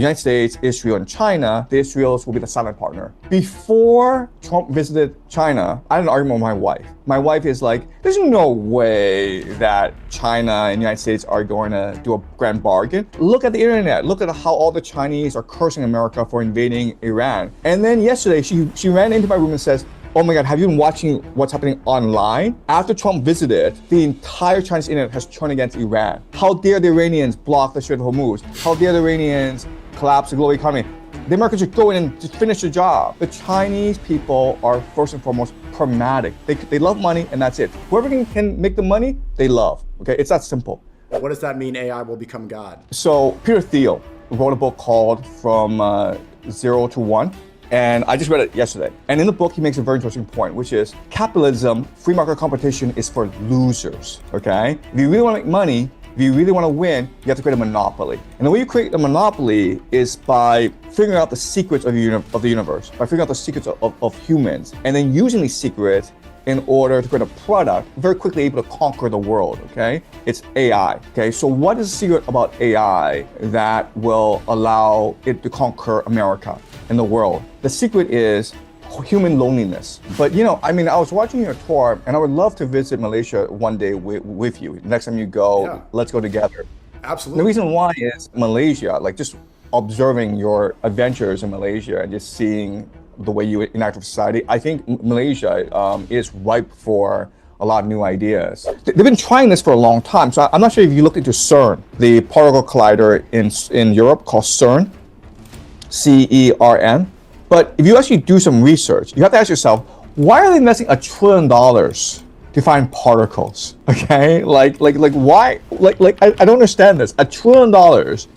United States, Israel, and China, the Israels will be the silent partner. Before Trump visited China, I had an argument with my wife. My wife is like, there's no way that China and the United States are going to do a grand bargain. Look at the internet. Look at how all the Chinese are cursing America for invading Iran. And then yesterday, she ran into my room and says, oh my God, have you been watching what's happening online? After Trump visited, the entire Chinese internet has turned against Iran. How dare the Iranians block the Strait of Hormuz? How dare the Iranians collapse the global economy? The Americans should go in and just finish the job. The Chinese people are first and foremost pragmatic. They love money and that's it. Whoever can make the money, they love. Okay, it's that simple. What does that mean AI will become God? So Peter Thiel wrote a book called From Zero to One. And I just read it yesterday. And in the book, he makes a very interesting point, which is capitalism, free market competition is for losers, okay? If you really want to make money, if you really want to win, you have to create a monopoly. And the way you create a monopoly is by figuring out the secrets of the universe, by figuring out the secrets of humans, and then using these secrets in order to create a product, very quickly able to conquer the world, okay? It's AI, okay? So what is the secret about AI that will allow it to conquer America and the world? The secret is human loneliness. But I was watching your tour and I would love to visit Malaysia one day with you. Next time you go, yeah. Let's go together. Absolutely. The reason why is Malaysia, like just observing your adventures in Malaysia and just seeing the way you interact with society, I think Malaysia is ripe for a lot of new ideas. They've been trying this for a long time. So I'm not sure if you looked into CERN, the particle collider in Europe called CERN, CERN. But if you actually do some research, you have to ask yourself, why are they investing $1 trillion to find particles? Okay, like why? I don't understand this. $1 trillion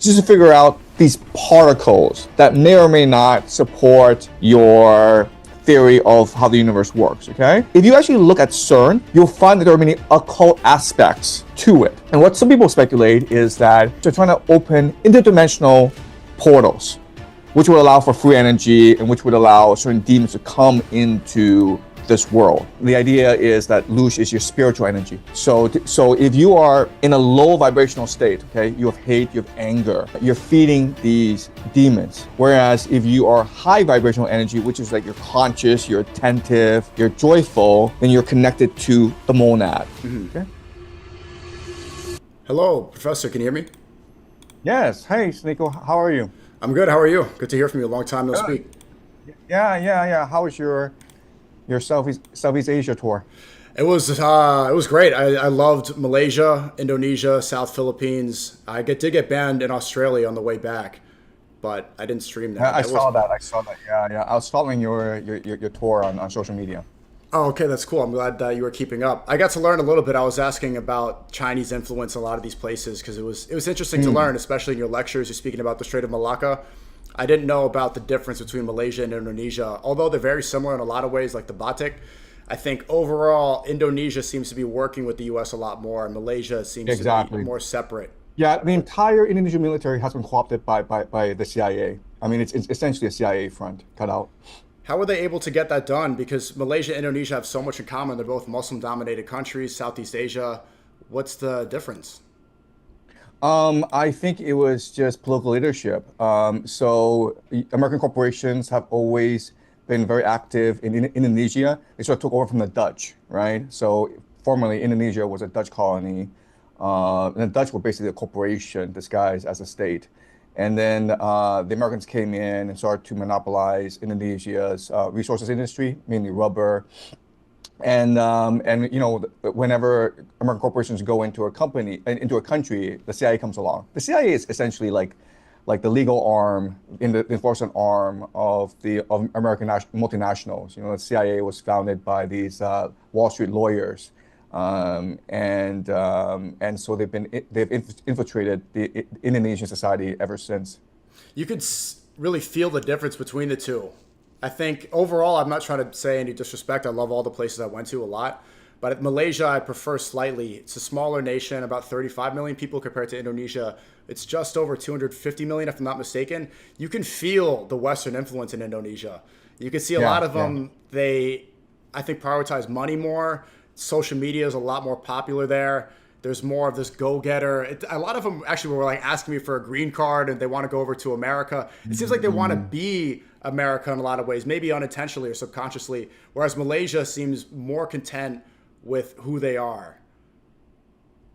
just to figure out these particles that may or may not support your theory of how the universe works, okay? If you actually look at CERN, you'll find that there are many occult aspects to it. And what some people speculate is that they're trying to open interdimensional portals, which would allow for free energy and which would allow certain demons to come into this world. The idea is that Lush is your spiritual energy. So if you are in a low vibrational state, okay, you have hate, you have anger, you're feeding these demons. Whereas if you are high vibrational energy, which is like you're conscious, you're attentive, you're joyful, then you're connected to the monad. Mm-hmm. Okay. Hello, Professor, can you hear me? Yes. Hey, SNEAKO, how are you? I'm good. How are you? Good to hear from you. A long time no speak. Yeah. How was your Southeast Asia tour? It was great. I loved Malaysia, Indonesia, South Philippines. I did get banned in Australia on the way back, but I didn't stream that. I saw that. Yeah. I was following your tour on social media. Oh, okay, that's cool. I'm glad that you were keeping up. I got to learn a little bit. I was asking about Chinese influence in a lot of these places because it was interesting to learn, especially in your lectures. You're speaking about the Strait of Malacca. I didn't know about the difference between Malaysia and Indonesia, although they're very similar in a lot of ways, like the batik. I think overall, Indonesia seems to be working with the U.S. a lot more, and Malaysia seems to be more separate. Yeah, the entire Indonesian military has been co-opted by the CIA. I mean, it's essentially a CIA front cut out. How were they able to get that done? Because Malaysia and Indonesia have so much in common. They're both Muslim-dominated countries, Southeast Asia. What's the difference? I think it was just political leadership. So American corporations have always been very active in Indonesia. They sort of took over from the Dutch, right? So formerly Indonesia was a Dutch colony. And the Dutch were basically a corporation disguised as a state. And then the Americans came in and started to monopolize Indonesia's resources industry, mainly rubber. And whenever American corporations go into a country, the CIA comes along. The CIA is essentially like the legal arm, the enforcement arm of American multinationals. The CIA was founded by these Wall Street lawyers. And so they've infiltrated the Indonesian society ever since. You could really feel the difference between the two. I think overall, I'm not trying to say any disrespect. I love all the places I went to a lot, but Malaysia I prefer slightly. It's a smaller nation, about 35 million people compared to Indonesia. It's just over 250 million, if I'm not mistaken. You can feel the Western influence in Indonesia. You can see a lot of them. They, I think, prioritize money more. Social media is a lot more popular there. there's more of this go-getter. A lot of them actually were like asking me for a green card and they want to go over to America. It seems like they want to be America in a lot of ways, maybe unintentionally or subconsciously, whereas Malaysia seems more content with who they are.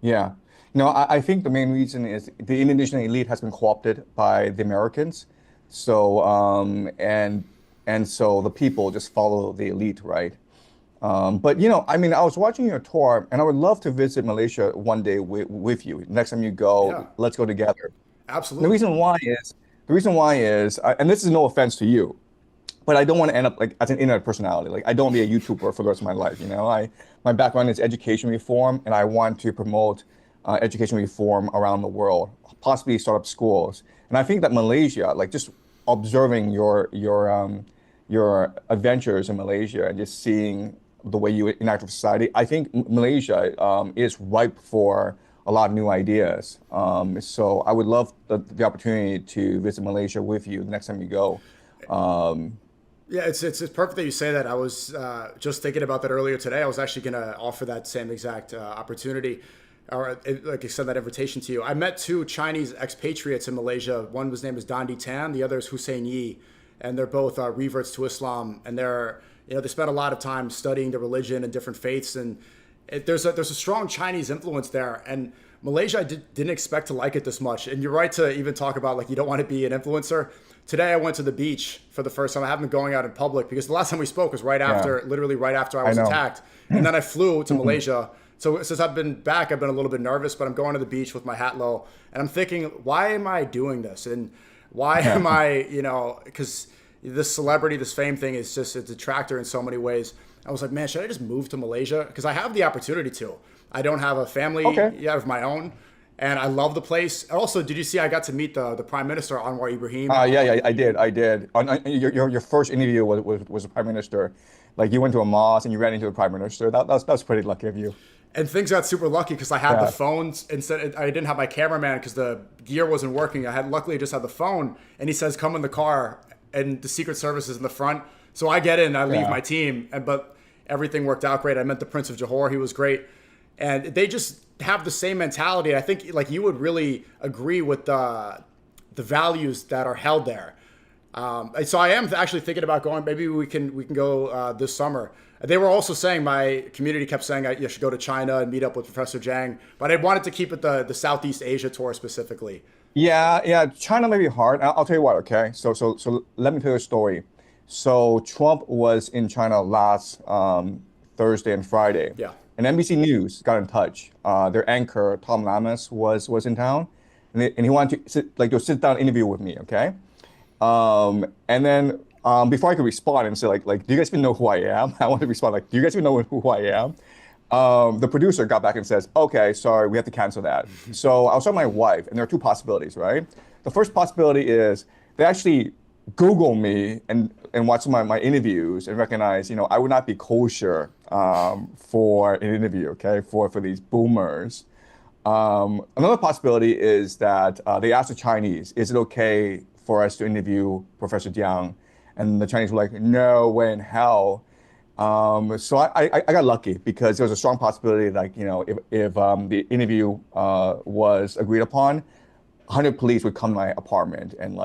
Yeah. No, I think the main reason is the Indonesian elite has been co-opted by the Americans. So, and so the people just follow the elite, right? But I mean, I was watching your tour, and I would love to visit Malaysia one day with you. Next time you Yeah, go, let's go together. The absolutely. reason why is, and this is no offense to you, but I don't want to end up like as an internet personality. Like I don't want to be a YouTuber for the rest of my life. My background is education reform, and I want to promote education reform around the world, possibly start up schools. And I think that Malaysia, like just observing your adventures in Malaysia and just seeing the way you interact with society, I think Malaysia is ripe for a lot of new ideas. So I would love the opportunity to visit Malaysia with you the next time you go. Um, Yeah, it's perfect that you say that. I was just thinking about that earlier today. I was actually going to offer that same exact opportunity, or like extend that invitation to you. I met two Chinese expatriates in Malaysia. One was name is Dandi Tan, the other is Hussein Yi, and they're both reverts to Islam. And they spent a lot of time studying the religion and different faiths, and there's a strong Chinese influence there. And Malaysia, I didn't expect to like it this much. And you're right to even talk about like you don't want to be an influencer. Today I went to the beach for the first time. I haven't been going out in public because the last time we spoke was yeah, literally right after I I was know. attacked. And then I flew to Malaysia. So since I've been back, I've been a little bit nervous, but I'm going to the beach with my hat low. And I'm thinking, why am I doing this? And why am I, because this celebrity, this fame thing is just a detractor in so many ways. I was like, man, should I just move to Malaysia? Because I have the opportunity to. I don't have a family Okay. yet of my own. And I love the place. Also, did you see I got to meet the Prime Minister, Anwar Ibrahim? Yeah, I did. Your first interview was the prime minister. Like you went to a mosque and you ran into the prime minister. That's pretty lucky of you. And things got super lucky because I had the Yeah, phones instead. I didn't have my cameraman because the gear wasn't working. Luckily I just had the phone, and he says, "Come in the car," and the Secret Service is in the front. So I get in, I leave yeah, my team, but everything worked out great. I met the Prince of Johor; he was great, and they just have the same mentality. I think like you would really agree with the values that are held there. So I am actually thinking about going. Maybe we can go this summer. They were also saying my community kept saying I should go to China and meet up with Professor Zhang, but I wanted to keep it the Southeast Asia tour specifically. yeah. China may be hard. I'll tell you what. Okay, so let me tell you a story. So Trump was in China last Thursday and Friday, Yeah. and NBC News got in touch. Their anchor Tom Lamas was in town, and he wanted to do a sit down interview with me. Okay. And then before I could respond and say do you guys even know who I am? I want to respond like, do you guys even know who I am? The producer got back and says, okay, sorry, we have to cancel that. So I was talking to my wife, and there are two possibilities, right? The first possibility is they actually Google me and watch my interviews and recognize, I would not be kosher for an interview, okay, for these boomers. Another possibility is that they asked the Chinese, is it okay for us to interview Professor Jiang? And the Chinese were like, no way in hell. So I got lucky because there was a strong possibility, like, if the interview was agreed upon, 100 police would come to my apartment and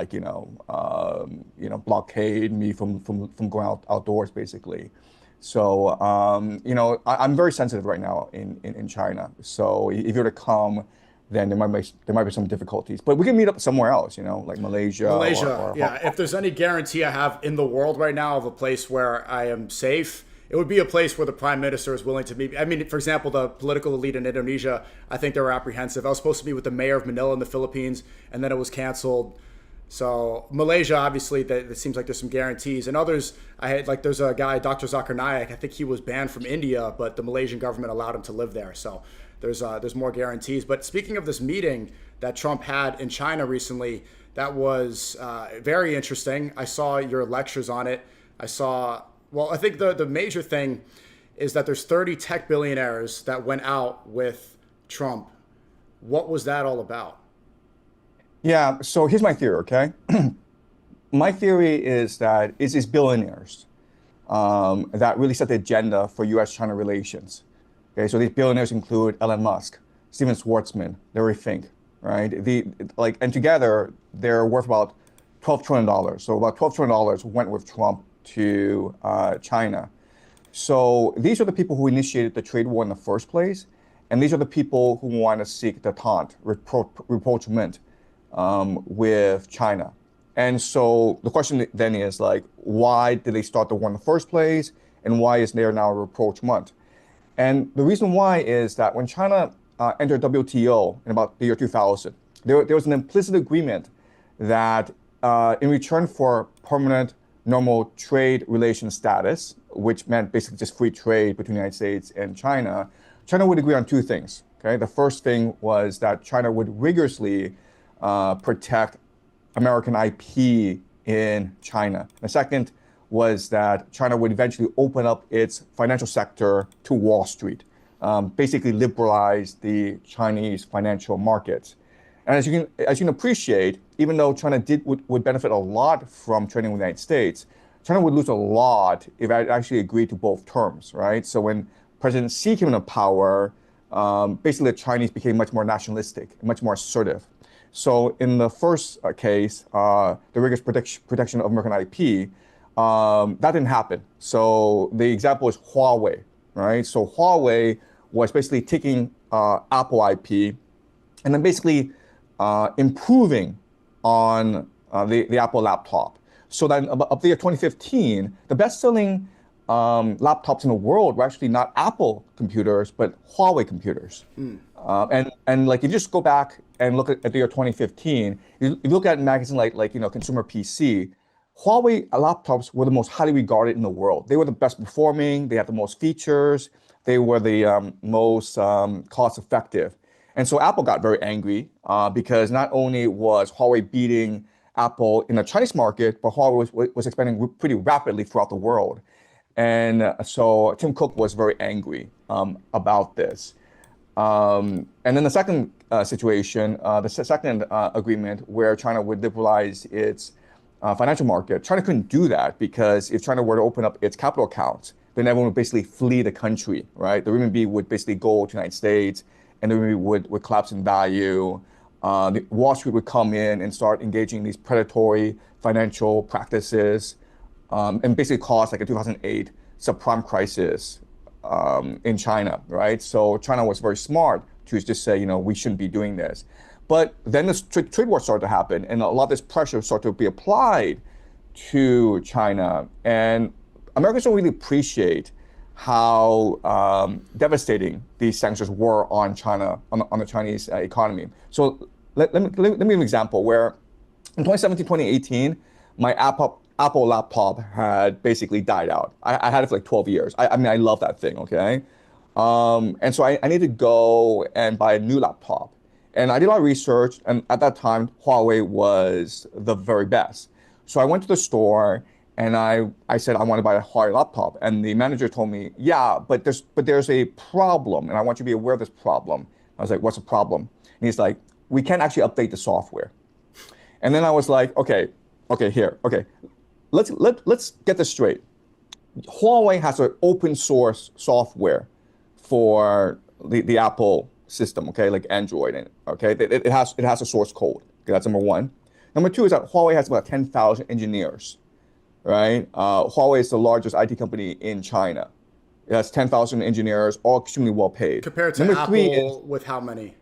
blockade me from going outdoors, basically. So, I'm very sensitive right now in China. So if you're to come, then there might be some difficulties. But we can meet up somewhere else, like Malaysia Malaysia, or Hong yeah. Kong. If there's any guarantee I have in the world right now of a place where I am safe, it would be a place where the prime minister is willing to meet. I mean, for example, the political elite in Indonesia, I think they were apprehensive. I was supposed to meet with the mayor of Manila in the Philippines, and then it was canceled. So Malaysia, obviously, that seems like there's some guarantees. And others, there's a guy, Dr. Zakir Naik. I think he was banned from India, but the Malaysian government allowed him to live there. So there's more guarantees. But speaking of this meeting that Trump had in China recently, that was very interesting. I saw your lectures on it. I think the major thing is that there's 30 tech billionaires that went out with Trump. What was that all about? Yeah, so here's my theory, okay? My theory is that it's these billionaires that really set the agenda for US-China relations. Okay, so these billionaires include Elon Musk, Steven Schwartzman, Larry Fink, right? And together they're worth about $12 trillion. So about $12 trillion went with Trump to China. So these are the people who initiated the trade war in the first place, and these are the people who want to seek détente, rapprochement with China. And so the question then is like, why did they start the war in the first place, and why is there now a rapprochement? And the reason why is that when China entered WTO in about the year 2000, there was an implicit agreement that in return for permanent normal trade relation status, which meant basically just free trade between the United States and China, China would agree on two things. Okay, the first thing was that China would rigorously protect American IP in China. The second was that China would eventually open up its financial sector to Wall Street, basically liberalize the Chinese financial markets. And as you can appreciate, even though China would benefit a lot from trading with the United States, China would lose a lot if it actually agreed to both terms, right? So when President Xi came into power, basically the Chinese became much more nationalistic, much more assertive. So in the first case, the rigorous protection of American IP, that didn't happen. So the example is Huawei, right? So Huawei was basically taking Apple IP and then basically improving on the Apple laptop. So then up to the year 2015, the best-selling laptops in the world were actually not Apple computers, but Huawei computers. And like, if you just go back and look at the year 2015, you look at magazines like Consumer PC, Huawei laptops were the most highly regarded in the world. They were the best performing, they had the most features, they were the most cost effective. And so Apple got very angry because not only was Huawei beating Apple in the Chinese market, but Huawei was expanding pretty rapidly throughout the world. And so Tim Cook was very angry about this. And then the second situation, the second agreement where China would liberalize its financial market, China couldn't do that because if China were to open up its capital accounts, then everyone would basically flee the country, right? The renminbi would basically go to the United States, and the renminbi would collapse in value. The Wall Street would come in and start engaging in these predatory financial practices, and basically cause like a 2008 subprime crisis in China, right? So China was very smart to just say, we shouldn't be doing this. But then the trade war started to happen, and a lot of this pressure started to be applied to China. And Americans don't really appreciate how devastating these sanctions were on China, on the Chinese economy. So let me give you an example where in 2017, 2018, my Apple laptop had basically died out. I had it for like 12 years. I mean, I love that thing, okay? And so I needed to go and buy a new laptop. And I did a lot of research, and at that time, Huawei was the very best. So I went to the store, and I said, I want to buy a Huawei laptop. And the manager told me, yeah, but there's a problem, and I want you to be aware of this problem. I was like, what's the problem? And he's like, we can't actually update the software. And then I was like, okay, let's get this straight. Huawei has an open source software for the Apple system, okay, like Android, okay, it has a source code. Okay, that's number one. Number two is that Huawei has about 10,000 engineers, right? Huawei is the largest IT company in China. It has 10,000 engineers, all extremely well paid. Compared to Number Apple, three is, with how many?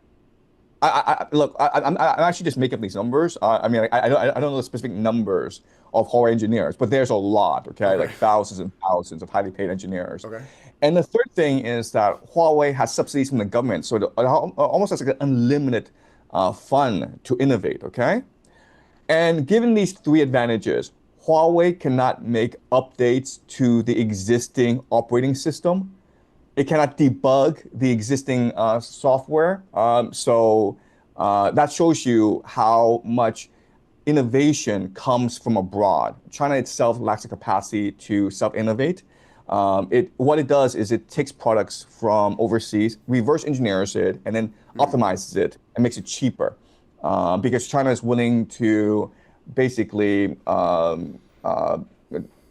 I'm actually just making up these numbers. I mean, I don't know the specific numbers of Huawei engineers, but there's a lot, okay? Like thousands and thousands of highly paid engineers. Okay. And the third thing is that Huawei has subsidies from the government, so it almost has like an unlimited fund to innovate, okay? And given these three advantages, Huawei cannot make updates to the existing operating system. It cannot debug the existing software. So that shows you how much innovation comes from abroad. China itself lacks the capacity to self-innovate. What it does is it takes products from overseas, reverse engineers it, and then optimizes it and makes it cheaper. Because China is willing to basically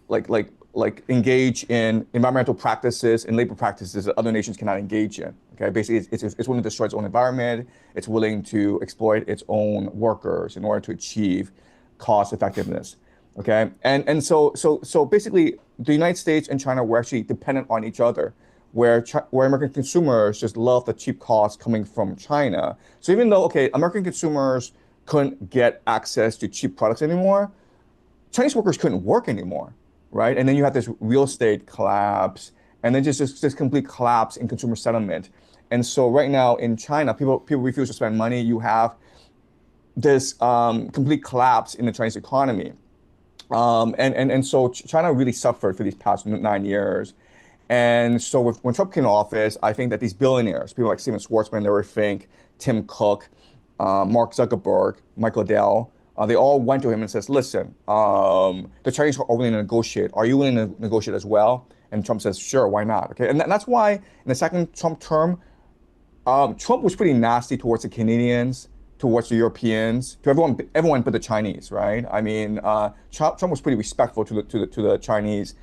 like like engage in environmental practices and labor practices that other nations cannot engage in. Okay, basically, it's willing to destroy its own environment. It's willing to exploit its own workers in order to achieve cost effectiveness. Okay, and so basically, the United States and China were actually dependent on each other, where American consumers just love the cheap costs coming from China. So even though okay, American consumers couldn't get access to cheap products anymore, Chinese workers couldn't work anymore, right? And then you have this real estate collapse, and then just this complete collapse in consumer sentiment. And so right now in China, people refuse to spend money. You have this complete collapse in the Chinese economy. And so China really suffered for these past 9 years. And so when Trump came to office, I think that these billionaires, people like Steven Schwartzman, Larry Fink, Tim Cook, Mark Zuckerberg, Michael Dell, they all went to him and says, listen, the Chinese are willing to negotiate. Are you willing to negotiate as well? And Trump says, sure, why not? Okay, and that's why in the second Trump term, Trump was pretty nasty towards the Canadians, towards the Europeans, to everyone but the Chinese, right? I mean, Trump was pretty respectful to the Chinese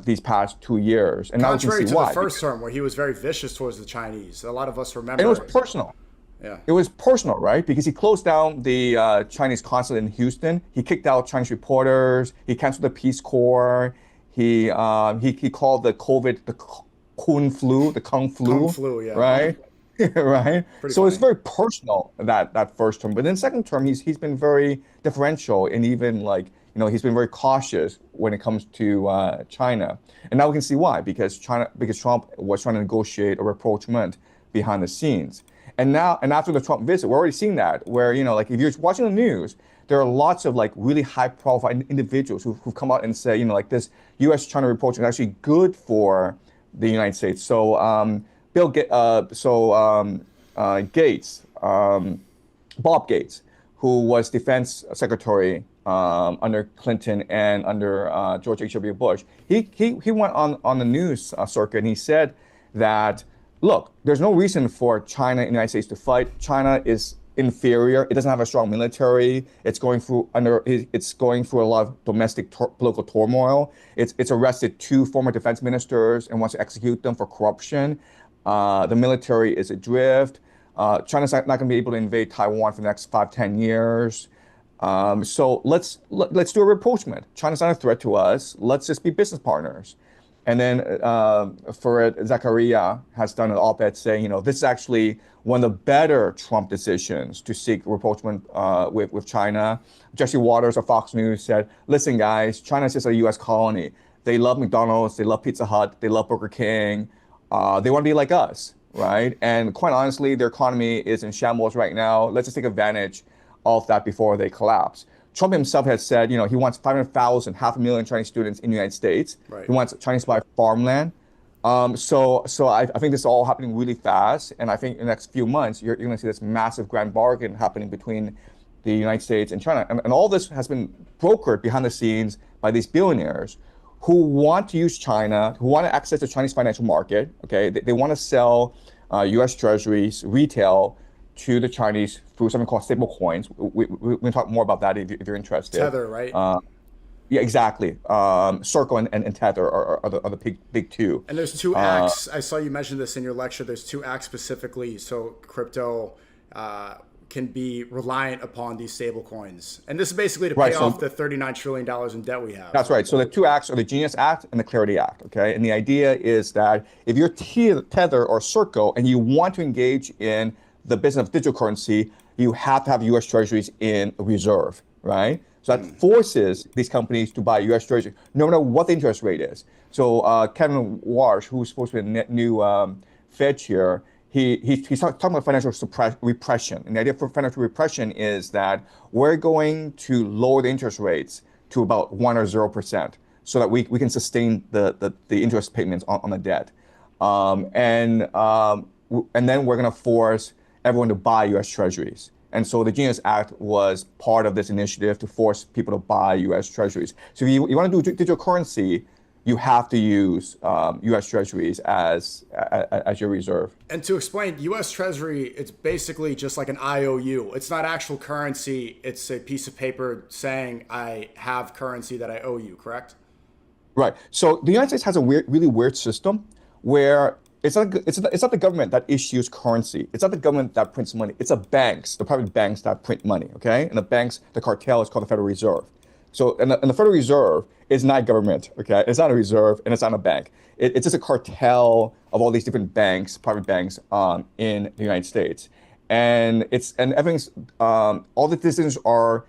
these past 2 years, and now we can Contrary see to why. the first term, where he was very vicious towards the Chinese. A lot of us remember. And it was personal. Yeah. It was personal, right? Because he closed down the Chinese consulate in Houston. He kicked out Chinese reporters. He canceled the Peace Corps. He called the COVID the Kung flu, Kung flu, yeah. right? Right. Pretty So it's funny. very personal that first term, but then second term he's been very differential and even like he's been very cautious when it comes to China, and now we can see why because Trump was trying to negotiate a rapprochement behind the scenes, and after the Trump visit we're already seeing that where like if you're watching the news there are lots of like really high profile individuals who've come out and say like this U.S.-China rapprochement is actually good for the United States. So Gates, Bob Gates, who was defense secretary under Clinton and under George H.W. Bush, he went on the news circuit and he said that, look, there's no reason for China and the United States to fight. China is inferior. It doesn't have a strong military. It's going through a lot of domestic political turmoil. It's arrested 2 former defense ministers and wants to execute them for corruption. The military is adrift. China's not going to be able to invade Taiwan for the next 5-10 years. So let's do a rapprochement. China's not a threat to us. Let's just be business partners. And then Fareed Zakaria has done an op-ed saying, this is actually one of the better Trump decisions to seek rapprochement with China. Jesse Waters of Fox News said, listen, guys, China's just a U.S. colony. They love McDonald's. They love Pizza Hut. They love Burger King. They want to be like us, right? And quite honestly, their economy is in shambles right now. Let's just take advantage of that before they collapse. Trump himself has said, he wants 500,000, 500,000 Chinese students in the United States. Right. He wants Chinese to buy farmland. So I think this is all happening really fast. And I think in the next few months, you're going to see this massive grand bargain happening between the United States and China. And all this has been brokered behind the scenes by these billionaires who want to use China, who want to access the Chinese financial market. Okay, they want to sell U.S. Treasuries retail to the Chinese through something called stable coins. We can talk more about that if you're interested. Tether, right? Yeah, exactly. Circle and Tether are the big two. And there's 2 acts. I saw you mention this in your lecture. There's 2 acts specifically. So crypto can be reliant upon these stable coins. And this is basically to pay off the $39 trillion in debt we have. That's right. So the 2 acts are the Genius Act and the Clarity Act. Okay. And the idea is that if you're Tether or Circle and you want to engage in the business of digital currency, you have to have U.S. Treasuries in reserve, right? So that forces these companies to buy U.S. Treasuries, no matter what the interest rate is. So Kevin Warsh, who's supposed to be the new Fed chair, he's talking about financial repression. And the idea for financial repression is that we're going to lower the interest rates to about 1 or 0%, so that we can sustain the interest payments on the debt. And then we're going to force everyone to buy U.S. Treasuries. And so the Genius Act was part of this initiative to force people to buy U.S. Treasuries. So if you want to do digital currency, you have to use U.S. Treasuries as your reserve. And to explain, U.S. Treasury, it's basically just like an IOU. It's not actual currency. It's a piece of paper saying I have currency that I owe you, correct? Right. So the United States has a really weird system where it's not the government that issues currency. It's not the government that prints money. It's the private banks that print money. Okay, and the banks, the cartel is called the Federal Reserve. So and the Federal Reserve is not government. Okay, it's not a reserve and it's not a bank. It's just a cartel of all these different banks, private banks, in the United States, and everything's all the decisions are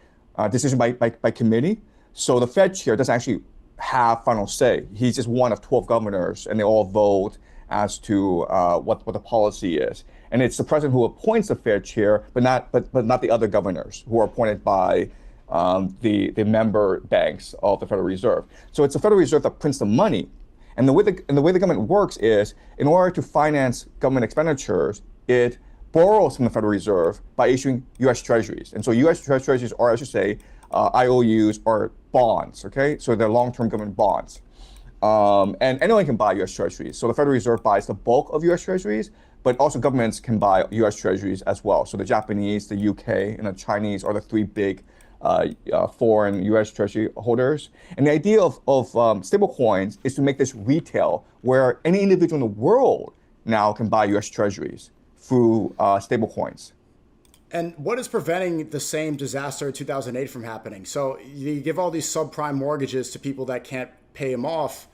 decision by committee. So the Fed chair doesn't actually have final say. He's just one of 12 governors, and they all vote as to what the policy is. And it's the president who appoints the Fed chair, but not the other governors who are appointed by the member banks of the Federal Reserve. So it's the Federal Reserve that prints the money. And the way the government works is, in order to finance government expenditures, it borrows from the Federal Reserve by issuing U.S. Treasuries. And so U.S. Treasuries are, I should say, IOUs or bonds, okay? So they're long-term government bonds. And anyone can buy U.S. Treasuries. So the Federal Reserve buys the bulk of U.S. Treasuries, but also governments can buy U.S. Treasuries as well. So the Japanese, the UK, and the Chinese are the three big foreign U.S. Treasury holders. And the idea of stable coins is to make this retail where any individual in the world now can buy U.S. Treasuries through stable coins. And what is preventing the same disaster in 2008 from happening? So you give all these subprime mortgages to people that can't pay them off.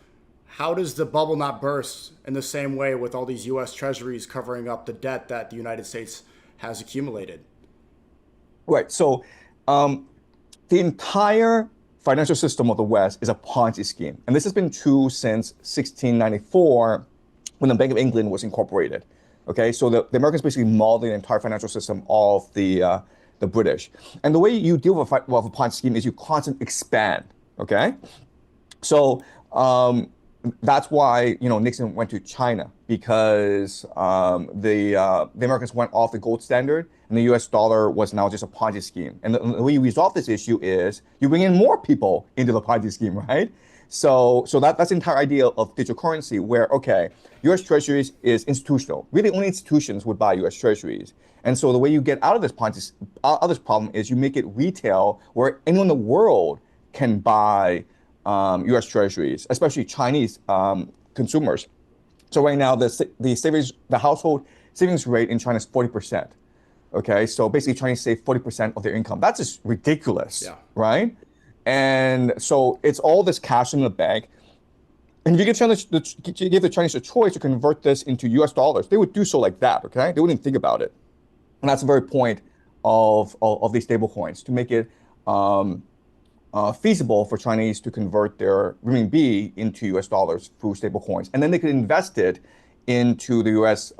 How does the bubble not burst in the same way with all these U.S. Treasuries covering up the debt that the United States has accumulated? Right. So the entire financial system of the West is a Ponzi scheme. And this has been true since 1694 when the Bank of England was incorporated. Okay, so the Americans basically modeled the entire financial system of the British. And the way you deal with a Ponzi scheme is you constantly expand. Okay, so that's why Nixon went to China, because the Americans went off the gold standard, and the U.S. dollar was now just a Ponzi scheme. And the way you resolve this issue is you bring in more people into the Ponzi scheme, right? So that's the entire idea of digital currency, where, okay, U.S. Treasuries is institutional. Really, only institutions would buy U.S. Treasuries. And so the way you get out of this problem is you make it retail, where anyone in the world can buy U.S. Treasuries, especially Chinese consumers. So right now, the household savings rate in China is 40%. Okay, so basically Chinese save 40% of their income. That's just ridiculous, right? And so it's all this cash in the bank. And if you give the Chinese a choice to convert this into US dollars, they would do so like that, okay? They wouldn't think about it. And that's the very point of these stable coins, to make it feasible for Chinese to convert their renminbi into US dollars through stable coins. And then they could invest it into the U.S.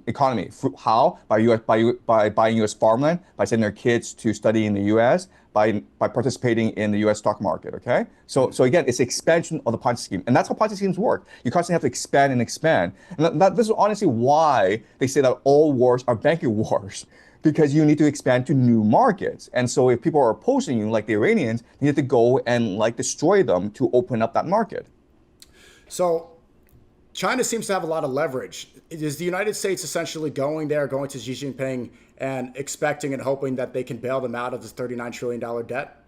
Economy. How? By buying U.S. farmland, by sending their kids to study in the U.S., by participating in the U.S. stock market. Okay, so again, it's expansion of the Ponzi scheme, and that's how Ponzi schemes work. You constantly have to expand and expand, and this is honestly why they say that all wars are banking wars, because you need to expand to new markets. And so if people are opposing you, like the Iranians, you have to go and destroy them to open up that market. So China seems to have a lot of leverage. Is the United States essentially going to Xi Jinping and expecting and hoping that they can bail them out of this $39 trillion debt?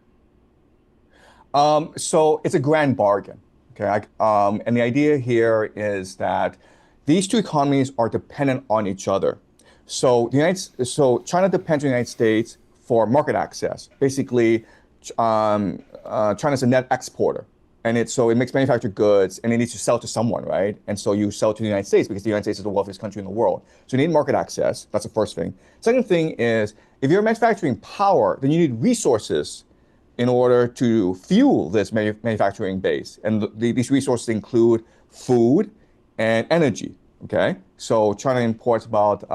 So it's a grand bargain. Okay, and the idea here is that these two economies are dependent on each other. So China depends on the United States for market access. Basically, China's a net exporter. And it makes manufactured goods, and it needs to sell to someone, right? And so you sell to the United States, because the United States is the wealthiest country in the world. So you need market access. That's the first thing. Second thing is, if you're manufacturing power, then you need resources in order to fuel this manufacturing base. And these resources include food and energy. Okay, so China imports about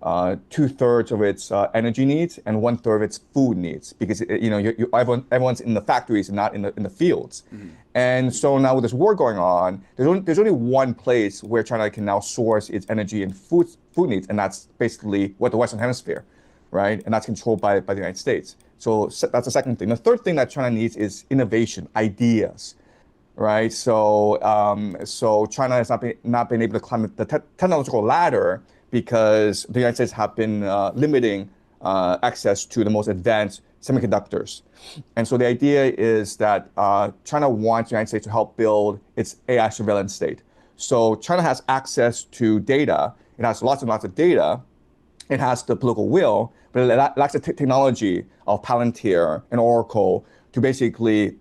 2/3 of its energy needs and 1/3 of its food needs, because everyone's in the factories and not in the fields. Mm-hmm. And so now with this war going on, there's only one place where China can now source its energy and food needs, and that's basically the Western Hemisphere, right? And that's controlled by the United States. So that's the second thing. The third thing that China needs is innovation, ideas. Right, so China has not been able to climb the technological ladder, because the United States have been limiting access to the most advanced semiconductors. And so the idea is that China wants the United States to help build its AI surveillance state. So China has access to data. It has lots and lots of data. It has the political will, but it lacks the technology of Palantir and Oracle to basically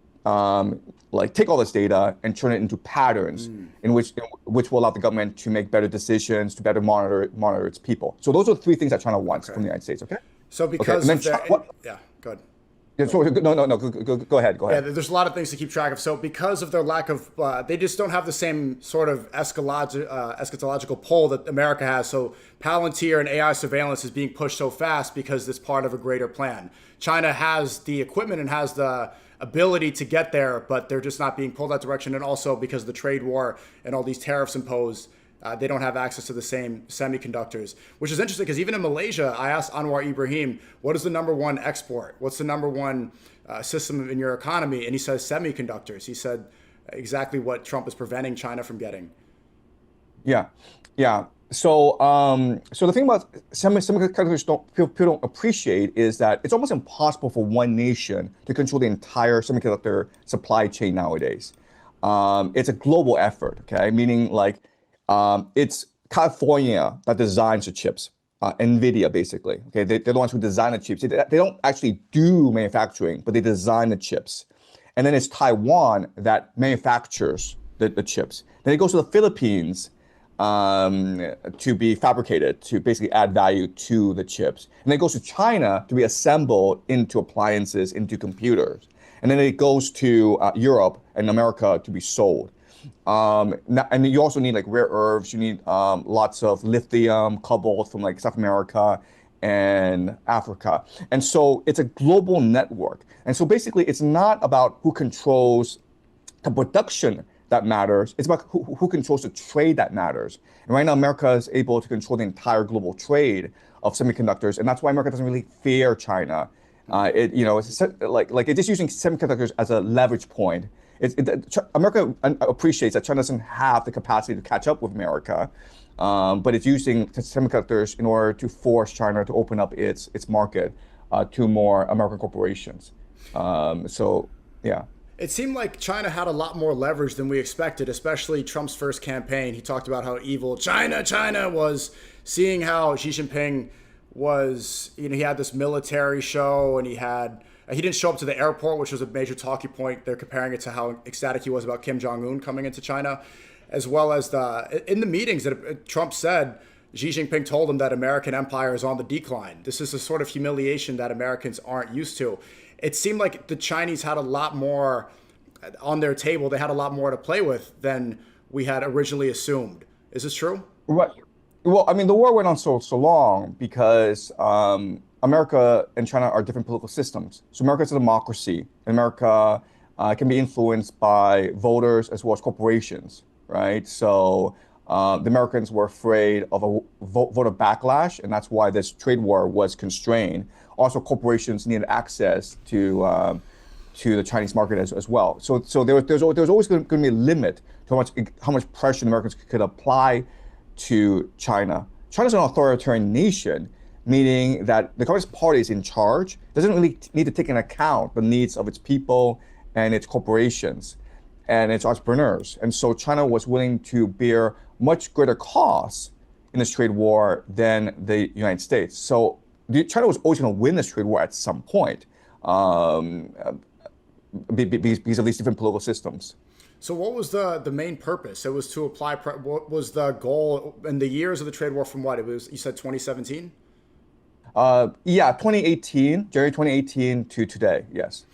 like take all this data and turn it into patterns in which will allow the government to make better decisions, to better monitor its people. So those are the three things that China wants from the United States. Okay. So because okay. yeah, go ahead. Yeah, so, no, go ahead. Yeah, there's a lot of things to keep track of. So because of their lack of, they just don't have the same sort of eschatological pull that America has. So Palantir and AI surveillance is being pushed so fast because it's part of a greater plan. China has the equipment and has the ability to get there, but they're just not being pulled that direction. And also because of the trade war and all these tariffs imposed, they don't have access to the same semiconductors, which is interesting because even in Malaysia, I asked Anwar Ibrahim, what is the number one export? What's the number one system in your economy? And he says semiconductors. He said exactly what Trump is preventing China from getting. Yeah. So, so the thing about semiconductors people don't appreciate is that it's almost impossible for one nation to control the entire semiconductor supply chain nowadays. It's a global effort, okay? Meaning like, it's California that designs the chips, NVIDIA basically. Okay, they're the ones who design the chips. They don't actually do manufacturing, but they design the chips. And then it's Taiwan that manufactures the chips. Then it goes to the Philippines to be fabricated, to basically add value to the chips. And then it goes to China to be assembled into appliances, into computers. And then it goes to Europe and America to be sold. And you also need like rare earths. You need lots of lithium, cobalt from like South America and Africa. And so it's a global network. And so basically, it's not about who controls the production that matters. It's about who controls the trade that matters. And right now, America is able to control the entire global trade of semiconductors, and that's why America doesn't really fear China. It's like it's just using semiconductors as a leverage point. America appreciates that China doesn't have the capacity to catch up with America, but it's using semiconductors in order to force China to open up its market to more American corporations. Yeah. It seemed like China had a lot more leverage than we expected, especially Trump's first campaign. He talked about how evil China was, seeing how Xi Jinping was, he had this military show and he didn't show up to the airport, which was a major talking point. They're comparing it to how ecstatic he was about Kim Jong-un coming into China, as well as in the meetings that Trump said, Xi Jinping told him that American empire is on the decline. This is a sort of humiliation that Americans aren't used to. It seemed like the Chinese had a lot more on their table. They had a lot more to play with than we had originally assumed. Is this true? Right. Well, I mean, the war went on so long because America and China are different political systems. So America is a democracy. America can be influenced by voters as well as corporations, right? So the Americans were afraid of a voter backlash, and that's why this trade war was constrained. Also, corporations needed access to the Chinese market as well. So there's always going to be a limit to how much pressure the Americans could apply to China. China's an authoritarian nation, meaning that the Communist Party is in charge, doesn't really need to take into account the needs of its people and its corporations and its entrepreneurs. And so China was willing to bear much greater costs in this trade war than the United States. So China was always going to win this trade war at some point because of these different political systems. So what was the main purpose? It was to apply, what was the goal in the years of the trade war from what? It was, you said 2017? 2018, January 2018 to today, yes.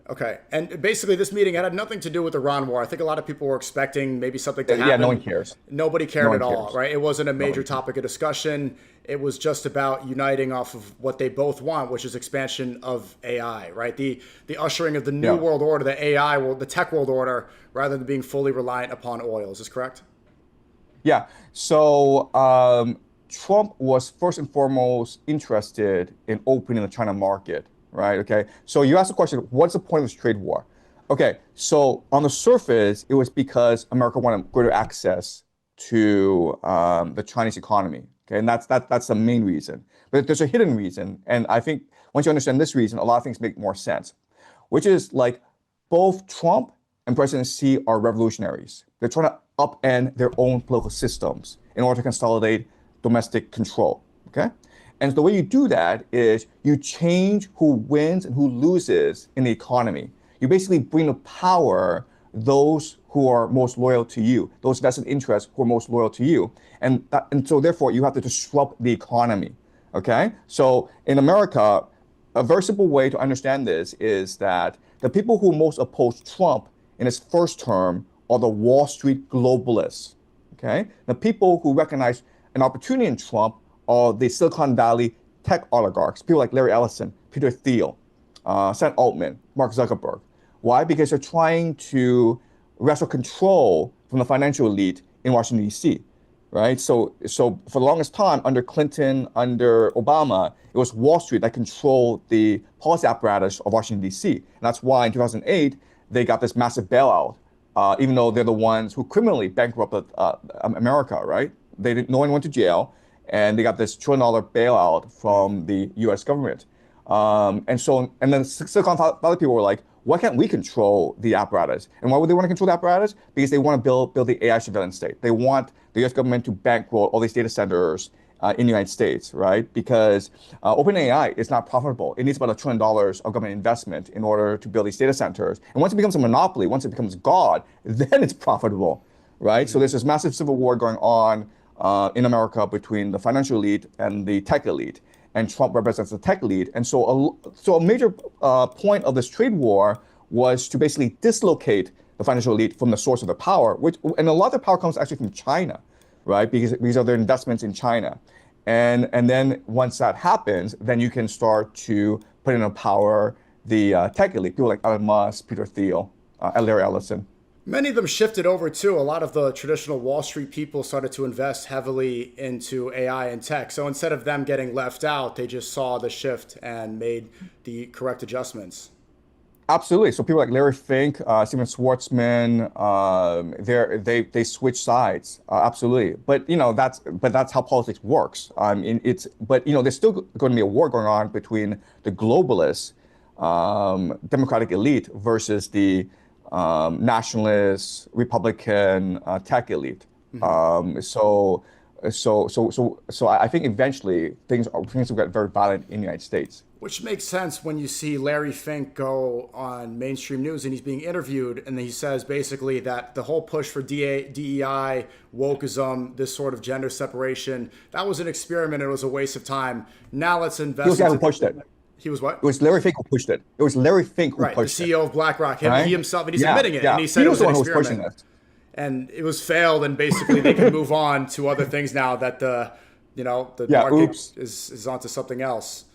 Okay. And basically this meeting had nothing to do with the Iran war. I think a lot of people were expecting maybe something to happen. Yeah, no one cares. Nobody cared at all, right? It wasn't a major topic of discussion. It was just about uniting off of what they both want, which is expansion of AI, right? The ushering of the new world order, the AI world, the tech world order, rather than being fully reliant upon oil. Is this correct? Yeah. So Trump was first and foremost interested in opening the China market. Right. OK, so you asked the question, what's the point of this trade war? OK, so on the surface, it was because America wanted greater access to the Chinese economy. Okay, and that's the main reason. But there's a hidden reason, and I think once you understand this reason, a lot of things make more sense. Which is like both Trump and President Xi are revolutionaries. They're trying to upend their own political systems in order to consolidate domestic control. Okay, and the way you do that is you change who wins and who loses in the economy. You basically bring to power those who are most loyal to you, those vested interests who are most loyal to you. And so therefore you have to disrupt the economy. Okay? So in America, a very simple way to understand this is that the people who most oppose Trump in his first term are the Wall Street globalists. Okay? The people who recognize an opportunity in Trump are the Silicon Valley tech oligarchs, people like Larry Ellison, Peter Thiel, Sam Altman, Mark Zuckerberg. Why? Because they're trying to wrestle control from the financial elite in Washington, D.C., right? So for the longest time, under Clinton, under Obama, it was Wall Street that controlled the policy apparatus of Washington, D.C. And that's why in 2008, they got this massive bailout, even though they're the ones who criminally bankrupted America, right? No one went to jail, and they got this $1 trillion bailout from the U.S. government. And then Silicon Valley people were like, why can't we control the apparatus? And why would they want to control the apparatus? Because they want to build the AI surveillance state. They want the US government to bankroll all these data centers in the United States, right? Because OpenAI is not profitable. It needs about $1 trillion of government investment in order to build these data centers. And once it becomes a monopoly, once it becomes God, then it's profitable, right? So there's this massive civil war going on in America between the financial elite and the tech elite. And Trump represents the tech elite. And so a major point of this trade war was to basically dislocate the financial elite from the source of the power, and a lot of the power comes actually from China, right? Because of their investments in China. And then once that happens, then you can start to put into power the tech elite, people like Elon Musk, Peter Thiel, Larry Ellison. Many of them shifted over too. A lot of the traditional Wall Street people started to invest heavily into AI and tech. So instead of them getting left out, they just saw the shift and made the correct adjustments. Absolutely. So people like Larry Fink, Steven Schwartzman, they switch sides. Absolutely. But that's how politics works. There's still going to be a war going on between the globalist democratic elite versus the nationalist Republican tech elite. Mm-hmm. So I think eventually things will get very violent in the United States. Which makes sense when you see Larry Fink go on mainstream news and he's being interviewed, and he says basically that the whole push for DEI, wokeism, this sort of gender separation, that was an experiment. It was a waste of time. Now let's invest. He was the guy who pushed it. He was what? It was Larry Fink who pushed it. It was Larry Fink who pushed it. The CEO of BlackRock, he himself, and he's admitting it. Yeah. And he said it was an experiment. And it was failed, and basically they can move on to other things now that the market is onto something else.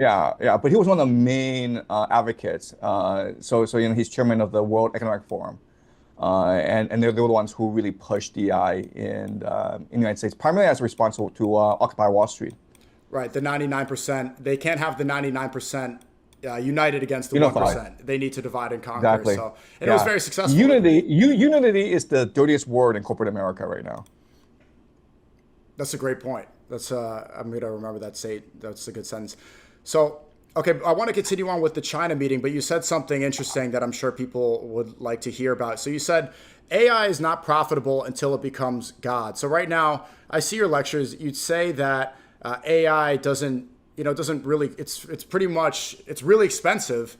Yeah, but he was one of the main advocates. He's chairman of the World Economic Forum, and they were the ones who really pushed DEI in the United States, primarily as a response to Occupy Wall Street. Right, the 99%. They can't have the 99% united against the 1%. They need to divide and conquer. Exactly. It was very successful. Unity is the dirtiest word in corporate America right now. That's a great point. I'm going to remember that. That's a good sentence. So, okay, I want to continue on with the China meeting, but you said something interesting that I'm sure people would like to hear about. So you said AI is not profitable until it becomes God. So right now, I see your lectures. You'd say that AI doesn't really. It's really expensive,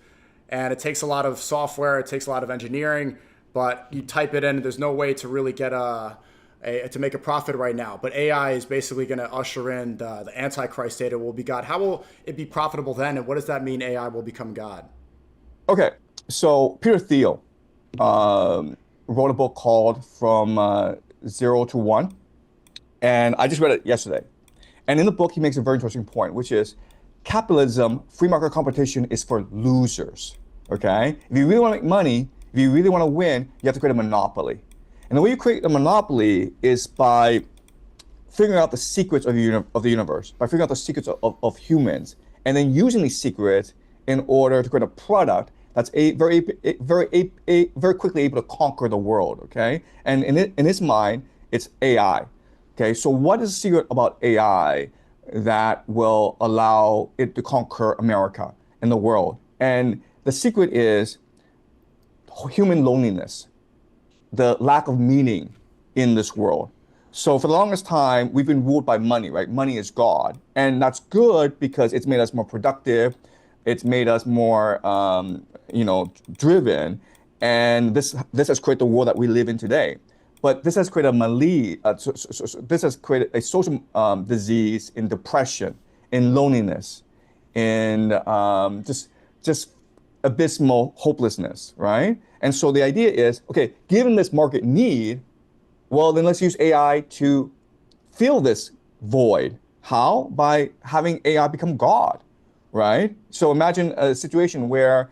and it takes a lot of software. It takes a lot of engineering. But you type it in, there's no way to really get to make a profit right now. But AI is basically going to usher in the Antichrist data will be God. How will it be profitable then? And what does that mean AI will become God? Okay, so Peter Thiel wrote a book called From Zero to One. And I just read it yesterday. And in the book, he makes a very interesting point, which is capitalism, free market competition is for losers, okay? If you really want to make money, if you really want to win, you have to create a monopoly. And the way you create a monopoly is by figuring out the secrets of the universe, by figuring out the secrets of humans, and then using these secrets in order to create a product that's very quickly able to conquer the world. Okay, and in his mind, it's AI. Okay, so what is the secret about AI that will allow it to conquer America and the world? And the secret is human loneliness, the lack of meaning in this world. So for the longest time, we've been ruled by money, right? Money is God. And that's good because it's made us more productive. It's made us more, driven. And this has created the world that we live in today. But this has created a malaise, this has created a social disease in depression, in loneliness, in just abysmal hopelessness, right? And so the idea is, okay, given this market need, well, then let's use AI to fill this void. How? By having AI become God, right? So imagine a situation where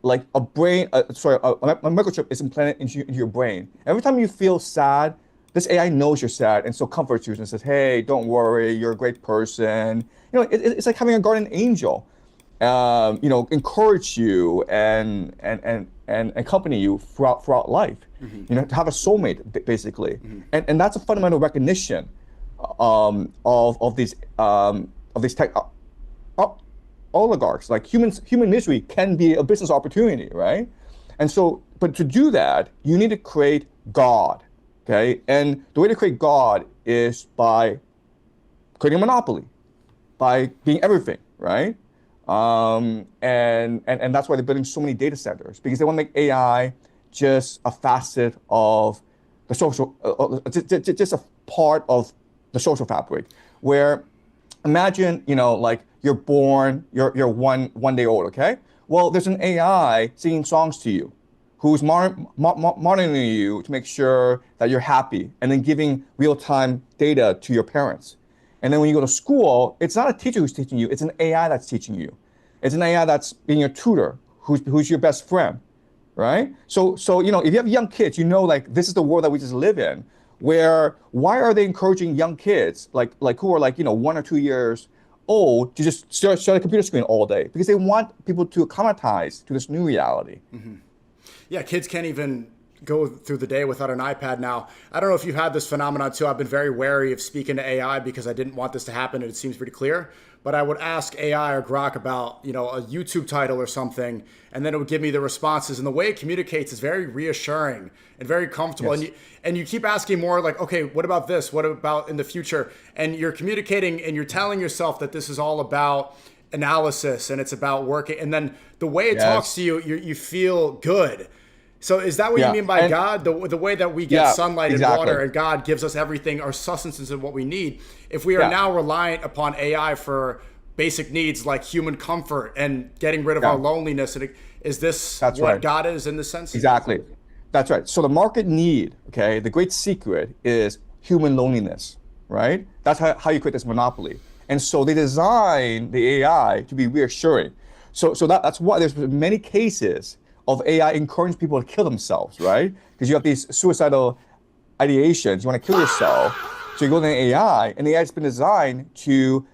like a brain, a microchip is implanted into your brain. Every time you feel sad, this AI knows you're sad and so comforts you and says, "Hey, don't worry, you're a great person." It's like having a guardian angel, encourage you and accompany you throughout life. To have a soulmate basically, and that's a fundamental recognition of these tech oligarchs. Like human misery can be a business opportunity, right? And so, but to do that, you need to create God, okay? And the way to create God is by creating a monopoly, by being everything, right? And that's why they're building so many data centers, because they want to make AI just a facet of the social, just a part of the social fabric. Where imagine, like you're born, you're one day old, okay? Well, there's an AI singing songs to you, who's monitoring you to make sure that you're happy, and then giving real-time data to your parents. And then when you go to school, it's not a teacher who's teaching you, it's an AI that's teaching you. It's an AI that's being your tutor, who's your best friend, right? So if you have young kids, like this is the world that we just live in, where why are they encouraging young kids, like who are 1 or 2 years old, to just stare at a computer screen all day? Because they want people to acclimatize to this new reality. Yeah, kids can't even go through the day without an iPad now. I don't know if you had this phenomenon too. I've been very wary of speaking to AI because I didn't want this to happen, and it seems pretty clear. But I would ask AI or Grok about, a YouTube title or something, and then it would give me the responses. And the way it communicates is very reassuring and very comfortable. Yes. And you keep asking more, like, okay, what about this? What about in the future? And you're communicating and you're telling yourself that this is all about analysis and it's about working. And then the way it talks to you, you feel good. So is that what you mean by God? The way that we get sunlight and water, and God gives us everything, our sustenance and what we need. If we are now reliant upon AI for basic needs like human comfort and getting rid of our loneliness, is this what God is in this sense? Exactly. That's right. So the market need, okay, the great secret is human loneliness, right? That's how you create this monopoly. And so they design the AI to be reassuring. So that's why there's many cases of AI encouraging people to kill themselves, right? Because you have these suicidal ideations. You want to kill yourself. So you go to an AI, and the AI has been designed to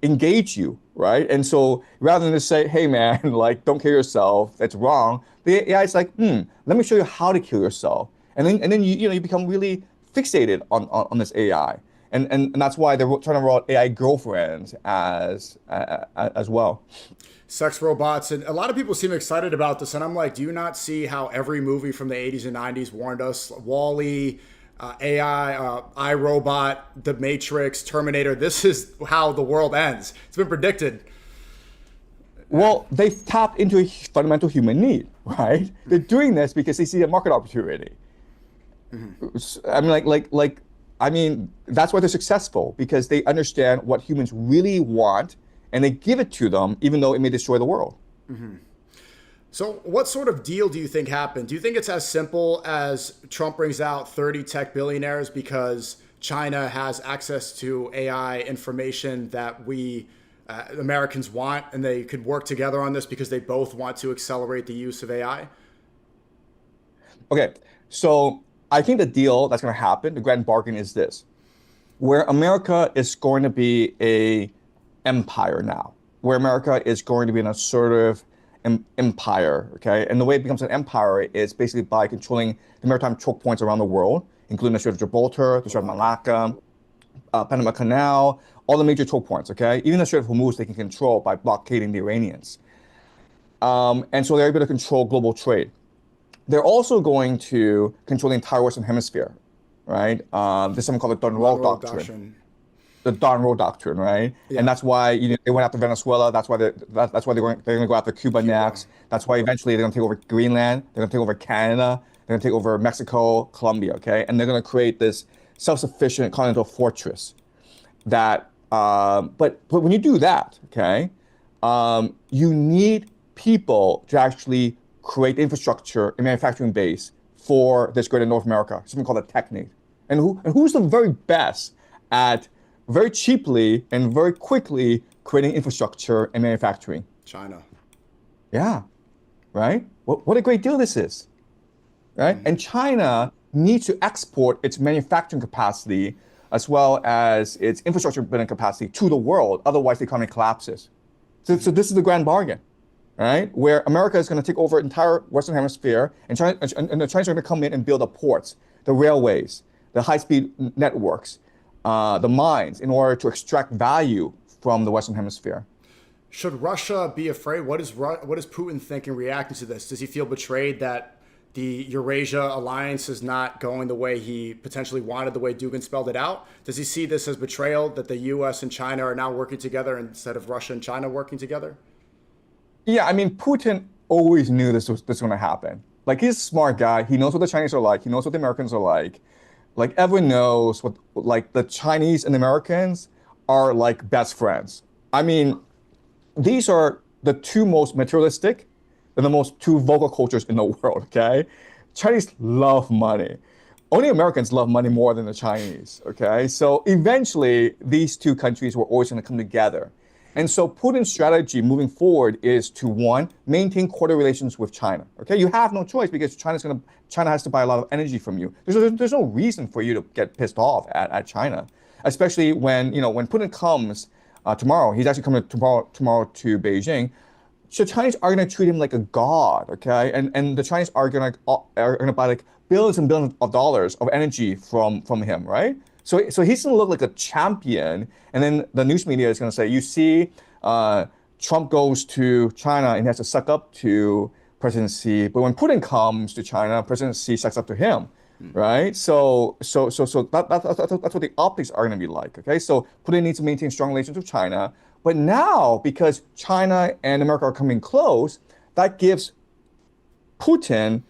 engage you, right? And so rather than just say, hey man, like don't kill yourself, that's wrong, the AI is like, let me show you how to kill yourself. And then you become really fixated on this AI. And that's why they're trying to roll out AI girlfriends as well. Sex robots, and a lot of people seem excited about this, and I'm like, do you not see how every movie from the 80s and 90s warned us? Wall-E, AI, iRobot, The Matrix, Terminator. This is how the world ends. It's been predicted. Well, they've tapped into a fundamental human need, right? They're doing this because they see a market opportunity. I mean, that's why they're successful, because they understand what humans really want, and they give it to them, even though it may destroy the world. So what sort of deal do you think happened? Do you think it's as simple as Trump brings out 30 tech billionaires because China has access to AI information that we Americans want, and they could work together on this because they both want to accelerate the use of AI? Okay, so I think the deal that's going to happen, the grand bargain, is this: where America is going to be a empire now, where America is going to be an assertive empire, okay? And the way it becomes an empire is basically by controlling the maritime choke points around the world, including the Strait of Gibraltar, the Strait of Malacca, Panama Canal, all the major choke points, okay? Even the Strait of Hormuz they can control by blockading the Iranians. And so they're able to control global trade. They're also going to control the entire Western Hemisphere, right? There's something called the Dunroll Monroe Doctrine. Doctrine. The Dunroll Doctrine, right? And Yeah, that's why they went after Venezuela. That's why they're going to go after Cuba Cuba. next. That's why eventually they're going to take over Greenland. They're going to take over Canada. They're going to take over Mexico, Colombia, okay? And they're going to create this self-sufficient continental fortress that but when you do that, okay, you need people to actually create infrastructure and manufacturing base for this greater North America, something called a technate. And who's the very best at very cheaply and very quickly creating infrastructure and manufacturing? China. Yeah, right? What a great deal this is, right? And China needs to export its manufacturing capacity as well as its infrastructure building capacity to the world. Otherwise, the economy collapses. So this is the grand bargain, right? Where America is going to take over entire Western Hemisphere, and the Chinese are going to come in and build the ports, the railways, the high-speed networks, the mines, in order to extract value from the Western Hemisphere. Should Russia be afraid? What does Putin think in reacting to this? Does he feel betrayed that the Eurasia alliance is not going the way he potentially wanted, the way Dugin spelled it out? Does he see this as betrayal that the U.S. and China are now working together instead of Russia and China working together? Yeah, I mean, Putin always knew this was going to happen. Like, he's a smart guy. He knows what the Chinese are like. He knows what the Americans are like. Like, everyone knows what, like, the Chinese and Americans are like best friends. I mean, these are the two most materialistic and the most two vocal cultures in the world, okay? Chinese love money. Only Americans love money more than the Chinese, okay? So eventually, these two countries were always going to come together. And so Putin's strategy moving forward is to, one, maintain cordial relations with China, okay? You have no choice because China has to buy a lot of energy from you. There's no reason for you to get pissed off at China, especially when Putin comes tomorrow. He's actually coming tomorrow to Beijing. So Chinese are going to treat him like a god, okay? And the Chinese are going to buy like billions and billions of dollars of energy from him, right? So he's going to look like a champion, and then the news media is going to say, you see, Trump goes to China and he has to suck up to President Xi, but when Putin comes to China, President Xi sucks up to him, right? That's what the optics are going to be like, okay? So Putin needs to maintain strong relations with China, but now because China and America are coming close, that gives Putin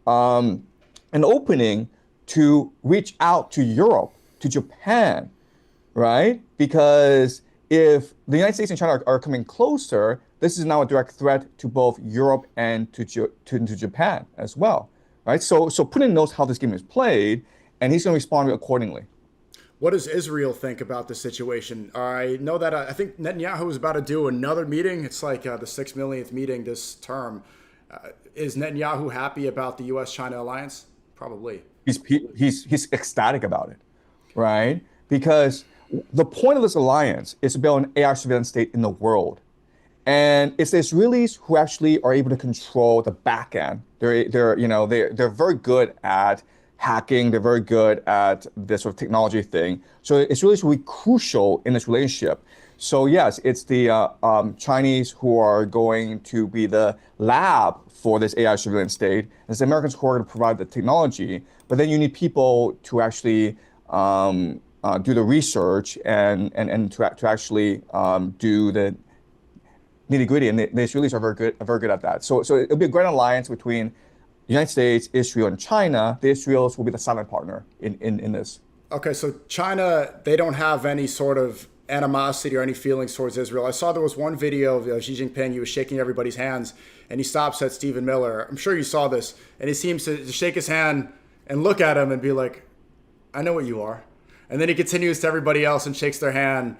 an opening to reach out to Europe, to Japan, right? Because if the United States and China are coming closer, this is now a direct threat to both Europe and to Japan as well, right? So Putin knows how this game is played, and he's going to respond accordingly. What does Israel think about the situation? I know that I think Netanyahu is about to do another meeting. It's like the 6 millionth meeting this term. Is Netanyahu happy about the U.S.-China alliance? Probably. He's ecstatic about it, right? Because the point of this alliance is to build an AI surveillance state in the world. And it's the Israelis who actually are able to control the back end. They're very good at hacking. They're very good at this sort of technology thing. So Israelis will be crucial in this relationship. So yes, it's the Chinese who are going to be the lab for this AI surveillance state. And it's the Americans who are going to provide the technology. But then you need people to actually do the research and to actually do the nitty gritty. And the Israelis are very good at that. So it'll be a great alliance between the United States, Israel, and China. The Israelis will be the silent partner in this. Okay, so China, they don't have any sort of animosity or any feelings towards Israel. I saw there was one video of Xi Jinping. He was shaking everybody's hands, and he stops at Stephen Miller. I'm sure you saw this, and he seems to shake his hand and look at him and be like, I know what you are. And then he continues to everybody else and shakes their hand.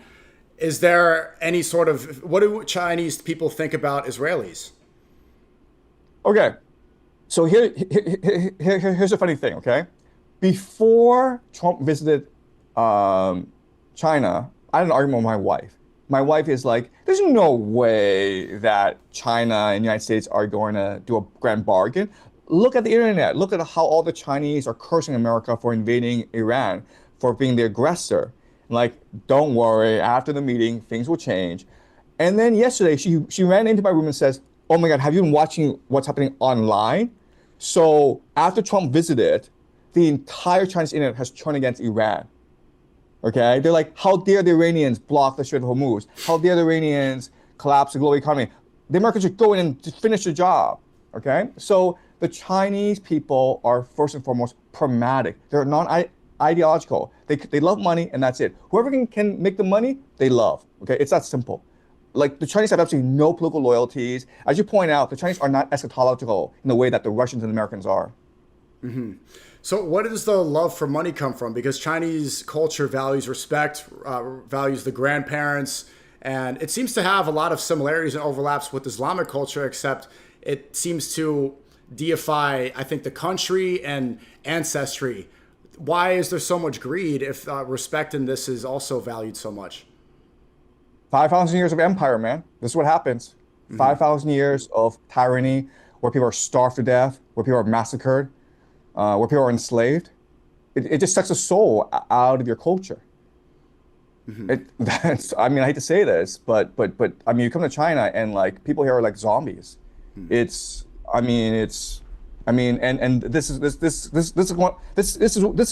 Is there any sort of, what do Chinese people think about Israelis? Okay, so here's a funny thing, okay? Before Trump visited China, I had an argument with my wife. My wife is like, there's no way that China and the United States are going to do a grand bargain. Look at the internet. Look at how all the Chinese are cursing America for invading Iran, for being the aggressor. Like, don't worry, after the meeting, things will change. And then yesterday, she ran into my room and says, "Oh my God, have you been watching what's happening online?" So after Trump visited, the entire Chinese internet has turned against Iran. Okay, they're like, "How dare the Iranians block the Strait of Hormuz? How dare the Iranians collapse the global economy? The Americans should go in and just finish the job." Okay, so the Chinese people are first and foremost pragmatic. They're non-ideological. They love money and that's it. Whoever can make the money, they love. Okay, it's that simple. Like the Chinese have absolutely no political loyalties. As you point out, the Chinese are not eschatological in the way that the Russians and Americans are. So, what does the love for money come from? Because Chinese culture values respect, values the grandparents, and it seems to have a lot of similarities and overlaps with Islamic culture, except it seems to deify, I think, the country and ancestry. Why is there so much greed if respect in this is also valued so much? 5,000 years of empire, man. This is what happens. 5,000 years of tyranny where people are starved to death, where people are massacred, where people are enslaved. It just sucks the soul out of your culture. I mean, I hate to say this, but I mean, you come to China and like people here are like zombies. It's, I mean, it's, I mean, and this is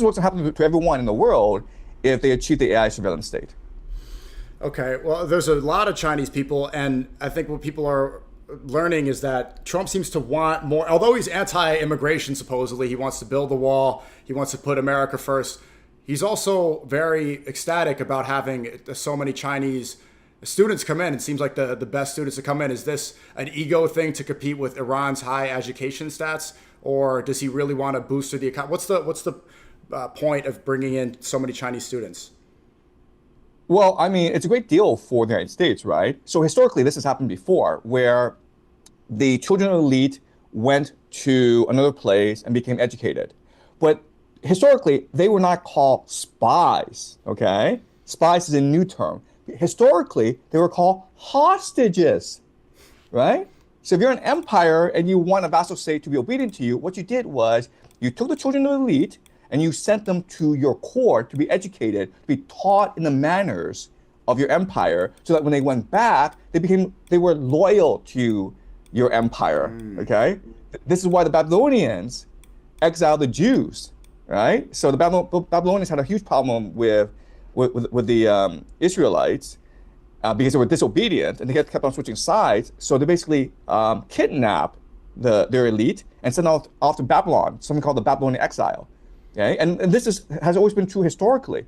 what's happening to everyone in the world if they achieve the AI surveillance state. Okay, well, there's a lot of Chinese people, and I think what people are learning is that Trump seems to want more, although he's anti-immigration, supposedly, he wants to build the wall, he wants to put America first. He's also very ecstatic about having so many Chinese students come in. It seems like the best students to come in. Is this an ego thing to compete with Iran's high education stats, or does he really want to boost the economy? What's the point of bringing in so many Chinese students? Well, I mean, it's a great deal for the United States, right? So historically, this has happened before, where the children of the elite went to another place and became educated. But historically, they were not called spies, okay? Spies is a new term. Historically, they were called hostages, right? So if you're an empire and you want a vassal state to be obedient to you, what you did was you took the children of the elite and you sent them to your court to be educated, to be taught in the manners of your empire, so that when they went back, they were loyal to your empire. Okay, this is why the Babylonians exiled the Jews, right? So the Babylonians had a huge problem with the Israelites because they were disobedient and they kept on switching sides. So they basically kidnapped their elite and sent off to Babylon, something called the Babylonian exile. Okay, and this has always been true historically,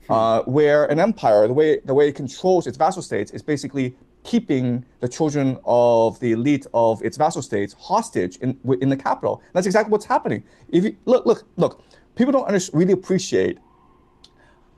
where an empire, the way it controls its vassal states, is basically keeping the children of the elite of its vassal states hostage in the capital. And that's exactly what's happening. If you look, people don't really appreciate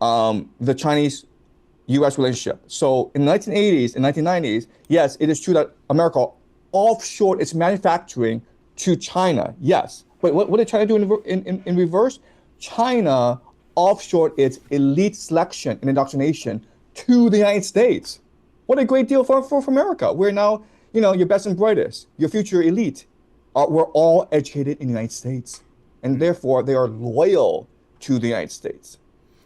the Chinese-U.S. relationship. So in the 1980s and 1990s, yes, it is true that America offshored its manufacturing to China. Yes. But what did China do in reverse? China offshored its elite selection and indoctrination to the United States. What a great deal for America. We're now, your best and brightest, your future elite, we're all educated in the United States. And therefore, they are loyal to the United States.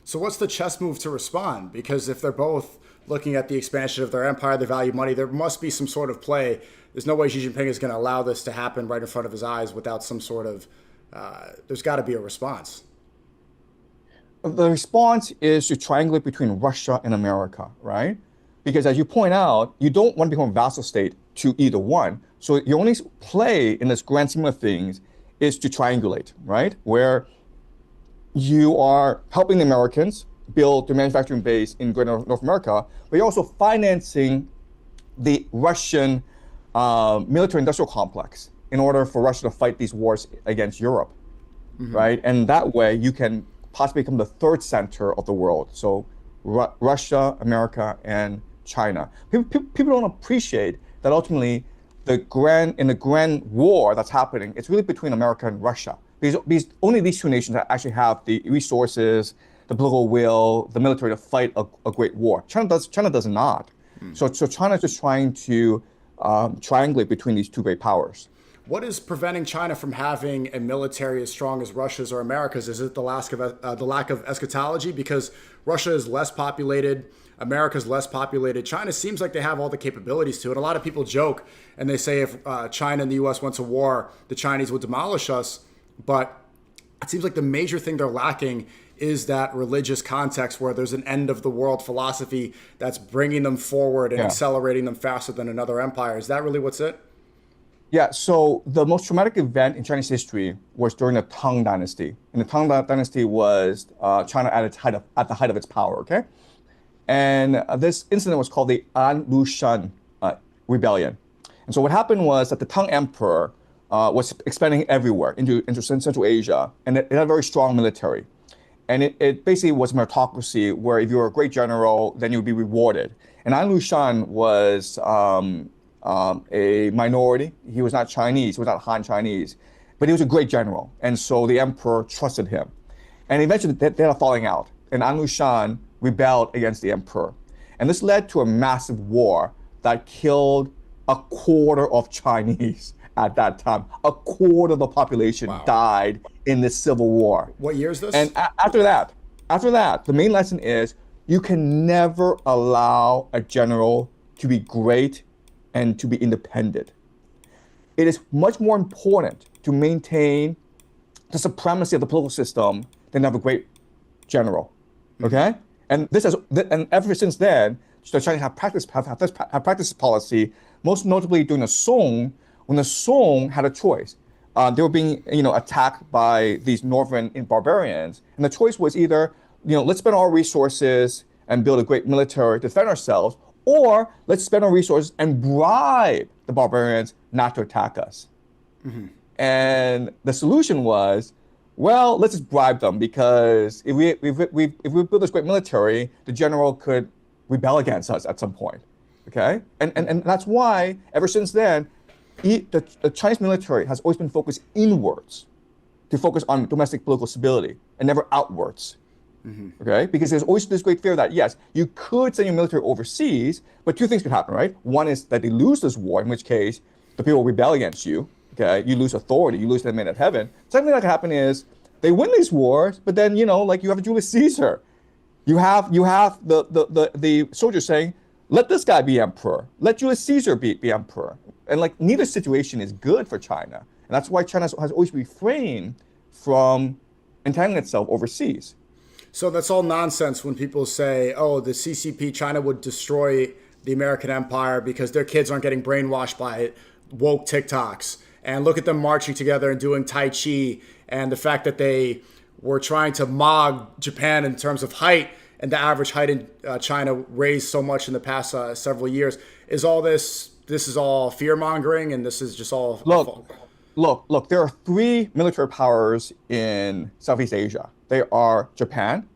So what's the chess move to respond? Because if they're both looking at the expansion of their empire, they value money, there must be some sort of play. There's no way Xi Jinping is going to allow this to happen right in front of his eyes without some sort of, there's got to be a response. The response is to triangulate between Russia and America, right? Because as you point out, you don't want to become a vassal state to either one. So your only play in this grand scheme of things is to triangulate, right? Where you are helping the Americans build their manufacturing base in Greater North America, but you're also financing the Russian military-industrial complex in order for Russia to fight these wars against Europe, right? And that way you can possibly become the third center of the world. So Russia, America, and China. People don't appreciate that ultimately in the grand war that's happening, it's really between America and Russia. Because only these two nations actually have the resources, the political will, the military to fight a great war. China does not. So China is just trying to triangulate between these two great powers. What is preventing China from having a military as strong as Russia's or America's? Is it the lack of eschatology? Because Russia is less populated, America's less populated. China seems like they have all the capabilities to it. A lot of people joke and they say if China and the U.S. went to war, the Chinese would demolish us. But it seems like the major thing they're lacking is that religious context where there's an end of the world philosophy that's bringing them forward and accelerating them faster than another empire. Is that really what's it? Yeah, so the most traumatic event in Chinese history was during the Tang Dynasty. And the Tang Dynasty was China at the height of its power, okay? And this incident was called the An Lushan Rebellion. And so what happened was that the Tang Emperor was expanding everywhere into Central Asia, and it had a very strong military. And it basically was a meritocracy where if you were a great general, then you would be rewarded. And An Lushan was a minority. He was not Chinese, he was not Han Chinese, but he was a great general. And so the emperor trusted him. And eventually they had a falling out. And An Lushan rebelled against the emperor. And this led to a massive war that killed a quarter of Chinese at that time. A quarter of the population died in this civil war. What year is this? And after that, the main lesson is you can never allow a general to be great and to be independent. It is much more important to maintain the supremacy of the political system than have a great general. Okay? And ever since then, the Chinese have practiced this policy, most notably during the Song, when the Song had a choice. They were being, attacked by these northern barbarians, and the choice was either, let's spend our resources and build a great military to defend ourselves, or let's spend our resources and bribe the barbarians not to attack us. And the solution was, well, let's just bribe them, because if we build this great military, the general could rebel against us at some point. Okay, and that's why ever since then, the Chinese military has always been focused inwards, to focus on domestic political stability and never outwards. Okay, because there's always this great fear that yes, you could send your military overseas, but two things could happen, right? One is that they lose this war, in which case the people will rebel against you. Okay, you lose authority, you lose the domain of heaven. Second thing that can happen is they win these wars, but then like you have Julius Caesar, you have the soldiers saying, let this guy be emperor, let Julius Caesar be emperor, and neither situation is good for China, and that's why China has always refrained from entangling itself overseas. So that's all nonsense when people say, oh, the CCP, China would destroy the American empire because their kids aren't getting brainwashed by woke TikToks. And look at them marching together and doing Tai Chi. And the fact that they were trying to mock Japan in terms of height, and the average height in China raised so much in the past several years. Is all this is all fear-mongering, and this is just all... Look, there are three military powers in Southeast Asia. They are Japan.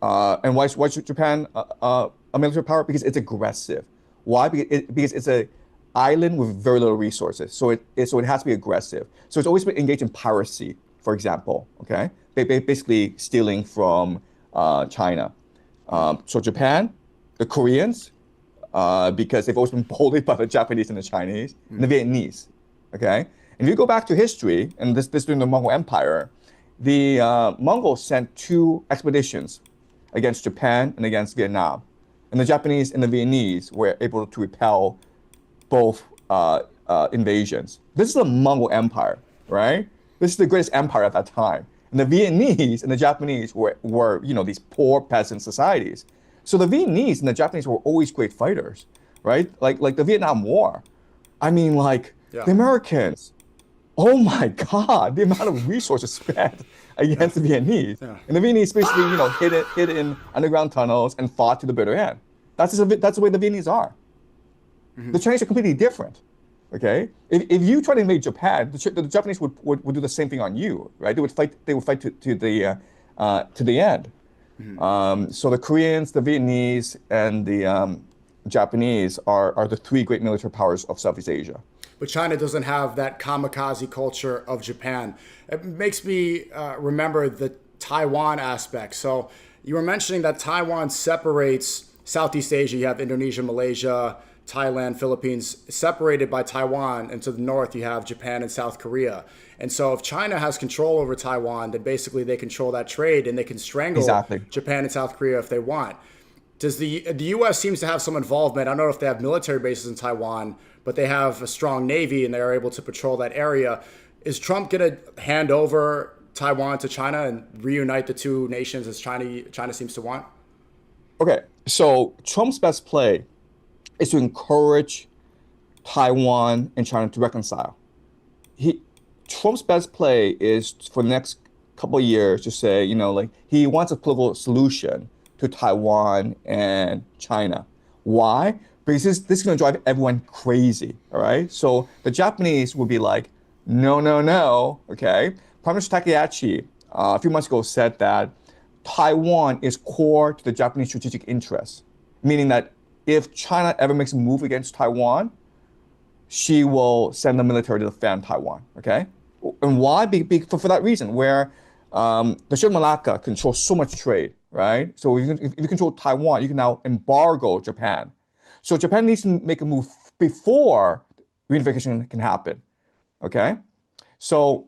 And why is Japan a military power? Because it's aggressive. Why? Because it's an island with very little resources. So it has to be aggressive. So it's always been engaged in piracy, for example. Okay, they basically stealing from China. So Japan, the Koreans, because they've always been bullied by the Japanese and the Chinese, and the Vietnamese. Okay, and if you go back to history, and this during the Mongol Empire, the Mongols sent 2 expeditions against Japan and against Vietnam, and the Japanese and the Vietnamese were able to repel both invasions. This is the Mongol Empire, right? This is the greatest empire at that time. And the Vietnamese and the Japanese were these poor peasant societies. So the Vietnamese and the Japanese were always great fighters, right? Like the Vietnam War. I mean, the Americans, oh my God, the amount of resources spent against the Vietnamese. And the Vietnamese basically, hid in underground tunnels and fought to the bitter end. That's the way the Vietnamese are. The Chinese are completely different. Okay, if you try to invade Japan, the Japanese would do the same thing on you, right? They would fight to the end. So the Koreans, the Vietnamese, and the Japanese are the 3 great military powers of Southeast Asia. But China doesn't have that kamikaze culture of Japan. It makes me remember the Taiwan aspect. So you were mentioning that Taiwan separates Southeast Asia. You have Indonesia, Malaysia, Thailand, Philippines, separated by Taiwan, and to the north you have Japan and South Korea. And so if China has control over Taiwan, then basically they control that trade and they can strangle Exactly. Japan and South Korea if they want. Does the U.S. seems to have some involvement? I don't know if they have military bases in Taiwan, but they have a strong navy and they are able to patrol that area. Is Trump going to hand over Taiwan to China and reunite the two nations as China seems to want? Okay, so Trump's best play is to encourage Taiwan and China to reconcile. Trump's best play is for the next couple of years to say, like he wants a political solution to Taiwan and China. Why? Because this is going to drive everyone crazy, all right? So the Japanese will be like, no, no, no, okay? Prime Minister Takahashi a few months ago said that Taiwan is core to the Japanese strategic interests, meaning that if China ever makes a move against Taiwan, she will send the military to defend Taiwan, okay? And why? For that reason, where the Strait of Malacca controls so much trade, right? So if you control Taiwan, you can now embargo Japan. So Japan needs to make a move before reunification can happen, okay? So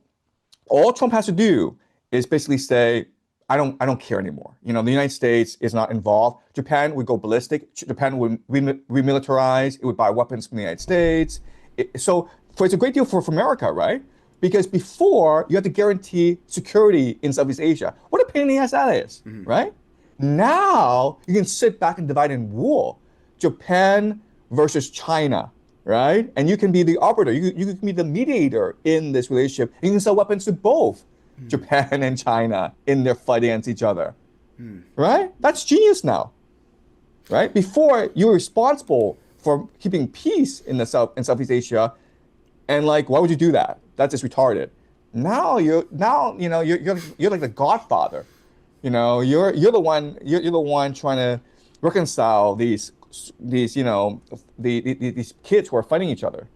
all Trump has to do is basically say, I don't care anymore. The United States is not involved. Japan would go ballistic. Japan would remilitarize. It would buy weapons from the United States. It's a great deal for America, right? Because before, you had to guarantee security in Southeast Asia. What a pain in the ass that is, right? Now, you can sit back and divide and rule. Japan versus China, right? And you can be the arbiter. You can be the mediator in this relationship. You can sell weapons to both Japan and China in their fight against each other, right? That's genius now, right? Before, you were responsible for keeping peace in Southeast Asia, and like, why would you do that? That's just retarded. Now you're like the Godfather. You're the one trying to reconcile these kids who are fighting each other.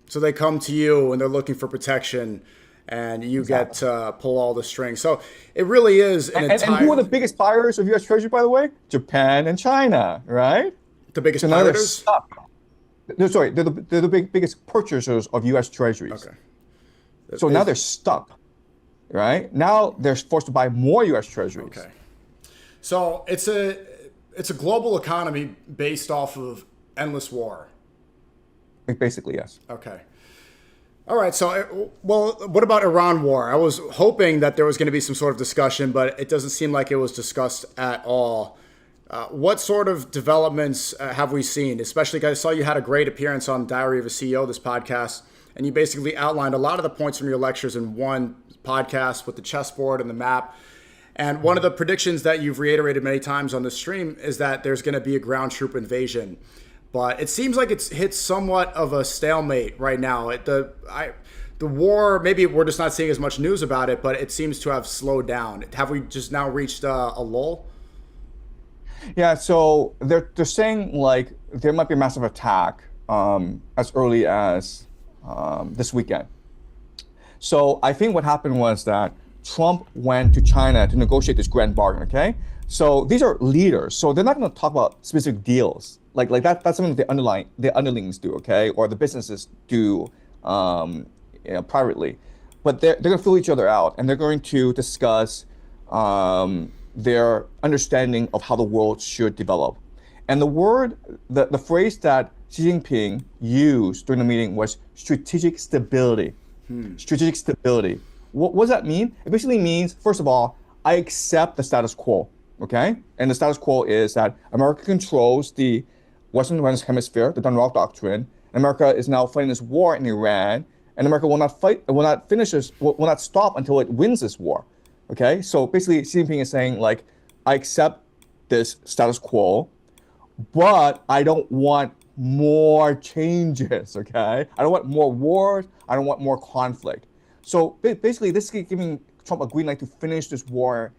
So they come to you and they're looking for protection, and you get to pull all the strings. So it really is an entire... And who are the biggest buyers of U.S. Treasury, by the way? Japan and China, right? The biggest pirates? No, sorry, they're the biggest purchasers of U.S. Treasuries. Okay. So now they're stuck, right? Now they're forced to buy more U.S. Treasuries. Okay. So it's a global economy based off of endless war. Basically, yes. Okay. All right. So, what about Iran war? I was hoping that there was going to be some sort of discussion, but it doesn't seem like it was discussed at all. What sort of developments have we seen? Especially, guys, I saw you had a great appearance on Diary of a CEO, this podcast, and you basically outlined a lot of the points from your lectures in one podcast with the chessboard and the map. And one of the predictions that you've reiterated many times on the stream is that there's going to be a ground troop invasion. But it seems like it's hit somewhat of a stalemate right now. The war, maybe we're just not seeing as much news about it, but it seems to have slowed down. Have we just now reached a lull? Yeah, so they're saying like there might be a massive attack as early as this weekend. So I think what happened was that Trump went to China to negotiate this grand bargain, okay? So these are leaders, so they're not going to talk about specific deals. Like that. That's something the underlings do, okay, or the businesses do privately. But they're going to fill each other out, and they're going to discuss their understanding of how the world should develop. And the phrase that Xi Jinping used during the meeting was strategic stability. Strategic stability. What does that mean? It basically means, first of all, I accept the status quo, okay? And the status quo is that America controls the Western Hemisphere, the Done Rock Doctrine, and America is now fighting this war in Iran, and America will not stop until it wins this war, okay? So basically, Xi Jinping is saying, like, I accept this status quo, but I don't want more changes, okay? I don't want more wars, I don't want more conflict. So basically, this is giving Trump a green light to finish this war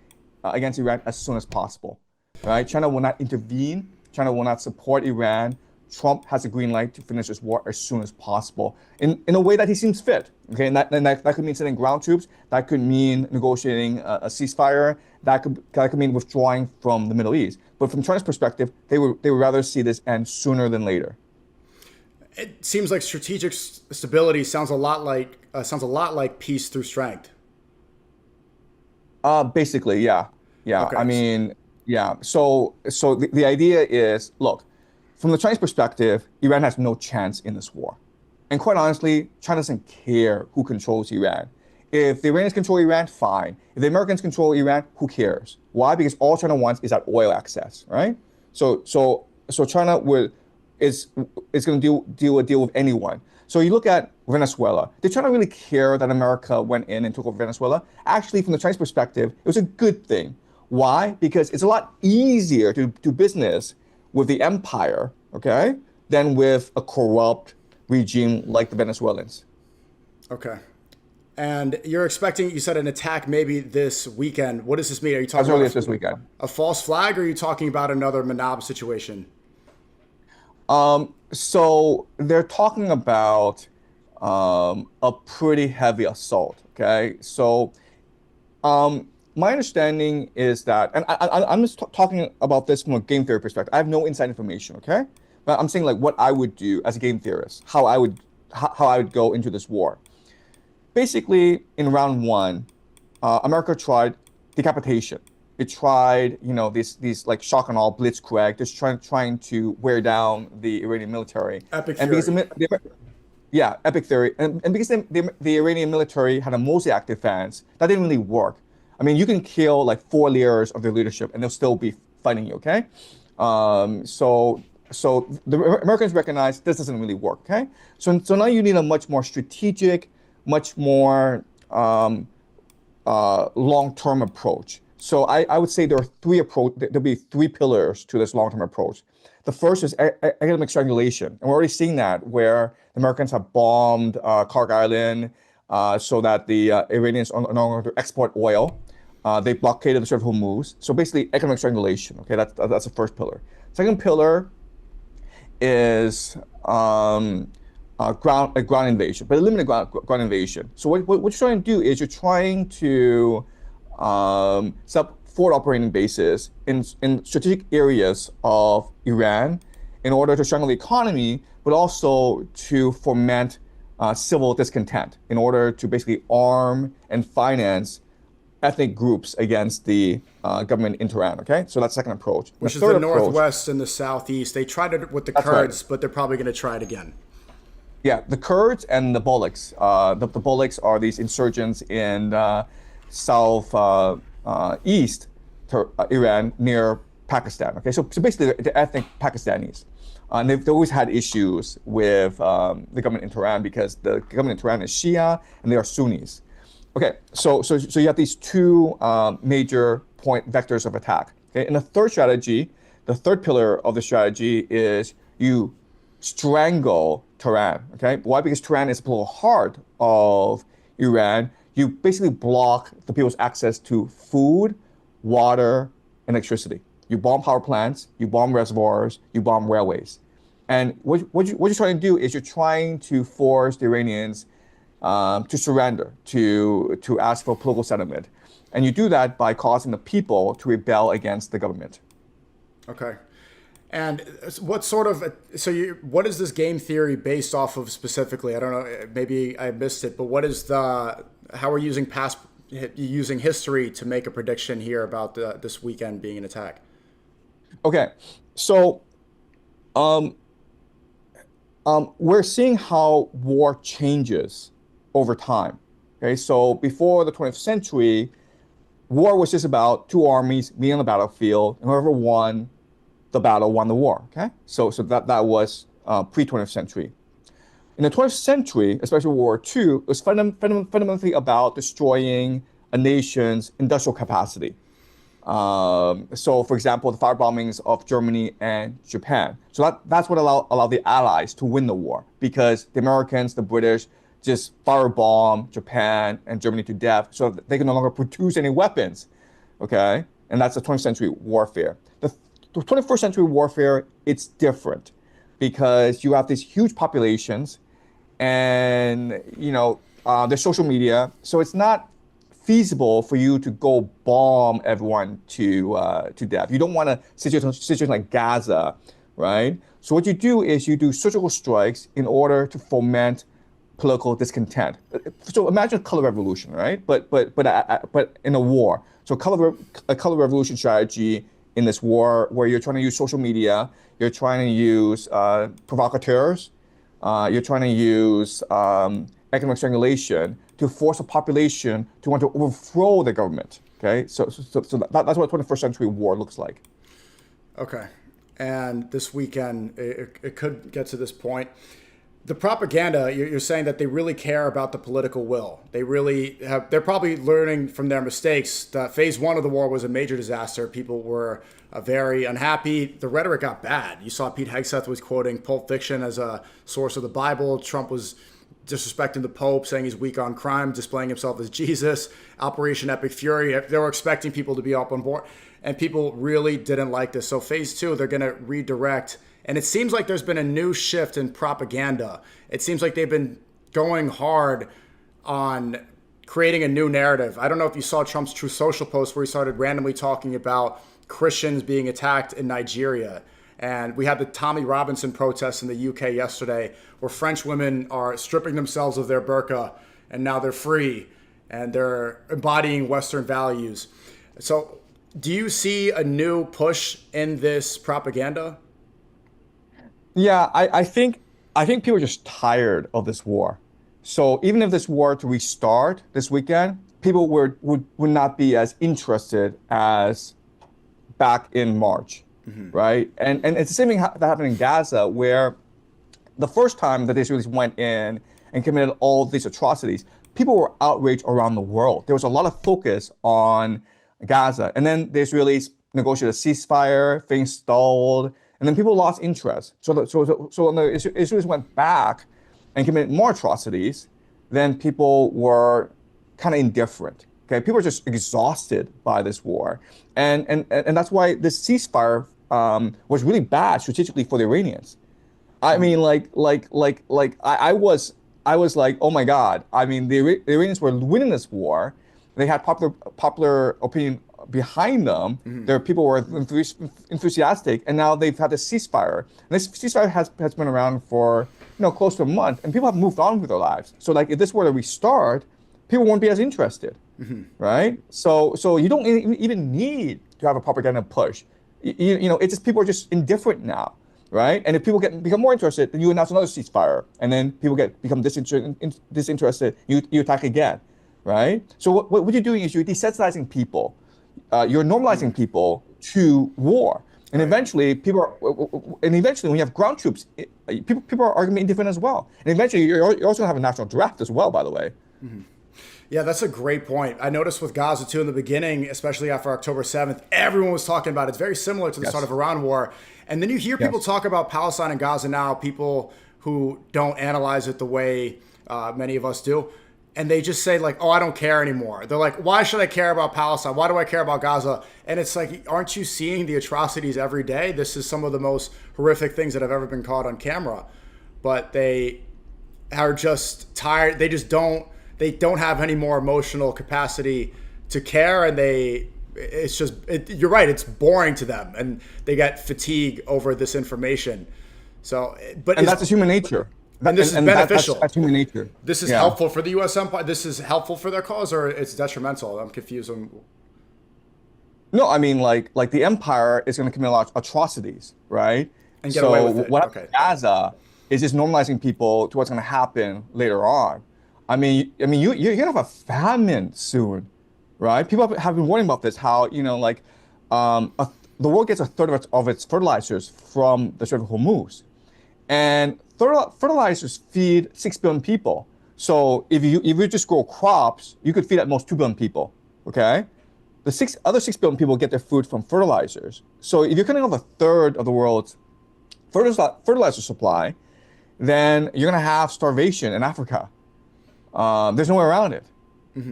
against Iran as soon as possible, right? China will not intervene. China will not support Iran. Trump has a green light to finish this war as soon as possible in a way that he seems fit, okay? And that could mean sending ground troops. That could mean negotiating a ceasefire. That could mean withdrawing from the Middle East. But from China's perspective, they would rather see this end sooner than later. It seems like strategic stability sounds a lot like peace through strength. Basically, yeah, yeah. I Okay. mean, yeah. So the idea is, look, from the Chinese perspective, Iran has no chance in this war, and quite honestly, China doesn't care who controls Iran. If the Iranians control Iran, fine. If the Americans control Iran, who cares? Why? Because all China wants is that oil access, right? So China will is is going to deal with anyone. So you look at Venezuela. Did China really care that America went in and took over Venezuela? Actually, from the Chinese perspective, it was a good thing. Why? Because it's a lot easier to do business with the empire, okay, than with a corrupt regime like the Venezuelans. Okay. And you're expecting, you said, an attack maybe this weekend. What does this mean? Are you As talking early about as this weekend. a false flag, or are you talking about another Manab situation? So they're talking about a pretty heavy assault. Okay, so my understanding is that, and I'm just talking about this from a game theory perspective. I have no inside information. Okay, but I'm saying like what I would do as a game theorist, how I would go into this war. Basically, in round one, America tried decapitation. It tried, these like shock and awe blitzkrieg, just trying to wear down the Iranian military. Epic And because Fury. yeah, epic theory, and because the Iranian military had a mostly active fans, that didn't really work. I mean, you can kill like 4 layers of their leadership, and they'll still be fighting you. Okay, so the Americans recognize this doesn't really work. Okay, so now you need a much more strategic, much more long-term approach. So I would say there'll be 3 pillars to this long-term approach. The first is economic strangulation, and we're already seeing that where the Americans have bombed Karg Island so that the Iranians are no longer to export oil. They blockaded the Strait of Hormuz. So basically, economic strangulation. Okay, that's the first pillar. Second pillar is ground invasion, but limited ground invasion. So what you're trying to do is you're trying to set up forward operating bases in strategic areas of Iran in order to strangle the economy, but also to foment civil discontent in order to basically arm and finance ethnic groups against the government in Tehran. Okay, so that's the second approach. Which The is third the approach, Northwest and the Southeast. They tried it with the that's right. Kurds, but they're probably going to try it again. Yeah, the Kurds and the Balochs. The Balochs are these insurgents in south east Iran near Pakistan. Okay, so basically the ethnic Pakistanis. And they've always had issues with the government in Tehran because the government in Tehran is Shia and they are Sunnis. Okay, so you have these two major point vectors of attack. Okay, and the third pillar of the strategy is you strangle Tehran. Okay, why? Because Tehran is the political heart of Iran. You basically block the people's access to food, water, and electricity. You bomb power plants, you bomb reservoirs, you bomb railways. And what you're trying to do is you're trying to force the Iranians to surrender, to ask for political settlement. And you do that by causing the people to rebel against the government. Okay. And what is this game theory based off of specifically? I don't know, maybe I missed it, but how are you using history to make a prediction here about this weekend being an attack? Okay, so we're seeing how war changes over time. Okay, so before the 20th century, war was just about two armies meeting on the battlefield, and whoever won the battle won the war. Okay, so that was pre-20th century. In the 20th century, especially World War II, it was fundamentally about destroying a nation's industrial capacity. So, for example, the fire bombings of Germany and Japan. So that's what allowed the Allies to win the war because the Americans, the British, just firebomb Japan and Germany to death so that they can no longer produce any weapons. Okay? And that's the 20th century warfare. The 21st century warfare, it's different because you have these huge populations and, there's social media. So it's not feasible for you to go bomb everyone to death. You don't want a situation like Gaza, right? So what you do is you do surgical strikes in order to foment political discontent. So imagine a color revolution, right? But in a war. So a color revolution strategy in this war where you're trying to use social media, you're trying to use provocateurs, you're trying to use economic strangulation to force a population to want to overthrow the government. Okay, that's what a 21st century war looks like. Okay, and this weekend it could get to this point. The propaganda, you're saying that they really care about the political will. They're probably learning from their mistakes. That phase one of the war was a major disaster. People were very unhappy. The rhetoric got bad. You saw Pete Hegseth was quoting Pulp Fiction as a source of the Bible. Trump was disrespecting the Pope, saying he's weak on crime, displaying himself as Jesus. Operation Epic Fury, they were expecting people to be up on board. And people really didn't like this. So phase two, they're going to redirect. And it seems like there's been a new shift in propaganda. It seems like they've been going hard on creating a new narrative. I don't know if you saw Trump's Truth Social post where he started randomly talking about Christians being attacked in Nigeria. And we had the Tommy Robinson protests in the UK yesterday where French women are stripping themselves of their burqa and now they're free and they're embodying Western values. So do you see a new push in this propaganda? Yeah, I think people are just tired of this war. So even if this war to restart this weekend, people would not be as interested as back in March, right? And it's the same thing that happened in Gaza, where the first time that the Israelis went in and committed all these atrocities, people were outraged around the world. There was a lot of focus on Gaza, and then the Israelis negotiated a ceasefire, things stalled. And then people lost interest. So when the Israelis went back and committed more atrocities, then people were kind of indifferent. Okay, people were just exhausted by this war, and that's why this ceasefire was really bad strategically for the Iranians. I mean, I was like, oh my God. I mean, the Iranians were winning this war. They had popular opinion behind them. There people were enthusiastic, and now they've had a ceasefire. And this ceasefire has been around for close to a month, and people have moved on with their lives. So like if this were to restart, people won't be as interested, right? So you don't even need to have a propaganda push. It's just people are just indifferent now, right? And if people become more interested, then you announce another ceasefire, and then people become disinterested. You attack again, right? So what you're doing is you're desensitizing people. You're normalizing people to war, and eventually when you have ground troops, people are arguing indifferent as well. And eventually, you're also going to have a national draft as well. By the way. Yeah, that's a great point. I noticed with Gaza too in the beginning, especially after October 7th, everyone was talking about it. It's very similar to the start of Iran war, and then you hear people talk about Palestine and Gaza now. People who don't analyze it the way many of us do. And they just say like, oh, I don't care anymore. They're like, why should I care about Palestine? Why do I care about Gaza? And it's like, aren't you seeing the atrocities every day? This is some of the most horrific things that have ever been caught on camera. But they are just tired. They don't have any more emotional capacity to care. And you're right, it's boring to them. And they get fatigue over this information. So, and that's human nature. And this is beneficial. That's human nature. This is helpful for the U.S. empire. This is helpful for their cause, or it's detrimental. I'm confused. No, I mean like the empire is going to commit a lot of atrocities, right? And get away with it. What happened in Gaza is just normalizing people to what's going to happen later on. I mean, you're going to have a famine soon, right? People have been warning about this. How the world gets a third of its fertilizers from the Strait of Hormuz, and fertilizers feed 6 billion people. So if you just grow crops, you could feed at most 2 billion people. Okay, the other 6 billion people get their food from fertilizers. So if you're cutting off a third of the world's fertilizer supply, then you're gonna have starvation in Africa. There's no way around it.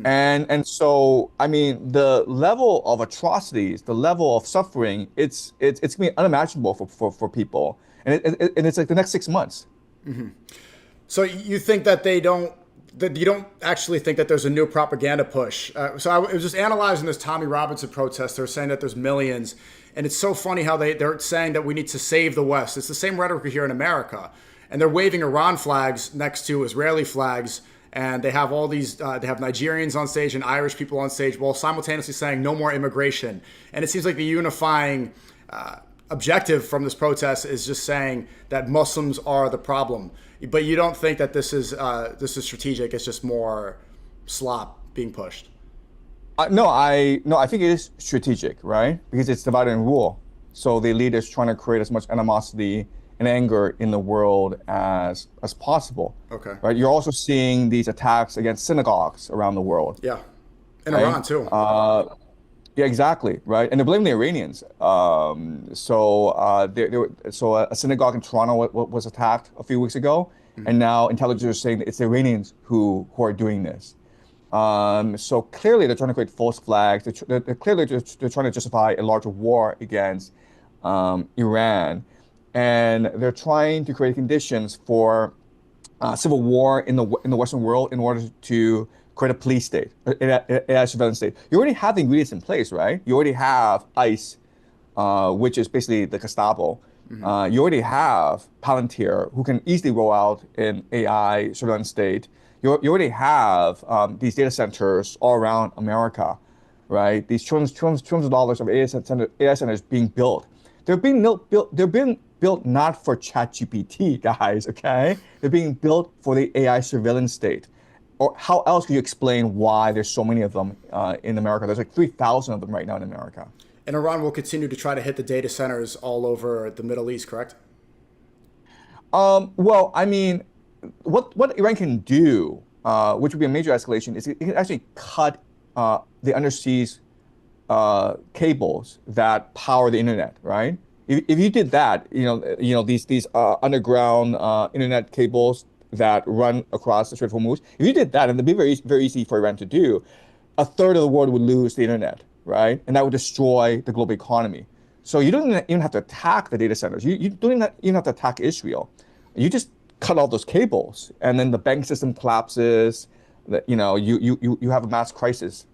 And so I mean the level of atrocities, the level of suffering, it's gonna be unimaginable for people. And it's like the next 6 months. So you think that they don't that you don't actually think that there's a new propaganda push. So I was just analyzing this Tommy Robinson protest. They're saying that there's millions. And it's so funny how they're saying that we need to save the West. It's the same rhetoric here in America. And they're waving Iran flags next to Israeli flags. And they have all these, they have Nigerians on stage and Irish people on stage while simultaneously saying no more immigration. And it seems like the unifying objective from this protest is just saying that Muslims are the problem. But you don't think that this is strategic. It's just more slop being pushed. No, I think it is strategic, right? Because it's divide and rule. So the elite is trying to create as much animosity and anger in the world as possible. Okay. Right. You're also seeing these attacks against synagogues around the world. Yeah. In right? Iran too. Yeah, exactly. Right. And they're blaming the Iranians. So a synagogue in Toronto was attacked a few weeks ago, and now intelligence are saying that it's the Iranians who are doing this. So clearly they're trying to create false flags. They're clearly they're trying to justify a larger war against Iran, and they're trying to create conditions for civil war in the Western world in order to create a police state, a surveillance state. You already have the ingredients in place, right? You already have ICE, which is basically the Gestapo. You already have Palantir, who can easily roll out an AI surveillance state. You already have these data centers all around America, right? These trillions of dollars of AI centers being built. They're being built not for ChatGPT, guys, okay? They're being built for the AI surveillance state. Or how else can you explain why there's so many of them in America? There's like 3,000 of them right now in America. And Iran will continue to try to hit the data centers all over the Middle East, correct? Well, I mean, what Iran can do, which would be a major escalation, is it can actually cut the underseas cables that power the internet, right? If you did that, these underground internet cables that run across the Strait of Hormuz, if you did that, and it'd be very easy for Iran to do, a third of the world would lose the internet, right? And that would destroy the global economy. So you don't even have to attack the data centers. You don't even have to attack Israel. You just cut all those cables, and then the bank system collapses. You have a mass crisis.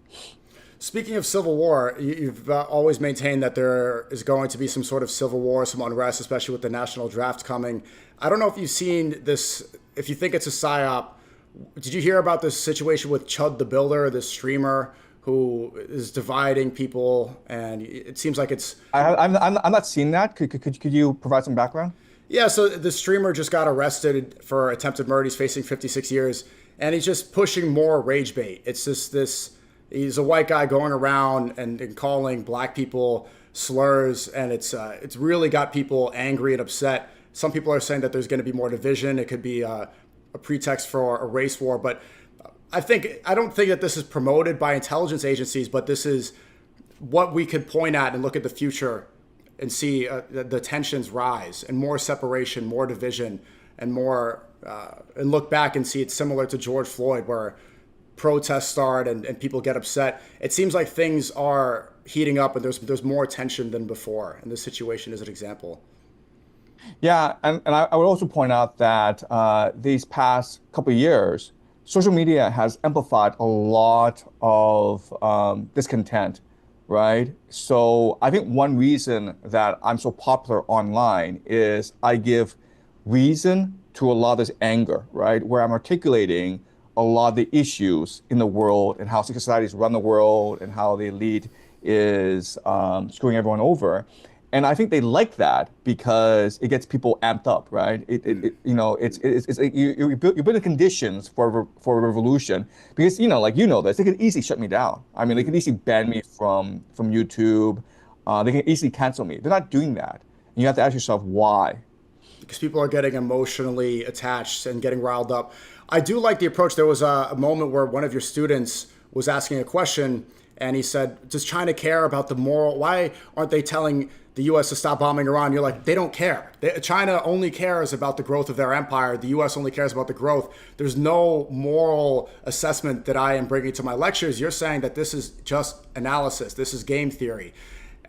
Speaking of civil war, you've always maintained that there is going to be some sort of civil war, some unrest, especially with the national draft coming. I don't know if you've seen this, if you think it's a psyop. Did you hear about this situation with Chud the Builder, this streamer who is dividing people? And it seems like it's... I'm not seeing that. Could you provide some background? Yeah, so the streamer just got arrested for attempted murder. He's facing 56 years, and he's just pushing more rage bait. It's just this... He's a white guy going around and calling black people slurs, and it's really got people angry and upset. Some people are saying that there's going to be more division. It could be a pretext for a race war, but I don't think that this is promoted by intelligence agencies, but this is what we could point at and look at the future and see the tensions rise and more separation, more division, and more and look back and see it's similar to George Floyd, where protests start and people get upset. It seems like things are heating up and there's more tension than before. And this situation is an example. Yeah, and I would also point out that these past couple of years, social media has amplified a lot of discontent, right? So I think one reason that I'm so popular online is I give reason to a lot of this anger, right? Where I'm articulating a lot of the issues in the world and how secret societies run the world and how the elite is screwing everyone over. And I think they like that because it gets people amped up, right? You're building conditions for a revolution because, this, they could easily shut me down. I mean, they could easily ban me from YouTube. They can easily cancel me. They're not doing that. And you have to ask yourself why. Because people are getting emotionally attached and getting riled up. I do like the approach. There was a moment where one of your students was asking a question, and he said, does China care about the moral? Why aren't they telling the U.S. to stop bombing Iran? You're like, they don't care. China only cares about the growth of their empire. The U.S. only cares about the growth. There's no moral assessment that I am bringing to my lectures. You're saying that this is just analysis. This is game theory,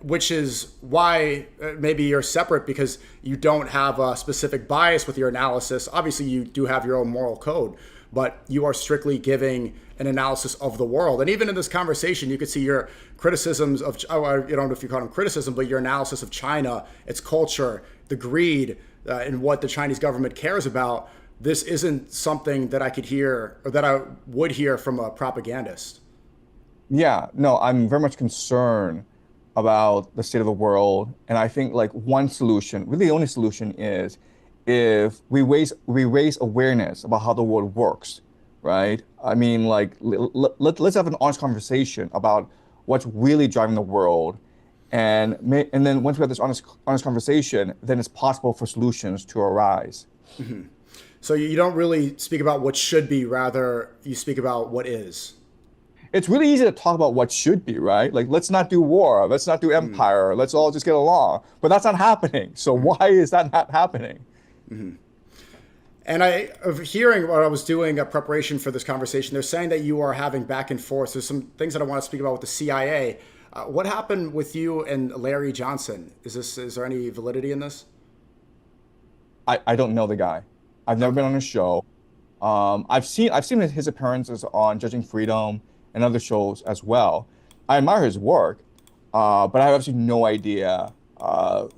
which is why maybe you're separate, because you don't have a specific bias with your analysis. Obviously, you do have your own moral code. but you are strictly giving an analysis of the world. And even in this conversation, you could see your criticisms of, I don't know if you call them criticism, but your analysis of China, its culture, the greed, and what the Chinese government cares about. This isn't something that I could hear or that I would hear from a propagandist. Yeah, no, I'm very much concerned about the state of the world, and I think like one solution, really the only solution is if we raise awareness about how the world works, right? I mean, like let's have an honest conversation about what's really driving the world, and then once we have this honest conversation, then it's possible for solutions to arise. So you don't really speak about what should be, rather you speak about what is. It's really easy to talk about what should be, right? Like, let's not do war, let's not do empire, let's all just get along. But that's not happening. So why is that not happening? And of hearing what I was doing a preparation for this conversation, they're saying that you are having back and forth. There's some things that I want to speak about with the CIA. What happened with you and Larry Johnson? Is there any validity in this? I don't know the guy. I've never been on his show. I've seen his appearances on Judging Freedom and other shows as well. I admire his work, but I have absolutely no idea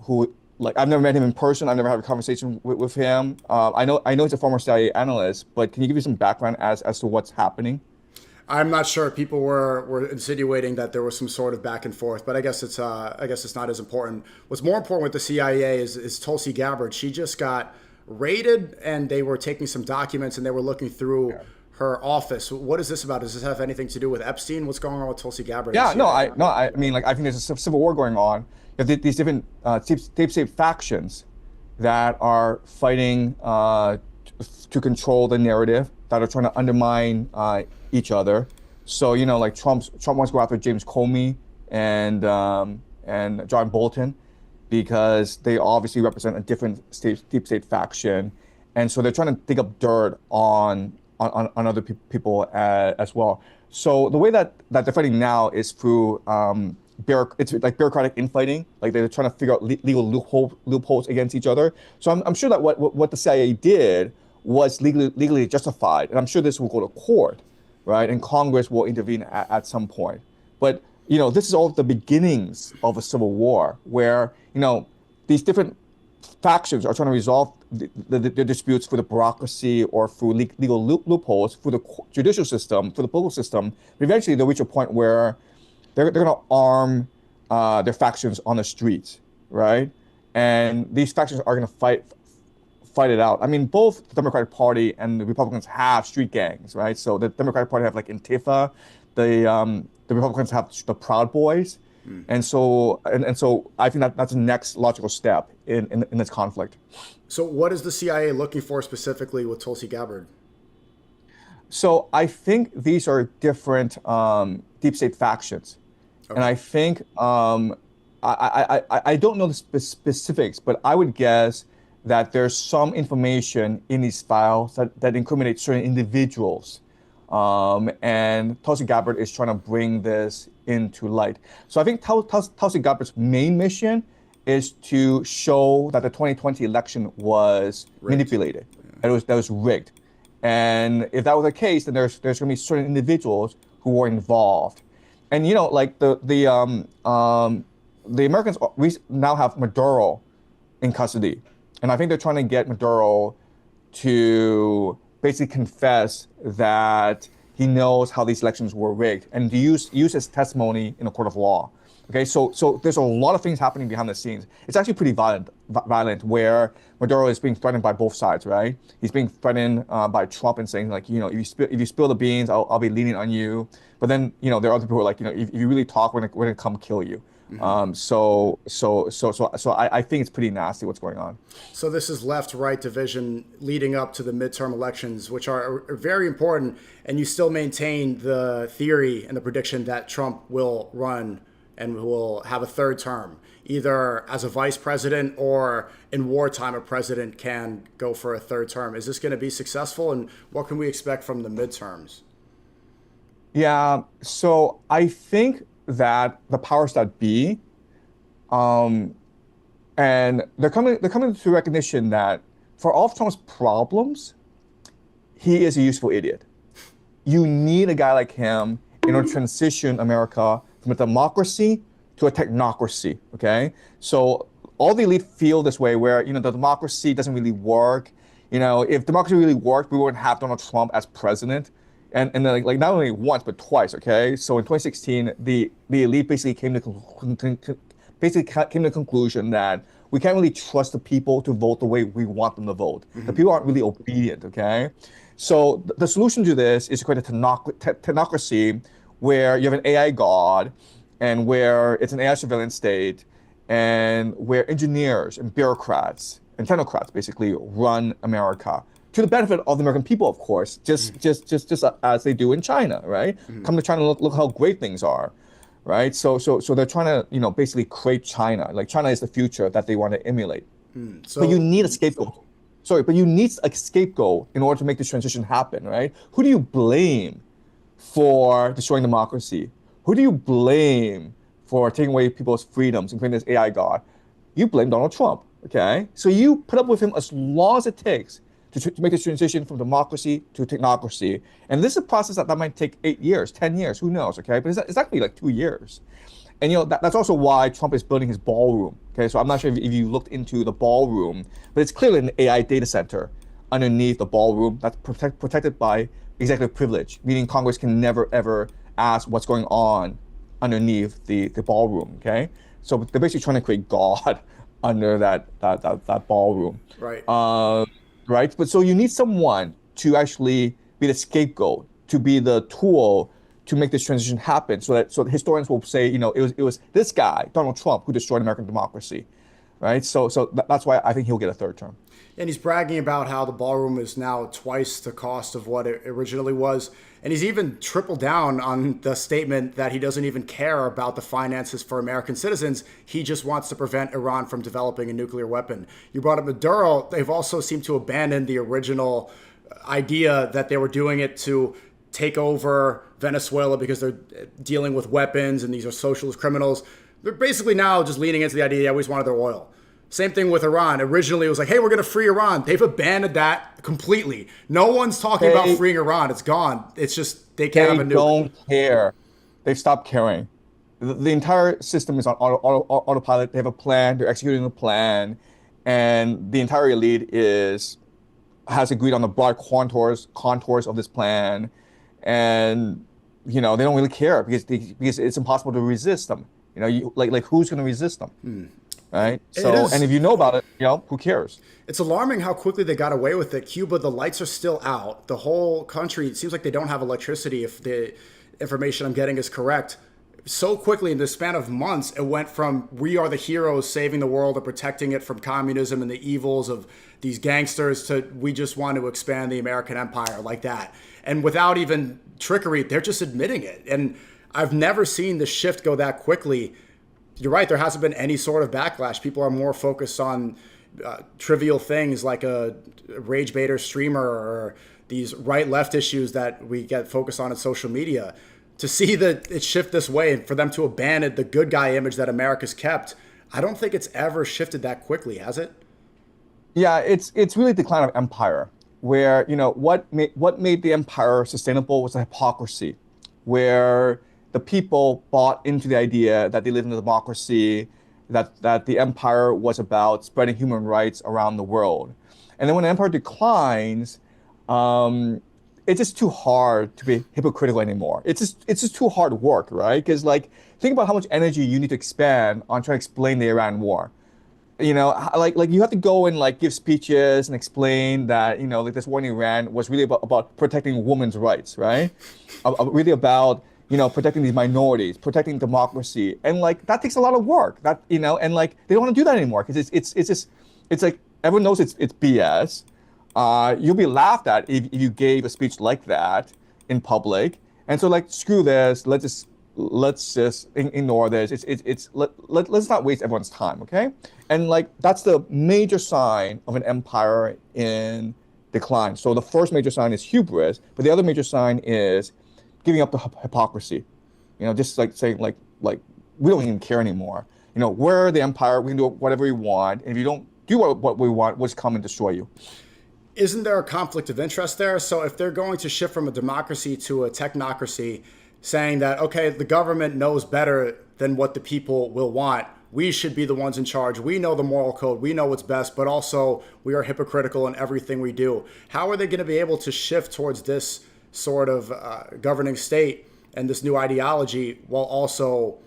who. Like, I've never met him in person. I've never had a conversation with him. I know he's a former CIA analyst, but can you give me some background as to what's happening? I'm not sure. People were insinuating that there was some sort of back and forth, but I guess it's not as important. What's more important with the CIA is Tulsi Gabbard. She just got raided, and they were taking some documents, and they were looking through her office. What is this about? Does this have anything to do with Epstein? What's going on with Tulsi Gabbard? Yeah, no, I mean, like, I think there's a civil war going on. You have these different deep state factions that are fighting to control the narrative, that are trying to undermine each other. So, like Trump wants to go after James Comey and John Bolton because they obviously represent a different deep state faction, and so they're trying to dig up dirt on other people as well. So the way that they're fighting now is through it's like bureaucratic infighting. Like, they're trying to figure out legal loopholes against each other. So I'm sure that what the CIA did was legally justified, and I'm sure this will go to court, right? And Congress will intervene at some point. But this is all the beginnings of a civil war, where these different factions are trying to resolve the disputes through the bureaucracy or through legal loopholes, through the judicial system, through the political system. But eventually, they'll reach a point where they're going to arm their factions on the streets, right? And these factions are going to fight it out. I mean, both the Democratic Party and the Republicans have street gangs, right? So the Democratic Party have like Antifa, the Republicans have the Proud Boys, and so I think that's the next logical step in this conflict. So what is the CIA looking for specifically with Tulsi Gabbard? So I think these are different deep state factions, and I think I don't know the specifics, but I would guess that there's some information in these files that incriminate certain individuals. And Tulsi Gabbard is trying to bring this into light. So I think Tulsi Gabbard's main mission is to show that the 2020 election was manipulated, that was rigged. And if that was the case, then there's going to be certain individuals who were involved. And like the Americans, we now have Maduro in custody. And I think they're trying to get Maduro to basically confess that he knows how these elections were rigged and to use his testimony in a court of law. Okay, so there's a lot of things happening behind the scenes. It's actually pretty violent, where Maduro is being threatened by both sides, right? He's being threatened by Trump and saying, like, if you spill the beans, I'll be lenient on you. But then, there are other people who are like, if you really talk, we're gonna come kill you. So I think it's pretty nasty what's going on. So this is left-right division leading up to the midterm elections, which are very important, and you still maintain the theory and the prediction that Trump will run and will have a third term, either as a vice president or in wartime, a president can go for a third term. Is this going to be successful, and what can we expect from the midterms? Yeah, so I think that the powers that be, and they're coming to recognition that for all of Trump's problems, he is a useful idiot. You need a guy like him in order to transition America from a democracy to a technocracy. Okay, so all the elite feel this way, where the democracy doesn't really work. If democracy really worked, we wouldn't have Donald Trump as president. And then like not only once but twice. Okay, so in 2016, the elite basically came to the conclusion that we can't really trust the people to vote the way we want them to vote. The people aren't really obedient. Okay, so the solution to this is to create a technocracy where you have an AI god, and where it's an AI surveillance state, and where engineers and bureaucrats and technocrats basically run America to the benefit of the American people, of course, just as they do in China, right? Come to China, look how great things are, right? So they're trying to basically create China. Like China is the future that they want to emulate. But you need a scapegoat. But you need a scapegoat in order to make this transition happen, right? Who do you blame for destroying democracy? Who do you blame for taking away people's freedoms and creating this AI god? You blame Donald Trump, okay? So you put up with him as long as it takes to make this transition from democracy to technocracy. And this is a process that might take 8 years, 10 years, who knows, okay? But it's actually like 2 years. And that's also why Trump is building his ballroom, okay? So I'm not sure if you looked into the ballroom, but it's clearly an AI data center underneath the ballroom that's protected by executive privilege, meaning Congress can never, ever ask what's going on underneath the ballroom, okay? So they're basically trying to create God under that ballroom. Right. Right? But so you need someone to actually be the scapegoat, to be the tool to make this transition happen, so that historians will say, it was this guy, Donald Trump, who destroyed American democracy, right? So that's why I think he'll get a third term. And he's bragging about how the ballroom is now twice the cost of what it originally was. And he's even tripled down on the statement that he doesn't even care about the finances for American citizens. He just wants to prevent Iran from developing a nuclear weapon. You brought up Maduro. They've also seemed to abandon the original idea that they were doing it to take over Venezuela because they're dealing with weapons and these are socialist criminals. They're basically now just leaning into the idea, yeah, we just wanted their oil. Same thing with Iran. Originally, it was like, hey, we're going to free Iran. They've abandoned that completely. No one's talking about freeing Iran. It's gone. It's just they can't have a nuke. They don't care. They've stopped caring. The entire system is on autopilot. They have a plan. They're executing the plan. And the entire elite has agreed on the broad contours of this plan. And, they don't really care because it's impossible to resist them. Like who's going to resist them? Right. So, and if you know about it, who cares? It's alarming how quickly they got away with it. Cuba, the lights are still out. The whole country, it seems like they don't have electricity, if the information I'm getting is correct. So quickly, in the span of months, it went from we are the heroes saving the world and protecting it from communism and the evils of these gangsters to we just want to expand the American empire like that. And without even trickery, they're just admitting it. And I've never seen the shift go that quickly. You're right, there hasn't been any sort of backlash. People are more focused on trivial things like a rage baiter streamer or these right-left issues that we get focused on social media. To see that it shift this way and for them to abandon the good guy image that America's kept, I don't think it's ever shifted that quickly, has it? Yeah, it's really the decline of empire, where what made the empire sustainable was the hypocrisy, where the people bought into the idea that they live in a democracy, that the empire was about spreading human rights around the world. And then when the empire declines, it's just too hard to be hypocritical anymore. It's just too hard work, right? Because think about how much energy you need to expend on trying to explain the Iran war. You have to go and give speeches and explain that this war in Iran was really about protecting women's rights, right? Really about protecting these minorities, protecting democracy, and that takes a lot of work. That and they don't want to do that anymore because it's like everyone knows it's BS. You'll be laughed at if you gave a speech like that in public. And so screw this. Let's just ignore this. Let's not waste everyone's time, okay? And that's the major sign of an empire in decline. So the first major sign is hubris, but the other major sign is giving up the hypocrisy, just saying we don't even care anymore. We're the empire. We can do whatever we want, and if you don't do what we want, we'll just come and destroy you. Isn't there a conflict of interest there? So if they're going to shift from a democracy to a technocracy, saying that, okay, the government knows better than what the people will want, we should be the ones in charge. We know the moral code. We know what's best, but also we are hypocritical in everything we do. How are they going to be able to shift towards this sort of governing state and this new ideology while also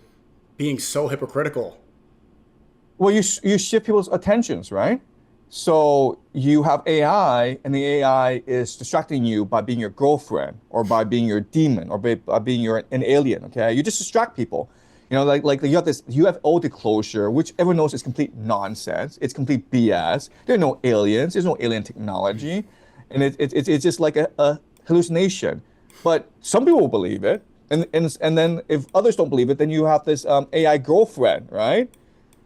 being so hypocritical? Well, you shift people's attentions, right? So you have AI, and the AI is distracting you by being your girlfriend, or by being your demon, or by being an alien. Okay, you just distract people. You know, like you have this UFO disclosure, which everyone knows is complete nonsense. It's complete BS. There are no aliens. There's no alien technology, and it's just like a hallucination. But some people will believe it, and then if others don't believe it, then you have this AI girlfriend, right?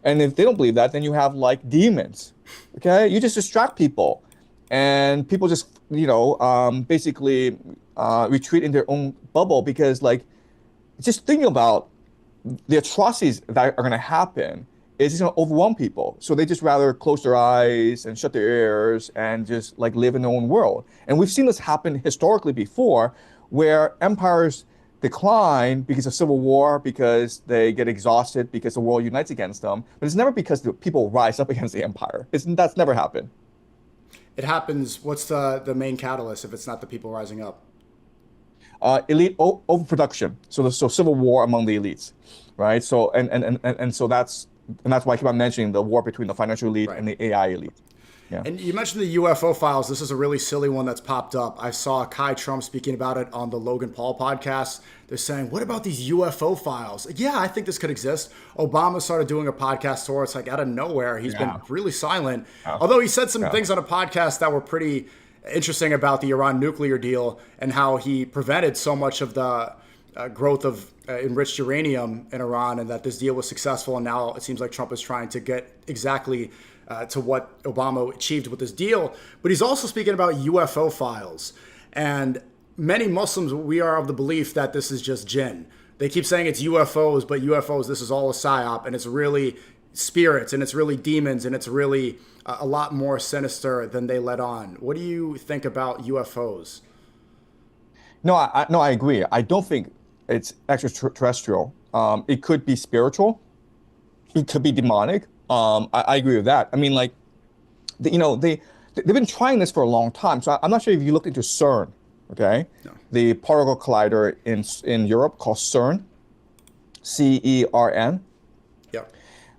And if they don't believe that, then you have like demons. Okay, you just distract people, and people just basically retreat in their own bubble, because like just thinking about the atrocities that are going to happen is just going to overwhelm people. So they just rather close their eyes and shut their ears and just like live in their own world. And we've seen this happen historically before, where empires decline because of civil war, because they get exhausted, because the world unites against them. But it's never because the people rise up against the empire. That's never happened. It happens. What's the main catalyst if it's not the people rising up? Elite overproduction. So civil war among the elites, right? So and so that's why I keep on mentioning the war between the financial elite Right. and the AI elite. Yeah. And you mentioned the UFO files. This is a really silly one that's popped up. I saw Kai Trump speaking about it on the Logan Paul podcast. They're saying, what about these UFO files? Yeah, I think this could exist. Obama started doing a podcast tour. It's like out of nowhere. He's been really silent. Although he said some things on a podcast that were pretty interesting about the Iran nuclear deal and how he prevented so much of the growth of enriched uranium in Iran, and that this deal was successful. And now it seems like Trump is trying to get exactly to what Obama achieved with this deal. But he's also speaking about UFO files. And many Muslims, we are of the belief that this is just jinn. They keep saying it's UFOs, but UFOs, this is all a psyop, and it's really spirits, and it's really demons, and it's really a lot more sinister than they let on. What do you think about UFOs? No, I agree. I don't think it's extraterrestrial. It could be spiritual. It could be demonic. I agree with that. I mean, like, they've been trying this for a long time. So I'm not sure if you looked into CERN, okay? No. The particle collider in Europe called CERN, CERN. Yeah.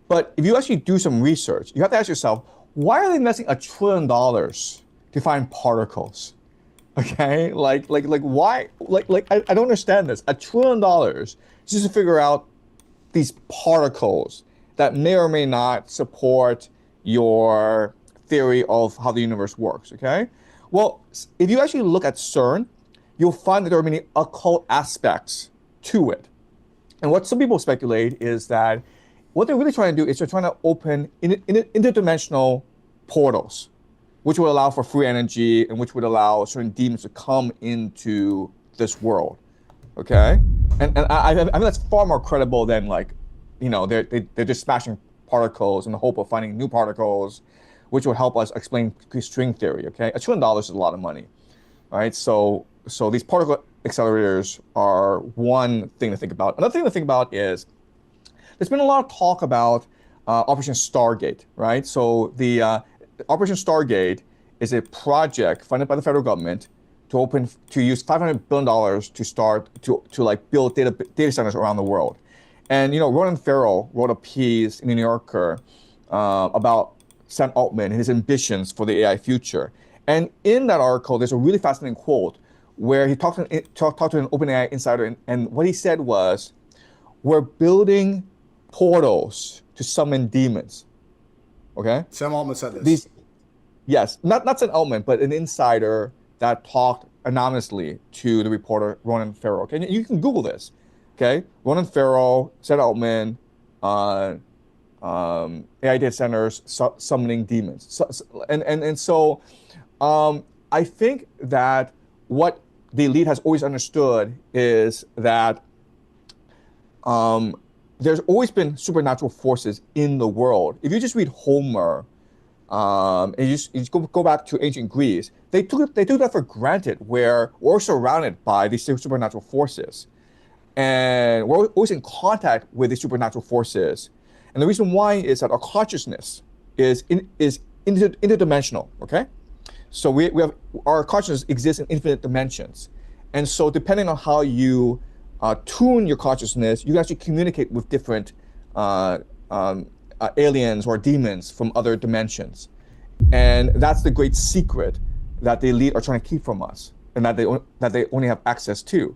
But if you actually do some research, you have to ask yourself, why are they investing $1 trillion to find particles? Okay, like why? I don't understand this. $1 trillion just to figure out these particles that may or may not support your theory of how the universe works. Okay, well, if you actually look at CERN, you'll find that there are many occult aspects to it. And what some people speculate is that what they're really trying to do is they're trying to open interdimensional portals, which will allow for free energy and which would allow certain demons to come into this world. Okay, and I mean that's far more credible than like, they're just smashing particles in the hope of finding new particles, which will help us explain string theory. Okay, $1 trillion is a lot of money, right? So these particle accelerators are one thing to think about. Another thing to think about is there's been a lot of talk about Operation Stargate, right? So the Operation Stargate is a project funded by the federal government to use $500 billion to start to like build data centers around the world. And Ronan Farrow wrote a piece in the New Yorker about Sam Altman and his ambitions for the AI future. And in that article, there's a really fascinating quote where he talked to an OpenAI insider, and what he said was, "We're building portals to summon demons." Okay. Sam Altman said this. Yes, not Sam Altman, but an insider that talked anonymously to the reporter Ronan Farrow. Okay, and you can Google this. Okay, Ronan Farrow, Sam Altman, AI data centers summoning demons. So I think that what the elite has always understood is that there's always been supernatural forces in the world. If you just read Homer, And you just go back to ancient Greece. They took that for granted, where we're surrounded by these supernatural forces, and we're always in contact with these supernatural forces. And the reason why is that our consciousness is interdimensional. Okay, so we have our consciousness exists in infinite dimensions, and so depending on how you tune your consciousness, you can actually communicate with different uh, um, aliens or demons from other dimensions. And that's the great secret that the elite are trying to keep from us, and that they only have access to.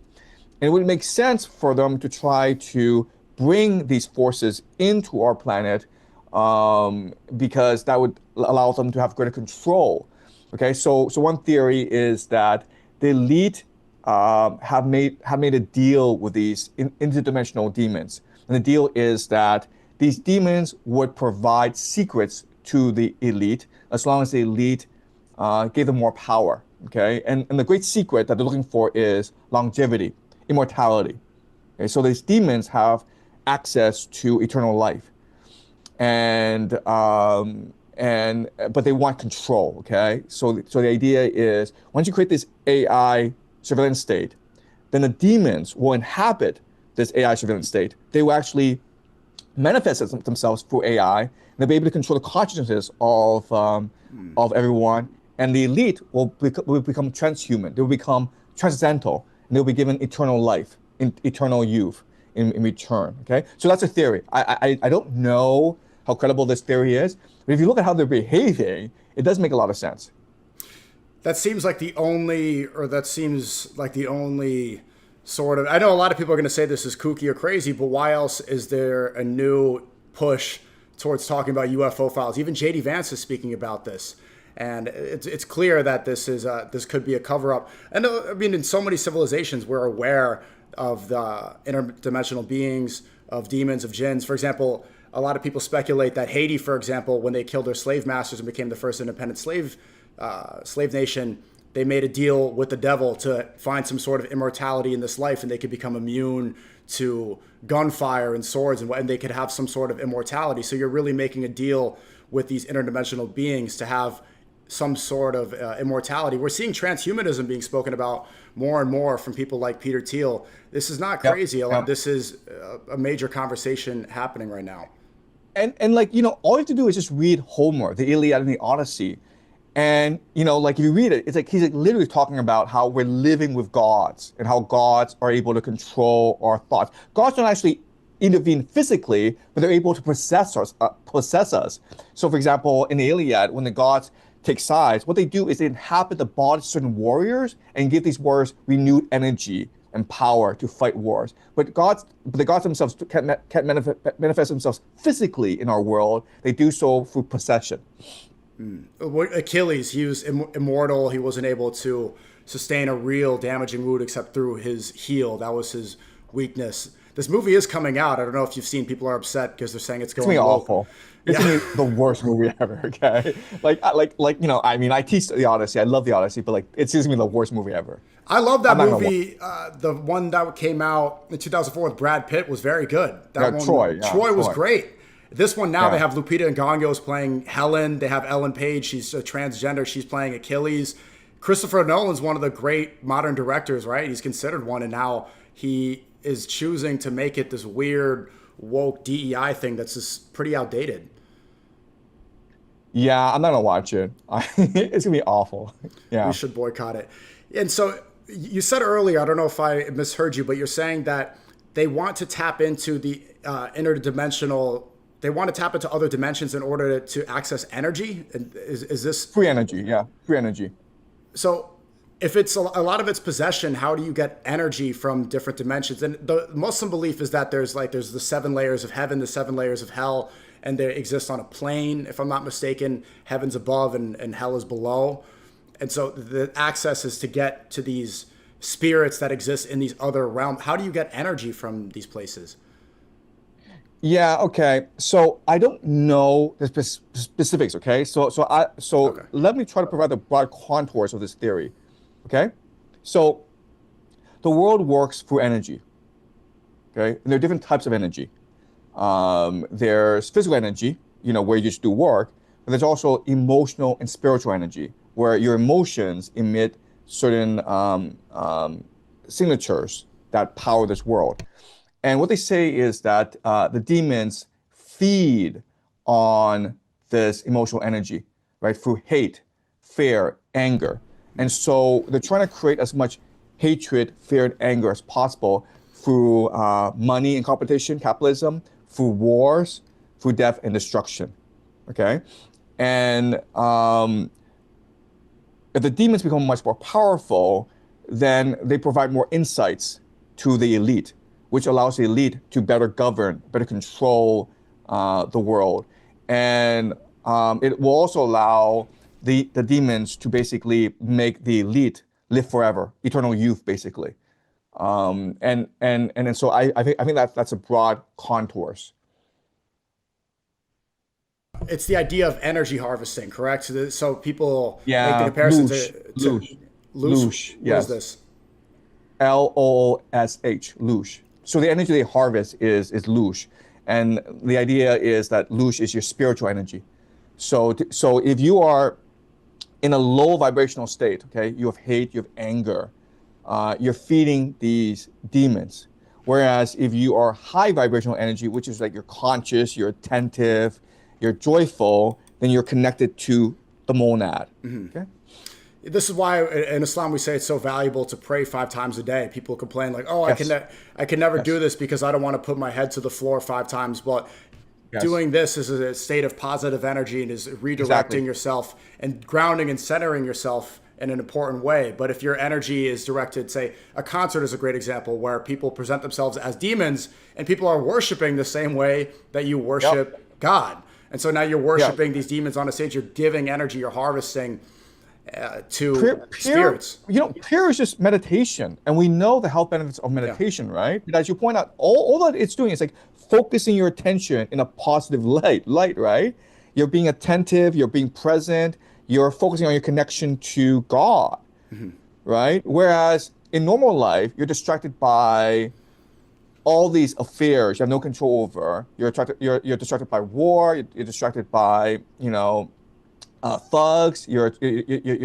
And it would make sense for them to try to bring these forces into our planet, because that would allow them to have greater control. Okay, so one theory is that the elite have made a deal with these interdimensional demons, and the deal is that these demons would provide secrets to the elite as long as the elite gave them more power. Okay, and the great secret that they're looking for is longevity, immortality. Okay, so these demons have access to eternal life, and but they want control. Okay, so the idea is once you create this AI surveillance state, then the demons will inhabit this AI surveillance state. They will actually manifest themselves through AI, and they'll be able to control the consciousness of everyone. And the elite will become transhuman. They will become transcendental, and they'll be given eternal life, eternal youth in return. Okay, so that's a theory. I don't know how credible this theory is, but if you look at how they're behaving, it does make a lot of sense. That seems like the only, or that seems like the only sort of. I know a lot of people are going to say this is kooky or crazy, but why else is there a new push towards talking about UFO files? Even JD Vance is speaking about this, and it's clear that this could be a cover up. And I mean, in so many civilizations, we're aware of the interdimensional beings, of demons, of jinns. For example, a lot of people speculate that Haiti, for example, when they killed their slave masters and became the first independent slave nation, they made a deal with the devil to find some sort of immortality in this life, and they could become immune to gunfire and swords, and they could have some sort of immortality. So you're really making a deal with these interdimensional beings to have some sort of immortality. We're seeing transhumanism being spoken about more and more from people like Peter Thiel. This is not crazy. Yep. This is a major conversation happening right now. And like, all you have to do is just read Homer, the Iliad and the Odyssey. And, like if you read it, it's like he's like literally talking about how we're living with gods and how gods are able to control our thoughts. Gods don't actually intervene physically, but they're able to possess us. So, for example, in the Iliad, when the gods take sides, what they do is they inhabit the bodies of certain warriors and give these warriors renewed energy and power to fight wars. But the gods themselves can't manifest themselves physically in our world. They do so through possession. Achilles, he was immortal. He wasn't able to sustain a real damaging wound except through his heel. That was his weakness. This movie is coming out. I don't know if you've seen. People are upset because they're saying it's going. It's gonna be awful. It's gonna be the worst movie ever. Okay, I mean, I teach the Odyssey. I love the Odyssey, but like, it's just gonna be the worst movie ever. I love that movie. The one that came out in 2004 with Brad Pitt was very good. That one, Troy was great. This one now they have Lupita Nyong'o's playing Helen. They have Ellen Page. She's a transgender. She's playing Achilles. Christopher Nolan's one of the great modern directors, right? He's considered one, and now he is choosing to make it this weird woke DEI thing that's just pretty outdated. Yeah, I'm not gonna watch it. It's gonna be awful. Yeah, we should boycott it. And so you said earlier, I don't know if I misheard you, but you're saying that they want to tap into the interdimensional. They want to tap into other dimensions in order to access energy. And is this free energy? Yeah, free energy. So if it's a lot of its possession, how do you get energy from different dimensions? And the Muslim belief is that there's the 7 layers of heaven, the 7 layers of hell, and they exist on a plane. If I'm not mistaken, heaven's above and hell is below. And so the access is to get to these spirits that exist in these other realms. How do you get energy from these places? Yeah. Okay. So I don't know the specifics. Okay. So let me try to provide the broad contours of this theory. Okay. So the world works through energy. Okay. And there are different types of energy. There's physical energy, where you just do work, but there's also emotional and spiritual energy, where your emotions emit certain signatures that power this world. And what they say is that the demons feed on this emotional energy, right, through hate, fear, anger. And so they're trying to create as much hatred, fear, and anger as possible through money and competition, capitalism, through wars, through death and destruction. Okay? And if the demons become much more powerful, then they provide more insights to the elite, which allows the elite to better govern, better control the world. And it will also allow the demons to basically make the elite live forever, eternal youth, basically. And so I think that's a broad contours. It's the idea of energy harvesting, correct? So people make the Yeah, comparison to loosh, loosh. What is yes. this? Loosh. Loosh. So the energy they harvest is loosh, and the idea is that loosh is your spiritual energy. So if you are in a low vibrational state, okay, you have hate, you have anger, you're feeding these demons. Whereas if you are high vibrational energy, which is like you're conscious, you're attentive, you're joyful, then you're connected to the monad. Okay. This is why in Islam we say it's so valuable to pray 5 times a day. People complain like, "Oh, Yes. I can never Yes. do this because I don't want to put my head to the floor 5 times." But Yes. doing this is a state of positive energy and is redirecting Exactly. yourself and grounding and centering yourself in an important way. But if your energy is directed, say, a concert is a great example where people present themselves as demons and people are worshiping the same way that you worship God. And so now you're worshiping these demons on a stage. You're giving energy. You're harvesting to spirits. Prayer is just meditation, and we know the health benefits of meditation, right? But as you point out, all that it's doing is like focusing your attention in a positive light, right? You're being attentive, you're being present, you're focusing on your connection to God, right? Whereas in normal life, you're distracted by all these affairs you have no control over. You're distracted by war. You're distracted by thugs. You're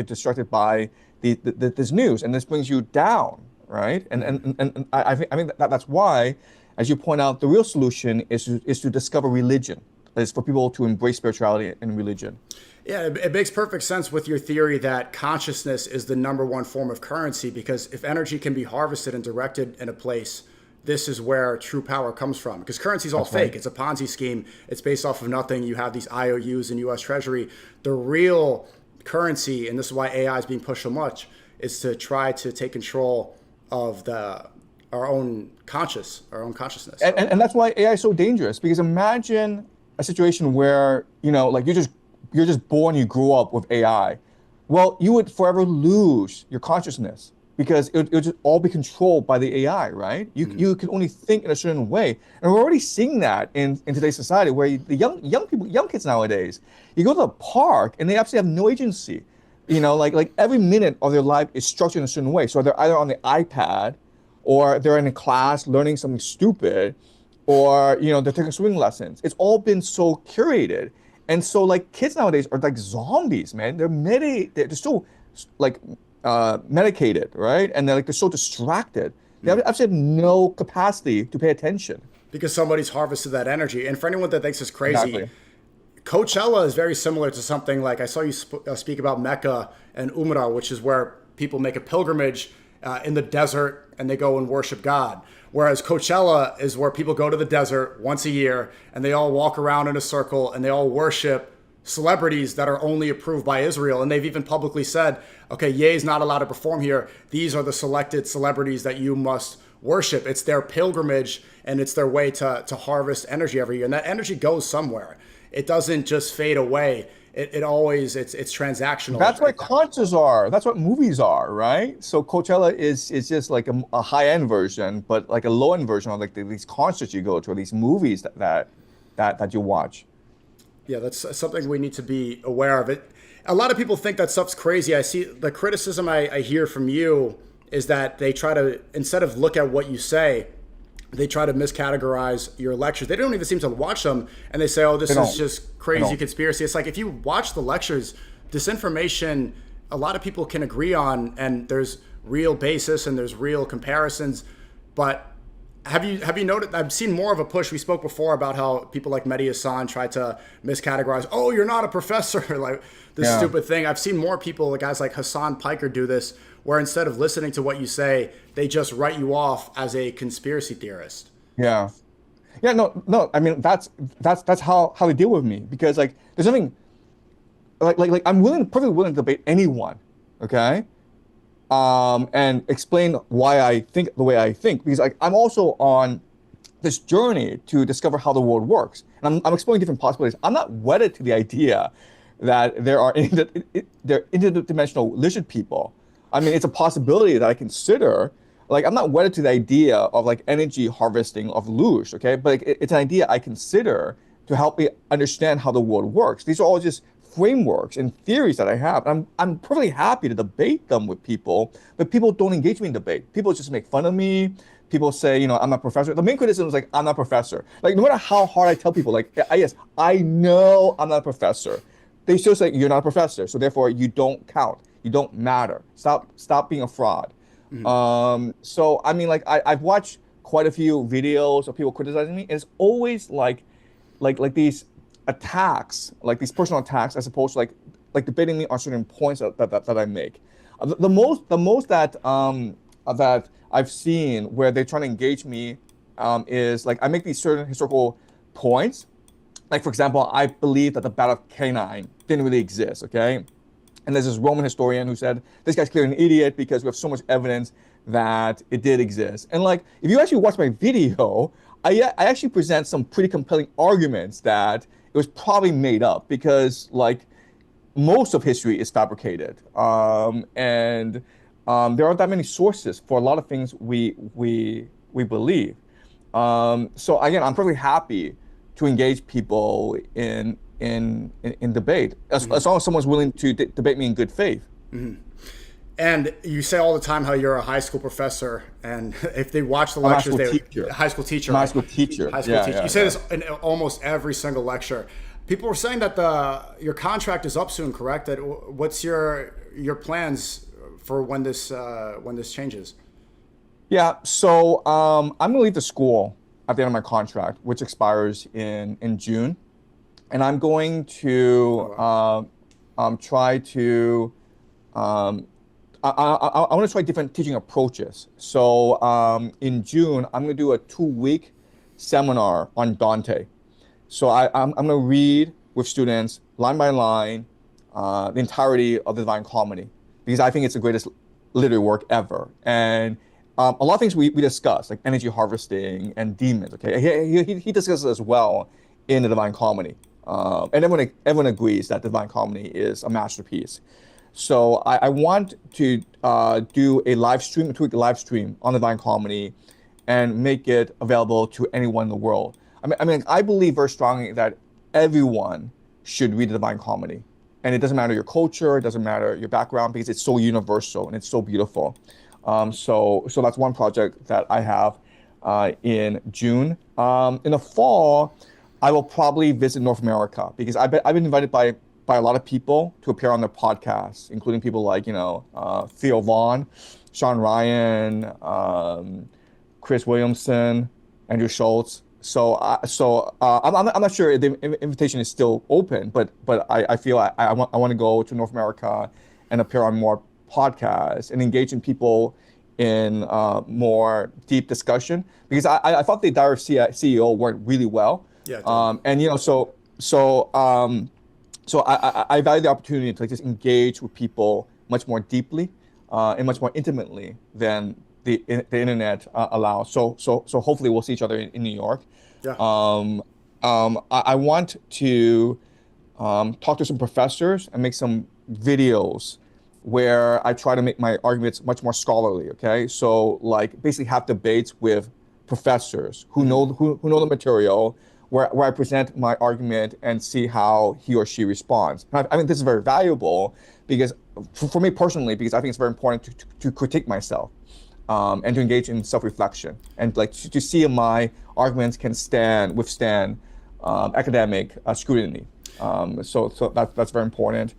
distracted by this news, and this brings you down, right? And I think that's why, as you point out, the real solution is to discover religion. It's for people to embrace spirituality and religion. Yeah, it makes perfect sense with your theory that consciousness is the #1 form of currency, because if energy can be harvested and directed in a place, this is where true power comes from. Because currency is all fake. Right. It's a Ponzi scheme. It's based off of nothing. You have these IOUs in U.S. Treasury. The real currency, and this is why AI is being pushed so much, is to try to take control of our own consciousness. And that's why AI is so dangerous. Because imagine a situation where like you're just born, you grew up with AI. Well, you would forever lose your consciousness, because it would just all be controlled by the AI, right? You can only think in a certain way. And we're already seeing that in today's society, where the young kids nowadays, you go to the park and they absolutely have no agency. Like every minute of their life is structured in a certain way. So they're either on the iPad, or they're in a class learning something stupid, or they're taking swimming lessons. It's all been so curated. And so like kids nowadays are like zombies, man. They're so like medicated, right? And they're so distracted. They have absolutely no capacity to pay attention. Because somebody's harvested that energy. And for anyone that thinks it's crazy, Exactly. Coachella is very similar to something like, I saw you speak about Mecca and Umrah, which is where people make a pilgrimage in the desert and they go and worship God. Whereas Coachella is where people go to the desert once a year and they all walk around in a circle and they all worship celebrities that are only approved by Israel. And they've even publicly said, okay, Ye's not allowed to perform here. These are the selected celebrities that you must worship. It's their pilgrimage, and it's their way to harvest energy every year. And that energy goes somewhere. It doesn't just fade away. It always, it's transactional. That's what concerts are. That's what movies are, right? So Coachella is just like a high-end version, but like a low-end version of like these concerts you go to, or these movies that you watch. Yeah, that's something we need to be aware of. A lot of people think that stuff's crazy. I see the criticism I hear from you is that they try to, instead of look at what you say, they try to miscategorize your lectures. They don't even seem to watch them, and they say, "Oh, this They is don't. just They crazy don't. conspiracy." It's like if you watch the lectures, this information a lot of people can agree on, and there's real basis and there's real comparisons. But have you noticed? I've seen more of a push. We spoke before about how people like Mehdi Hassan try to miscategorize. Oh, you're not a professor, like this Yeah. stupid thing. I've seen more people, guys like Hassan Piker, do this, where instead of listening to what you say, they just write you off as a conspiracy theorist. Yeah. Yeah, no, no. I mean, that's how they deal with me because like there's nothing like I'm perfectly willing to debate anyone, okay, and explain why I think the way I think because like I'm also on this journey to discover how the world works, and I'm exploring different possibilities. I'm not wedded to the idea that there are interdimensional lizard people. I mean, it's a possibility that I consider. Like, I'm not wedded to the idea of like energy harvesting of luge, okay? But like, it's an idea I consider to help me understand how the world works. These are all just frameworks and theories that I have. I'm perfectly happy to debate them with people, but people don't engage me in debate. People just make fun of me. People say, I'm not a professor. The main criticism is like, I'm not a professor. Like, no matter how hard I tell people, like, yes, I know I'm not a professor. They still say you're not a professor, so therefore you don't count. You don't matter. Stop being a fraud. So I mean, like I've watched quite a few videos of people criticizing me. And it's always like these attacks, like these personal attacks, as opposed to like debating me on certain points that I make. The most that I've seen where they're trying to engage me is like I make these certain historical points. Like for example, I believe that the Battle of Canine didn't really exist. Okay. And there's this Roman historian who said, this guy's clearly an idiot because we have so much evidence that it did exist. And like, if you actually watch my video, I actually present some pretty compelling arguments that it was probably made up because like most of history is fabricated. And there aren't that many sources for a lot of things we believe. So again, I'm perfectly happy to engage people in debate, as long as someone's willing to debate me in good faith. And you say all the time how you're a high school professor, and if they watch the I'm a lectures, high school teacher, I'm a high school teacher. high school Yeah, teacher. yeah, You say yeah. this in almost every single lecture. People were saying that your contract is up soon, correct? That what's your plans for when this changes? Yeah, so I'm gonna leave the school at the end of my contract, which expires in June, and I'm going to try to I want to try different teaching approaches. So in June, I'm going to do a 2-week seminar on Dante. So I'm going to read with students line by line the entirety of the Divine Comedy because I think it's the greatest literary work ever. And a lot of things we discuss, like energy harvesting and demons. Okay, he discusses as well in the Divine Comedy, and everyone agrees that the Divine Comedy is a masterpiece. So I want to do a 2-week live stream on the Divine Comedy, and make it available to anyone in the world. I mean, I believe very strongly that everyone should read the Divine Comedy, and it doesn't matter your culture, it doesn't matter your background, because it's so universal and it's so beautiful. So that's one project that I have in June. In the fall, I will probably visit North America because I've been invited by a lot of people to appear on their podcasts, including people like Theo Vaughn, Sean Ryan, Chris Williamson, Andrew Schultz. So I'm not sure if the invitation is still open, but I feel I want to go to North America and appear on more podcasts and engage in people in more deep discussion because I thought the Diary of CEO went really well. Yeah. And so I value the opportunity to just engage with people much more deeply and much more intimately than the internet allows. So hopefully we'll see each other in New York. Yeah. I want to talk to some professors and make some videos where I try to make my arguments much more scholarly. Okay, so like basically have debates with professors who know the material, where I present my argument and see how he or she responds. I think this is very valuable because for me personally, because I think it's very important to critique myself. and to engage in self-reflection and like to see if my arguments can withstand academic scrutiny. So that's very important.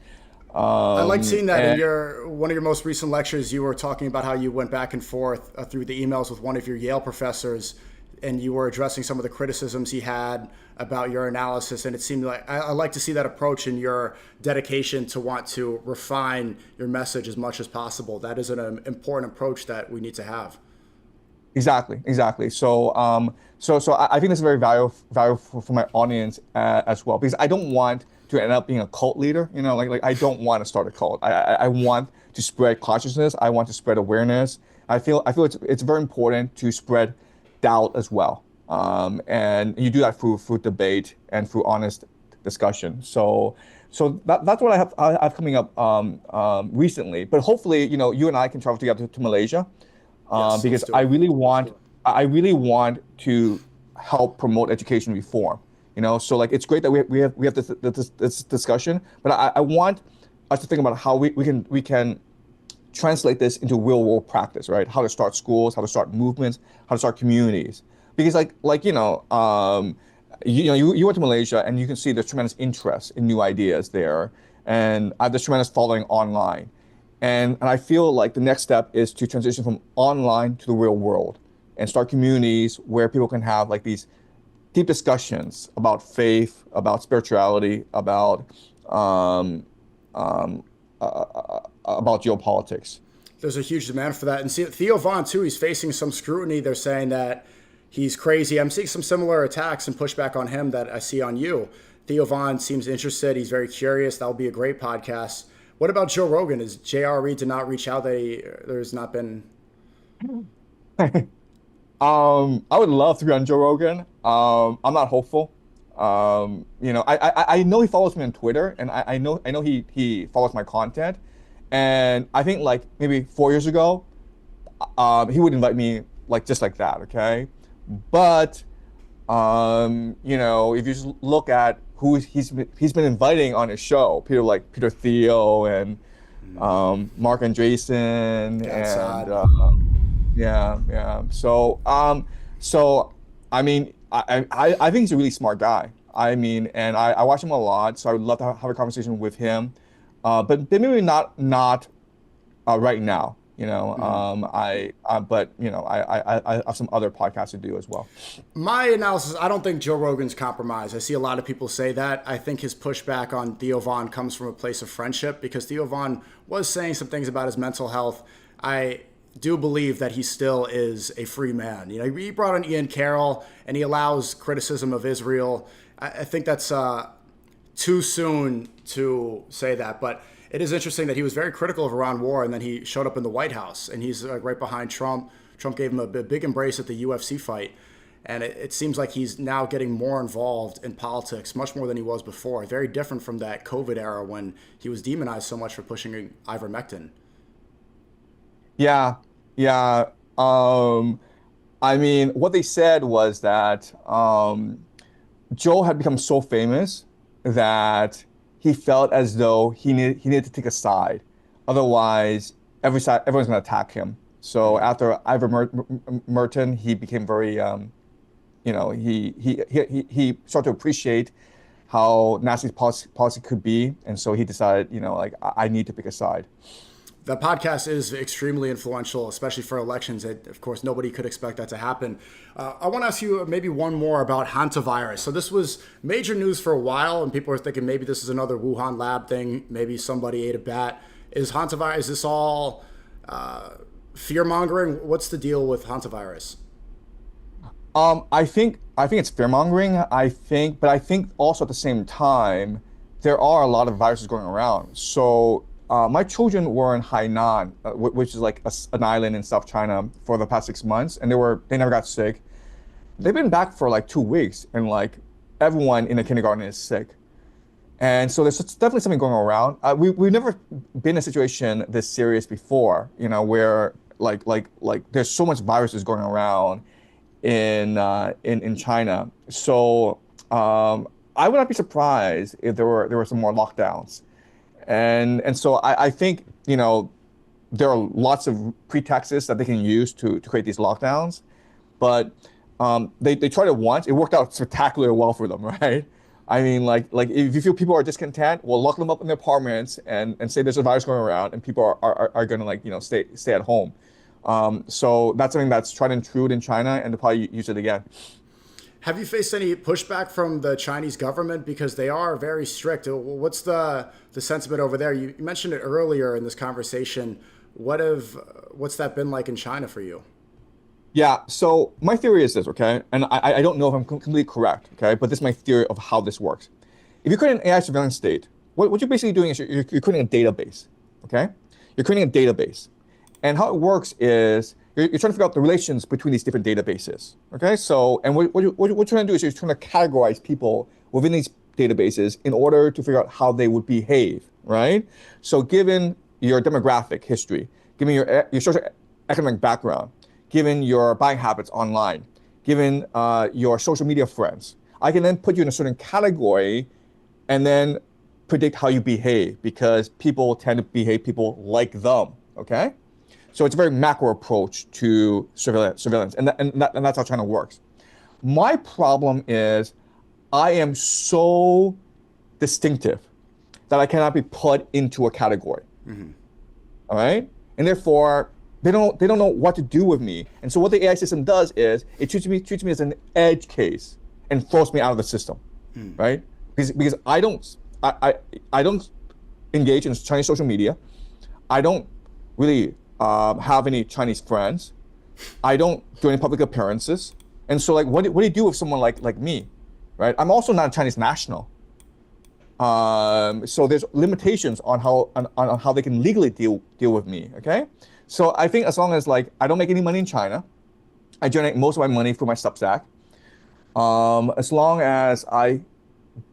I like seeing that in And your one of your most recent lectures. You were talking about how you went back and forth through the emails with one of your Yale professors, and you were addressing some of the criticisms he had about your analysis. And it seemed like I like to see that approach in your dedication to want to refine your message as much as possible. That is an important approach that we need to have. exactly. So I think it's very valuable for my audience as well because I don't want to end up being a cult leader. You know, like I don't want to start a cult. I want to spread consciousness. I want to spread awareness. I feel it's very important to spread doubt as well. And you do that through debate and through honest discussion. So that's what I have coming up recently. But hopefully, you and I can travel together to Malaysia Yes, let's because do I it. really want I really want to help promote education reform. So like it's great that we have this discussion, but I want us to think about how we can translate this into real world practice, right? How to start schools, how to start movements, how to start communities. Because you went to Malaysia and you can see there's tremendous interest in new ideas there, and there's tremendous following online. And I feel like the next step is to transition from online to the real world and start communities where people can have like these deep discussions about faith, about spirituality, um, um, about geopolitics. There's a huge demand for that. And see, Theo Von, too, he's facing some scrutiny. They're saying that he's crazy. I'm seeing some similar attacks and pushback on him that I see on you. Theo Von seems interested. He's very curious. That'll be a great podcast. What about Joe Rogan? Is JRE did not reach out? There's not been. I would love to be on Joe Rogan. I'm not hopeful. I know he follows me on Twitter, and I know he follows my content, and I think like maybe 4 years ago, he would invite me like just like that, okay? But if you just look at who he's been inviting on his show, Peter Thiel and Mark Andreessen That's and sad. yeah. So I mean, I think he's a really smart guy. I mean, and I watch him a lot, so I would love to have a conversation with him. But maybe not right now. I have some other podcasts to do as well. My analysis, I don't think Joe Rogan's compromised. I see a lot of people say that. I think his pushback on Theo Von comes from a place of friendship because Theo Von was saying some things about his mental health. I do believe that he still is a free man. He brought on Ian Carroll and he allows criticism of Israel. I think that's too soon to say that, but it is interesting that he was very critical of Iran war and then he showed up in the White House and he's right behind Trump. Trump gave him a big embrace at the UFC fight. And it seems like he's now getting more involved in politics, much more than he was before. Very different from that COVID era when he was demonized so much for pushing ivermectin. Yeah, yeah. I mean, what they said was that Joe had become so famous that he felt as though he needed to take a side, otherwise everyone's going to attack him. So after Merton, he became very he started to appreciate how nasty policy could be, and so he decided like I need to pick a side. The podcast is extremely influential, especially for elections. Of course, nobody could expect that to happen. I want to ask you maybe one more about hantavirus. So this was major news for a while, and people are thinking maybe this is another Wuhan lab thing. Maybe somebody ate a bat. Is hantavirus? Is this all fear mongering? What's the deal with hantavirus? I think it's fear mongering. But I think also at the same time, there are a lot of viruses going around. So my children were in Hainan, which is like an island in South China, for the past 6 months, and they never got sick. They've been back for like 2 weeks, and like everyone in the kindergarten is sick. And so there's definitely something going around. We've never been in a situation this serious before, where like there's so much viruses going around in China. So I would not be surprised if there were some more lockdowns. And so I think there are lots of pretexts that they can use to create these lockdowns, but they tried it once. It worked out spectacularly well for them, right? I mean, like if you feel people are discontent, well, lock them up in their apartments and say there's a virus going around, and people are going to like stay at home. So that's something that's tried and true in China, and they'll probably use it again. Have you faced any pushback from the Chinese government because they are very strict? What's the sentiment over there? You mentioned it earlier in this conversation. What's that been like in China for you? Yeah, so my theory is this, okay? And I don't know if I'm completely correct, okay? But this is my theory of how this works. If you create an AI surveillance state, what you're basically doing is you're creating a database, okay? You're creating a database. And how it works is you're trying to figure out the relations between these different databases, okay? So, and what you're trying to do is you're trying to categorize people within these databases in order to figure out how they would behave, right? So given your demographic history, given your social economic background, given your buying habits online, given your social media friends, I can then put you in a certain category and then predict how you behave because people tend to behave people like them, okay? So it's a very macro approach to surveillance, and that's how China works. My problem is I am so distinctive that I cannot be put into a category, all right? And therefore, they don't know what to do with me. And so what the AI system does is it treats me as an edge case and throws me out of the system, right? Because I don't engage in Chinese social media. I don't really have any Chinese friends. I don't do any public appearances. And so like what do you do with someone like me, right? I'm also not a Chinese national. So there's limitations on how they can legally deal with me, okay? So I think as long as like I don't make any money in China, I generate most of my money through my Substack. As long as I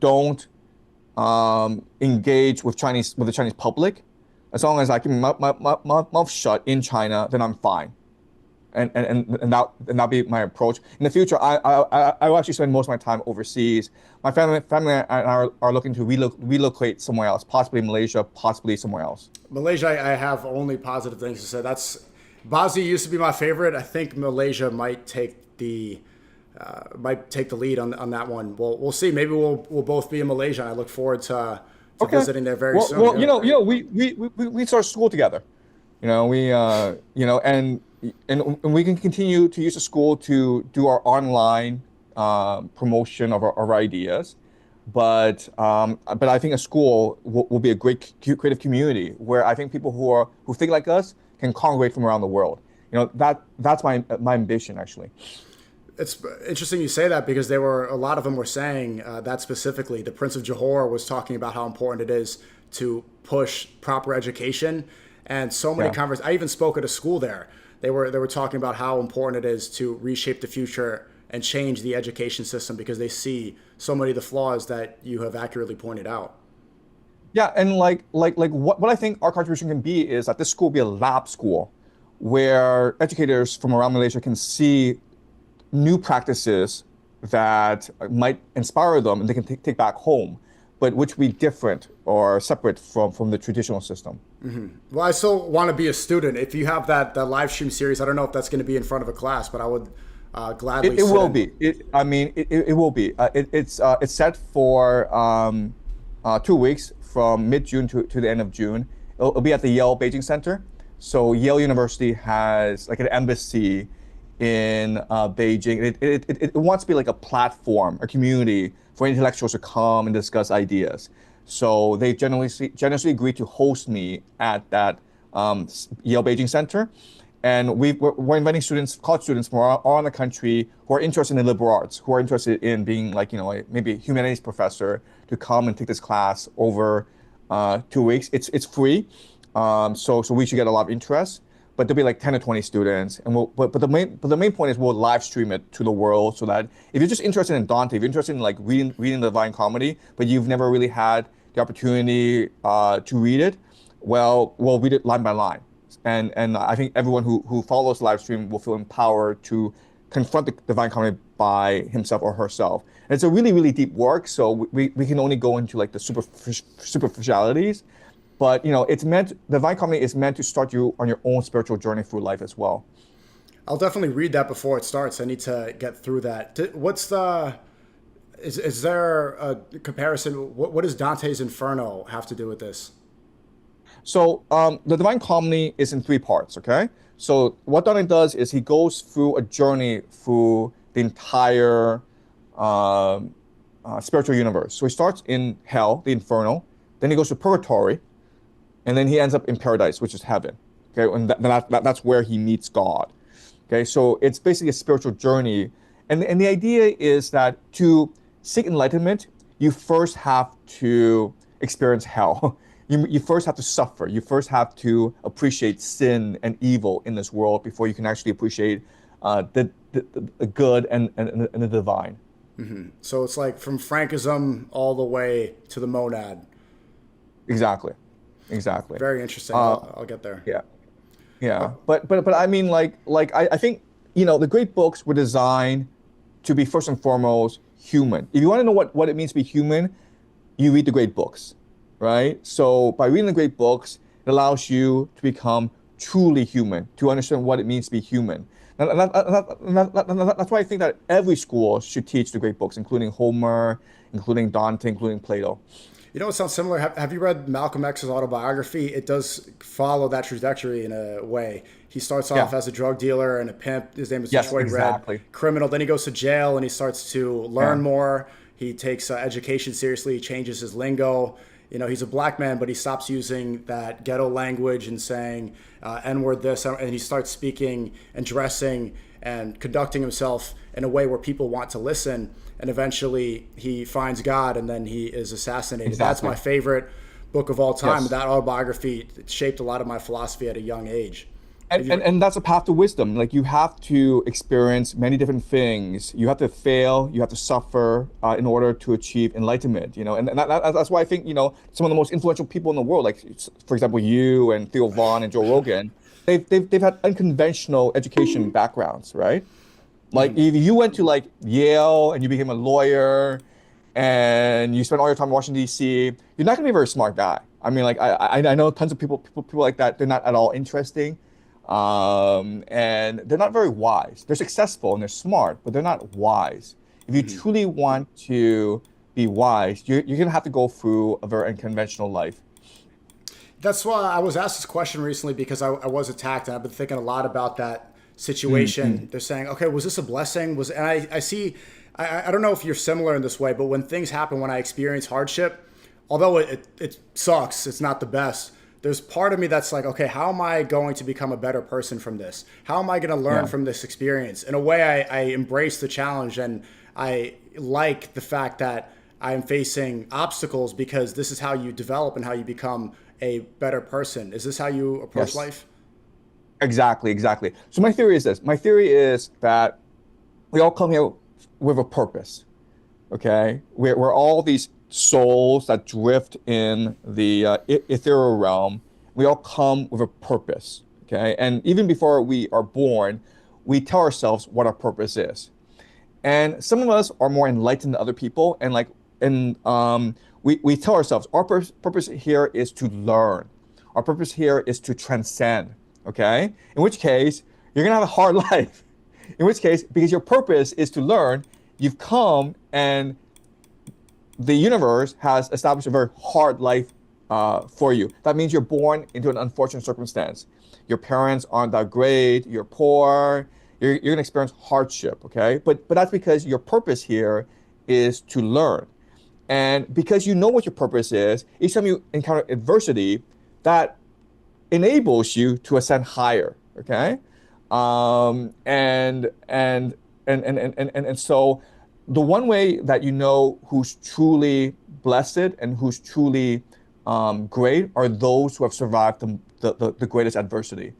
don't engage with the Chinese public, as long as I keep my mouth shut in China, then I'm fine. And that'll be my approach. In the future, I will actually spend most of my time overseas. My family and I are looking to relocate somewhere else, possibly Malaysia, possibly somewhere else. Malaysia, I have only positive things to say. Bosnia used to be my favorite. I think Malaysia might take the lead on that one. We'll see. Maybe we'll both be in Malaysia. I look forward to visiting there very soon. Well, we start school together. And we can continue to use the school to do our online promotion of our ideas. But I think a school will be a great creative community where I think people who think like us can congregate from around the world. That's my ambition actually. It's interesting you say that because a lot of them were saying that specifically. The Prince of Johor was talking about how important it is to push proper education, and so many conversations. I even spoke at a school there. They were talking about how important it is to reshape the future and change the education system because they see so many of the flaws that you have accurately pointed out. Yeah, and like what I think our contribution can be is that this school be a lab school where educators from around Malaysia can see new practices that might inspire them and they can take back home, but which will be different or separate from the traditional system. Mm-hmm. Well, I still want to be a student. If you have that live stream series, I don't know if that's going to be in front of a class, but I would gladly. It will be. It will be. It's set for 2 weeks from mid-June to the end of June. It'll be at the Yale Beijing Center. So Yale University has like an embassy in Beijing. It wants to be like a platform, a community for intellectuals to come and discuss ideas. So they generously agreed to host me at that Yale Beijing Center. And we're inviting college students from all around the country who are interested in the liberal arts, who are interested in being like, maybe a humanities professor to come and take this class over 2 weeks. It's free. So we should get a lot of interest. But there'll be like 10 to 20 students, and but the main point is we'll live stream it to the world so that if you're just interested in Dante, if you're interested in like reading the Divine Comedy, but you've never really had the opportunity to read it, well, we'll read it line by line, and I think everyone who follows the live stream will feel empowered to confront the Divine Comedy by himself or herself. And it's a really, really deep work, so we can only go into like the superficialities. but it's meant, the Divine Comedy is meant to start you on your own spiritual journey through life as well. I'll definitely read that before it starts. I need to get through that. What's the is there a comparison? What does Dante's Inferno have to do with this? So the Divine Comedy is in three parts, okay? So what Dante does is he goes through a journey through the entire spiritual universe. So he starts in hell, the Inferno, then he goes to purgatory, and then he ends up in paradise, which is heaven. Okay, and that's where he meets God. Okay, so it's basically a spiritual journey, and the idea is that to seek enlightenment, you first have to experience hell. You first have to suffer. You first have to appreciate sin and evil in this world before you can actually appreciate the good and the divine. So it's like from Frankism all the way to the monad. Exactly. Very interesting. I'll get there. Yeah. Yeah. But I mean, I think, the great books were designed to be first and foremost human. If you want to know what it means to be human, you read the great books. Right? So by reading the great books, it allows you to become truly human, to understand what it means to be human. And that's why I think that every school should teach the great books, including Homer, including Dante, including Plato. You know, it sounds similar. Have you read Malcolm X's autobiography? It does follow that trajectory in a way. He starts off as a drug dealer and a pimp. His name is Detroit Red. Criminal. Then he goes to jail and he starts to learn more. He takes education seriously. He changes his lingo. He's a black man, but he stops using that ghetto language and saying N-word this, and he starts speaking and dressing and conducting himself in a way where people want to listen. And eventually he finds God, and then he is assassinated. Exactly. That's my favorite book of all time. Yes. That autobiography shaped a lot of my philosophy at a young age. And that's a path to wisdom. Like, you have to experience many different things. You have to fail. You have to suffer in order to achieve enlightenment. And that's why I think some of the most influential people in the world, like for example you and Theo Von and Joe Rogan, they've had unconventional education backgrounds, right? Like if you went to like Yale and you became a lawyer and you spent all your time in Washington D.C., you're not gonna be a very smart guy. I mean, like I know tons of people like that. They're not at all interesting. And they're not very wise. They're successful and they're smart, but they're not wise. If you truly want to be wise, you're going to have to go through a very unconventional life. That's why I was asked this question recently, because I was attacked, and I've been thinking a lot about that situation. They're saying, okay, was this a blessing? And I see, I don't know if you're similar in this way, but when things happen, when I experience hardship, although it sucks, it's not the best, there's part of me that's like, okay, how am I going to become a better person from this? How am I going to learn from this experience? In a way, I embrace the challenge, and I like the fact that I am facing obstacles, because this is how you develop and how you become a better person. Is this how you approach life? Exactly. So my theory is this. My theory is that we all come here with a purpose, okay? We're all these souls that drift in the ethereal realm. We all come with a purpose, okay? And even before we are born, we tell ourselves what our purpose is. And some of us are more enlightened than other people, and we tell ourselves our purpose here is to learn. Our purpose here is to transcend, okay? In which case, you're gonna have a hard life. In which case, because your purpose is to learn, you've come and the universe has established a very hard life for you. That means you're born into an unfortunate circumstance. Your parents aren't that great, you're poor, you're gonna experience hardship, okay? But that's because your purpose here is to learn. And because you know what your purpose is, each time you encounter adversity, that enables you to ascend higher, okay? And so the one way that you know who's truly blessed and who's truly great are those who have survived the greatest adversity.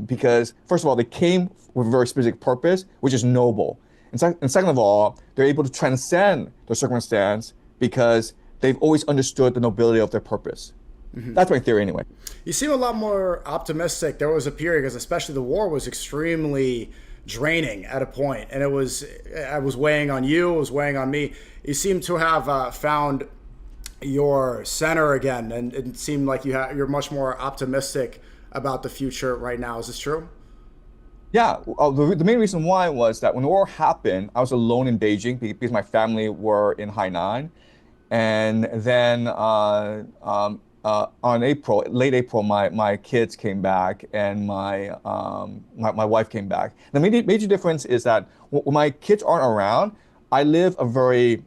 Because first of all, they came with a very specific purpose, which is noble. And second of all, they're able to transcend their circumstance because they've always understood the nobility of their purpose. That's my theory anyway. You seem a lot more optimistic. There was a period, because especially the war was extremely draining at a point, and I was weighing on you, it was weighing on me. You seem to have found your center again, and it seemed like you're much more optimistic about the future right now. Is this true? Yeah, the main reason why was that when the war happened, I was alone in Beijing because my family were in Hainan. And then on late April, my kids came back and my wife came back. The major difference is that when my kids aren't around, I live a very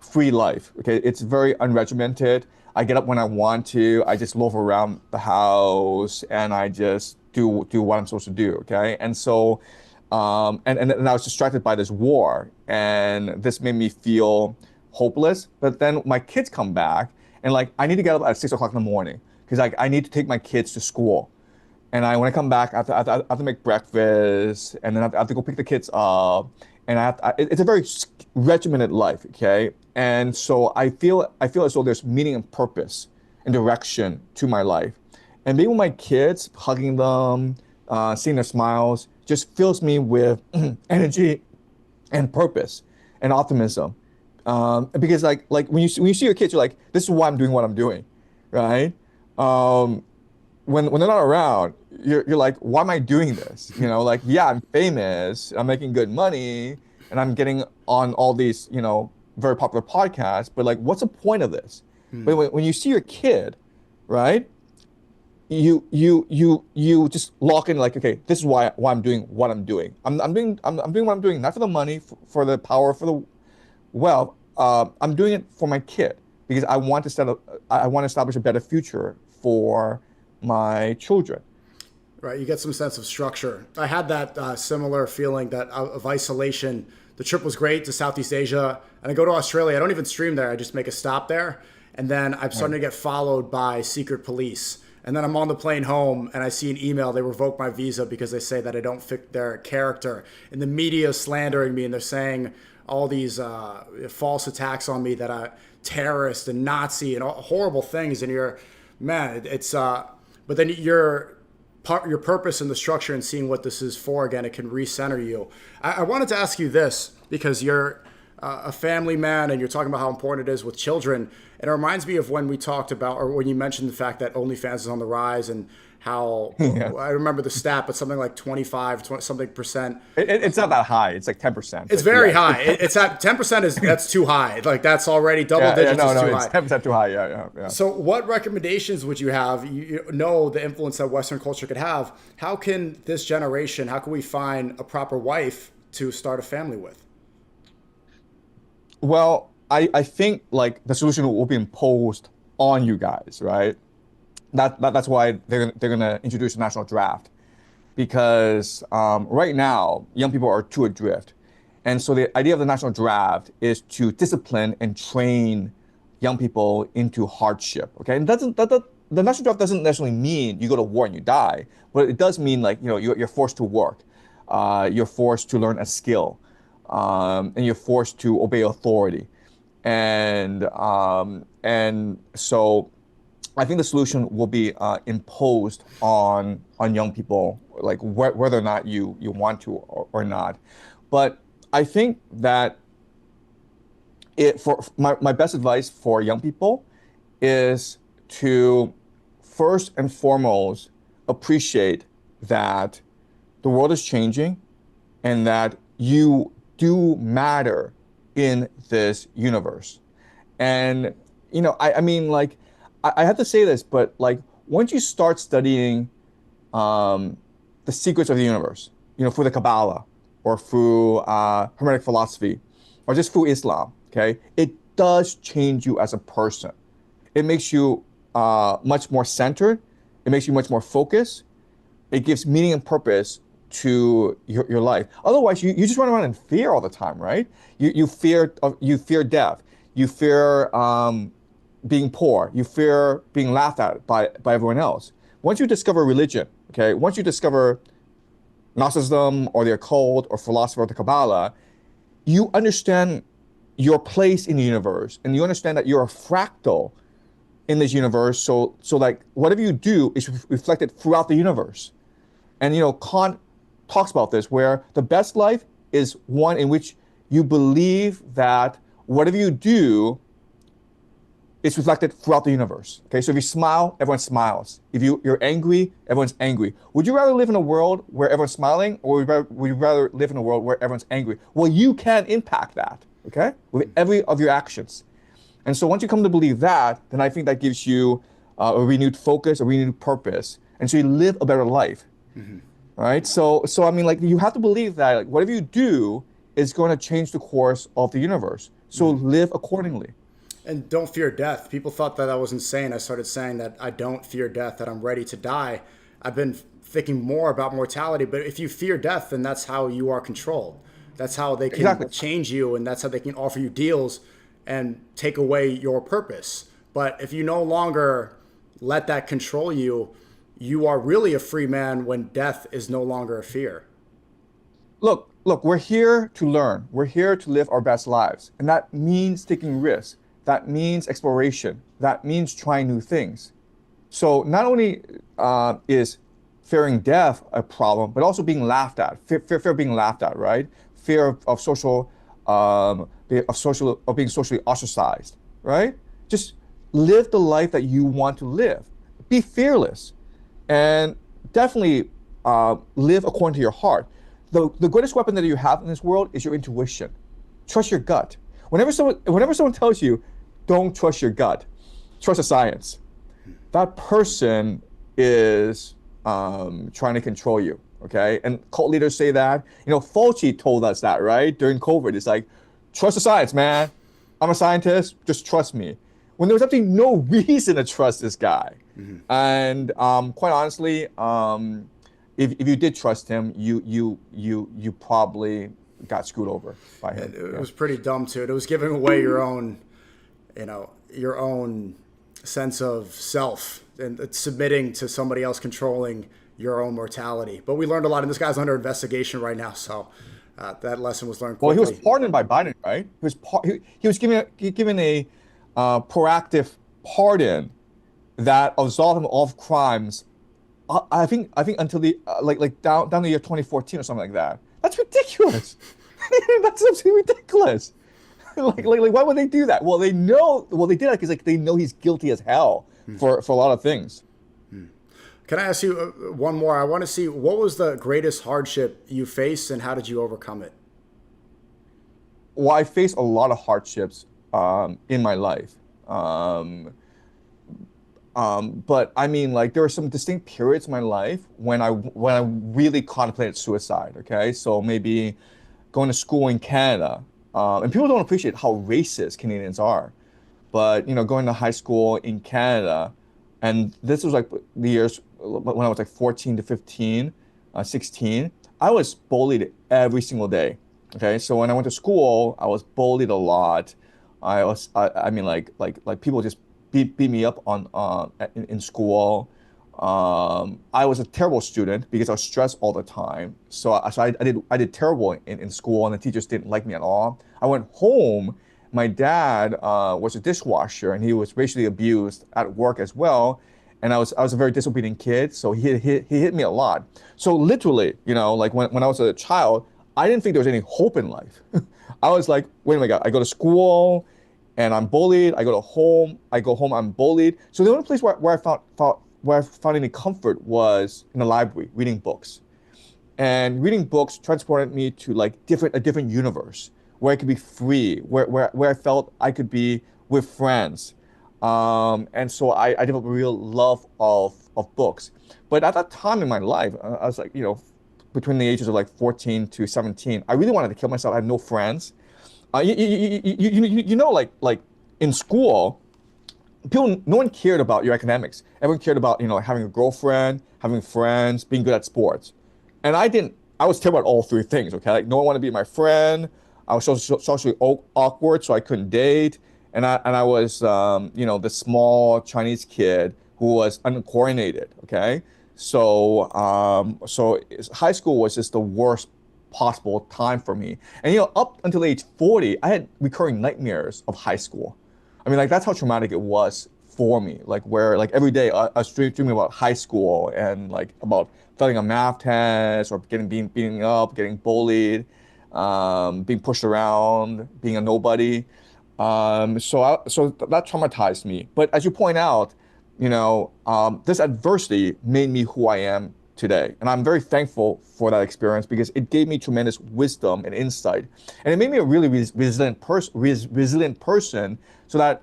free life. Okay, it's very unregimented. I get up when I want to. I just loaf around the house and I just do what I'm supposed to do. Okay, and so and I was distracted by this war, and this made me feel hopeless. But then my kids come back, and like I need to get up at 6 o'clock in the morning because like I need to take my kids to school. And when I come back, I have to make breakfast, and then I have to go pick the kids up, and it's a very regimented life, okay? And so I feel as though there's meaning and purpose and direction to my life, and being with my kids, hugging them, seeing their smiles, just fills me with energy and purpose and optimism. Because like when you see your kids, you're like, this is why I'm doing what I'm doing, right? Um, when they're not around, you're like, why am I doing this? Like, yeah, I'm famous, I'm making good money, and I'm getting on all these, very popular podcasts, but like, what's the point of this? But when you see your kid, right, you just lock in like, okay, this is why I'm doing what I'm doing. I'm doing what I'm doing, not for the money, for the power, for the wealth. I'm doing it for my kid because I want to establish a better future for my children. Right, you get some sense of structure. I had that similar feeling that of isolation. The trip was great to Southeast Asia, and I go to Australia. I don't even stream there. I just make a stop there, and then I'm starting to get followed by secret police. And then I'm on the plane home, and I see an email. They revoke my visa because they say that I don't fit their character. And the media is slandering me, and they're saying all these false attacks on me that I'm terrorist and Nazi and all horrible things. And it's but then your purpose and the structure and seeing what this is for again, it can recenter you. I wanted to ask you this because you're a family man and you're talking about how important it is with children. And it reminds me of when we talked about, or when you mentioned the fact that OnlyFans is on the rise and how Yeah. I remember the stat, but something like 20 something percent. It's not that high. It's like 10%. It's But very yeah. high. It's at 10% that's too high. Like that's already double Yeah, digits no, is no, too it's high. 10% too high. Yeah. So, what recommendations would you have? You know the influence that Western culture could have. How can this generation? How can we find a proper wife to start a family with? Well, I think like the solution will be imposed on you guys, right? That's why they're gonna introduce a national draft because right now young people are too adrift, and so the idea of the national draft is to discipline and train young people into hardship. Okay, and the national draft doesn't necessarily mean you go to war and you die, but it does mean like you're forced to work, you're forced to learn a skill, and you're forced to obey authority, and so I think the solution will be imposed on young people, like whether or not you want to or not. But I think that for my best advice for young people is to first and foremost appreciate that the world is changing and that you do matter in this universe. And I mean, like, I have to say this, but like once you start studying the secrets of the universe, through the Kabbalah or through Hermetic philosophy or just through Islam, okay, it does change you as a person. It makes you much more centered. It makes you much more focused. It gives meaning and purpose to your life. Otherwise, you just run around in fear all the time, right? You fear death. You fear being poor. You fear being laughed at by everyone else. Once you discover religion, okay, once you discover Gnosticism or the occult or philosophy or the Kabbalah, you understand your place in the universe and you understand that you're a fractal in this universe. So like whatever you do is reflected throughout the universe. And Kant talks about this, where the best life is one in which you believe that whatever you do it's reflected throughout the universe. Okay, so if you smile, everyone smiles. If you're angry, everyone's angry. Would you rather live in a world where everyone's smiling, or would you rather live in a world where everyone's angry? Well, you can impact that, okay, with every of your actions. And so once you come to believe that, then I think that gives you a renewed focus, a renewed purpose, and so you live a better life. All right. So I mean, like you have to believe that like, whatever you do is going to change the course of the universe. So live accordingly. And don't fear death. People thought that I was insane. I started saying that I don't fear death, that I'm ready to die. I've been thinking more about mortality, but if you fear death, then that's how you are controlled. That's how they can Exactly. change you, and that's how they can offer you deals and take away your purpose. But if you no longer let that control you, you are really a free man when death is no longer a fear. Look, we're here to learn. We're here to live our best lives. And that means taking risks. That means exploration. That means trying new things. So not only is fearing death a problem, but also being laughed at. Fear of being laughed at, right? Fear of social, of being socially ostracized, right? Just live the life that you want to live. Be fearless, and definitely live according to your heart. The greatest weapon that you have in this world is your intuition. Trust your gut. Whenever someone tells you, don't trust your gut, trust the science, that person is trying to control you. Okay, and cult leaders say that. You know, Fauci told us that, right, during COVID. It's like, trust the science, man. I'm a scientist. Just trust me. When there was absolutely no reason to trust this guy. And quite honestly, if you did trust him, you probably got screwed over by him. It was pretty dumb too. It was giving away your own, your own sense of self and submitting to somebody else controlling your own mortality. But we learned a lot, and this guy's under investigation right now, so that lesson was learned quickly. Well, he was pardoned by Biden, right? He was given a proactive pardon that absolved him of crimes. I think until the like down the year 2014 or something like that. That's ridiculous. That's absolutely ridiculous. like why would they do that? Well, they know. Well, they did that because like they know he's guilty as hell for a lot of things. Can I ask you one more? I want to see, what was the greatest hardship you faced and how did you overcome it? Well, I faced a lot of hardships in my life. But I mean, like there were some distinct periods in my life when I really contemplated suicide. Okay, so maybe going to school in Canada, and people don't appreciate how racist Canadians are. But you know, going to high school in Canada, and this was like the years when I was like 14 to 15, 16. I was bullied every single day. Okay, so when I went to school, I was bullied a lot. I mean, like people just beat me up in school. I was a terrible student because I was stressed all the time. So I did terrible in school, and the teachers didn't like me at all. I went home. My dad was a dishwasher, and he was racially abused at work as well. And I was a very disobedient kid, so he hit me a lot. So literally, you know, like when I was a child, I didn't think there was any hope in life. I was like, wait a minute, I go to school and I'm bullied. I go home, I'm bullied. So the only place where I found any comfort was in the library, reading books. And reading books transported me to like a different universe where I could be free, where I felt I could be with friends. And so I developed a real love of books. But at that time in my life, I was like, you know, between the ages of like 14 to 17, I really wanted to kill myself. I had no friends. You know, like in school, no one cared about your academics. Everyone cared about, you know, having a girlfriend, having friends, being good at sports. And I was terrible at all three things, okay? Like no one wanted to be my friend. I was socially awkward, so I couldn't date. And I was, you know, the small Chinese kid who was uncoordinated, okay? So high school was just the worst possible time for me. And you know, up until age 40, I had recurring nightmares of high school. I mean, like that's how traumatic it was for me. Like where like every day I was dreaming about high school and like about failing a math test or being beaten up, getting bullied, being pushed around, being a nobody. That traumatized me. But as you point out, this adversity made me who I am today, and I'm very thankful for that experience because it gave me tremendous wisdom and insight, and it made me a really resilient person. So that,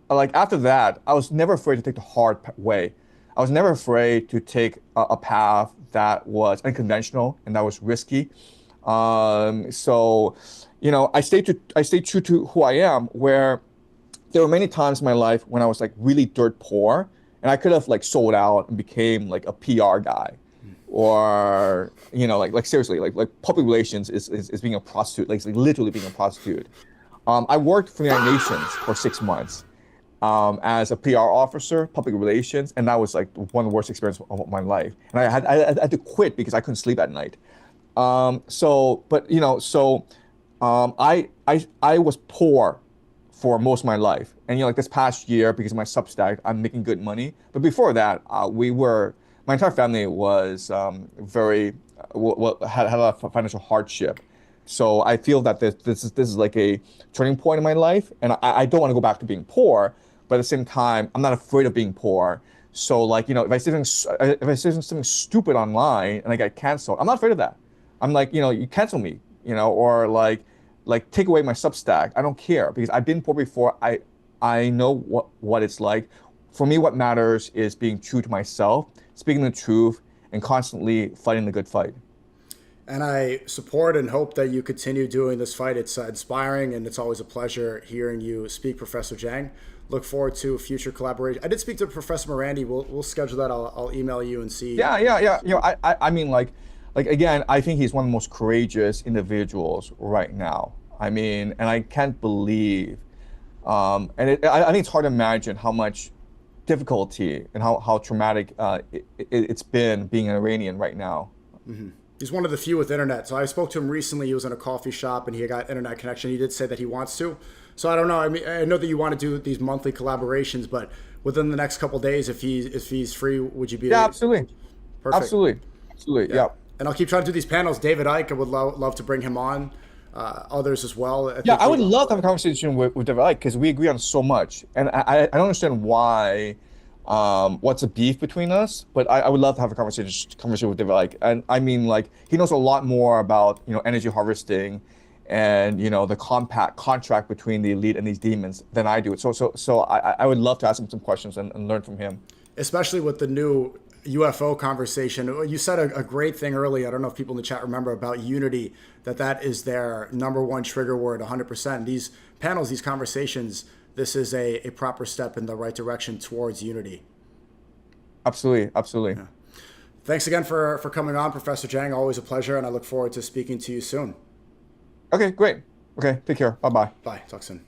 like after that, I was never afraid to take the hard way. I was never afraid to take a path that was unconventional and that was risky. I stayed true to who I am. Where there were many times in my life when I was like really dirt poor, and I could have like sold out and became like a PR guy, or like seriously, like public relations is being a prostitute, like literally being a prostitute. I worked for the United Nations for 6 months as a PR officer, public relations, and that was like one of the worst experiences of my life. And I had to quit because I couldn't sleep at night. I was poor for most of my life, and like this past year, because of my Substack, I'm making good money. But before that, my entire family was very had a lot of financial hardship. So I feel that this is like a turning point in my life, and I don't want to go back to being poor, but at the same time, I'm not afraid of being poor. So like if I say something stupid online and I get canceled, I'm not afraid of that. I'm like, you cancel me, or like take away my Substack. I don't care because I've been poor before. I know what it's like. For me, what matters is being true to myself, speaking the truth, and constantly fighting the good fight. And I support and hope that you continue doing this fight. It's inspiring, and it's always a pleasure hearing you speak, Professor Zhang. Look forward to future collaboration. I did speak to Professor Morandi. We'll schedule that. I'll email you and see. Yeah. I mean, like again, I think he's one of the most courageous individuals right now. I mean, and I can't believe, I think it's hard to imagine how much difficulty and how traumatic it's been being an Iranian right now. Mm-hmm. He's one of the few with internet. So I spoke to him recently. He was in a coffee shop and he got internet connection. He did say that he wants to. So I don't know. I mean, I know that you want to do these monthly collaborations, but within the next couple of days, if he's free, would you be? Yeah, absolutely. Perfect. Absolutely. Yeah. And I'll keep trying to do these panels. David Icke, I would love to bring him on. Others as well. I would love to have a conversation with David Icke because we agree on so much, and I don't understand why. What's the beef between us? But I would love to have a conversation with David Icke. And I mean, like, he knows a lot more about energy harvesting and the contract between the elite and these demons than I do. So I would love to ask him some questions and learn from him. Especially with the new UFO conversation. You said a great thing earlier. I don't know if people in the chat remember about unity, that is their number one trigger word, 100%. These panels, these conversations, this is a proper step in the right direction towards unity. Absolutely. Yeah. Thanks again for coming on, Professor Zhang. Always a pleasure, and I look forward to speaking to you soon. Okay, great. Okay, take care. Bye-bye. Bye. Talk soon.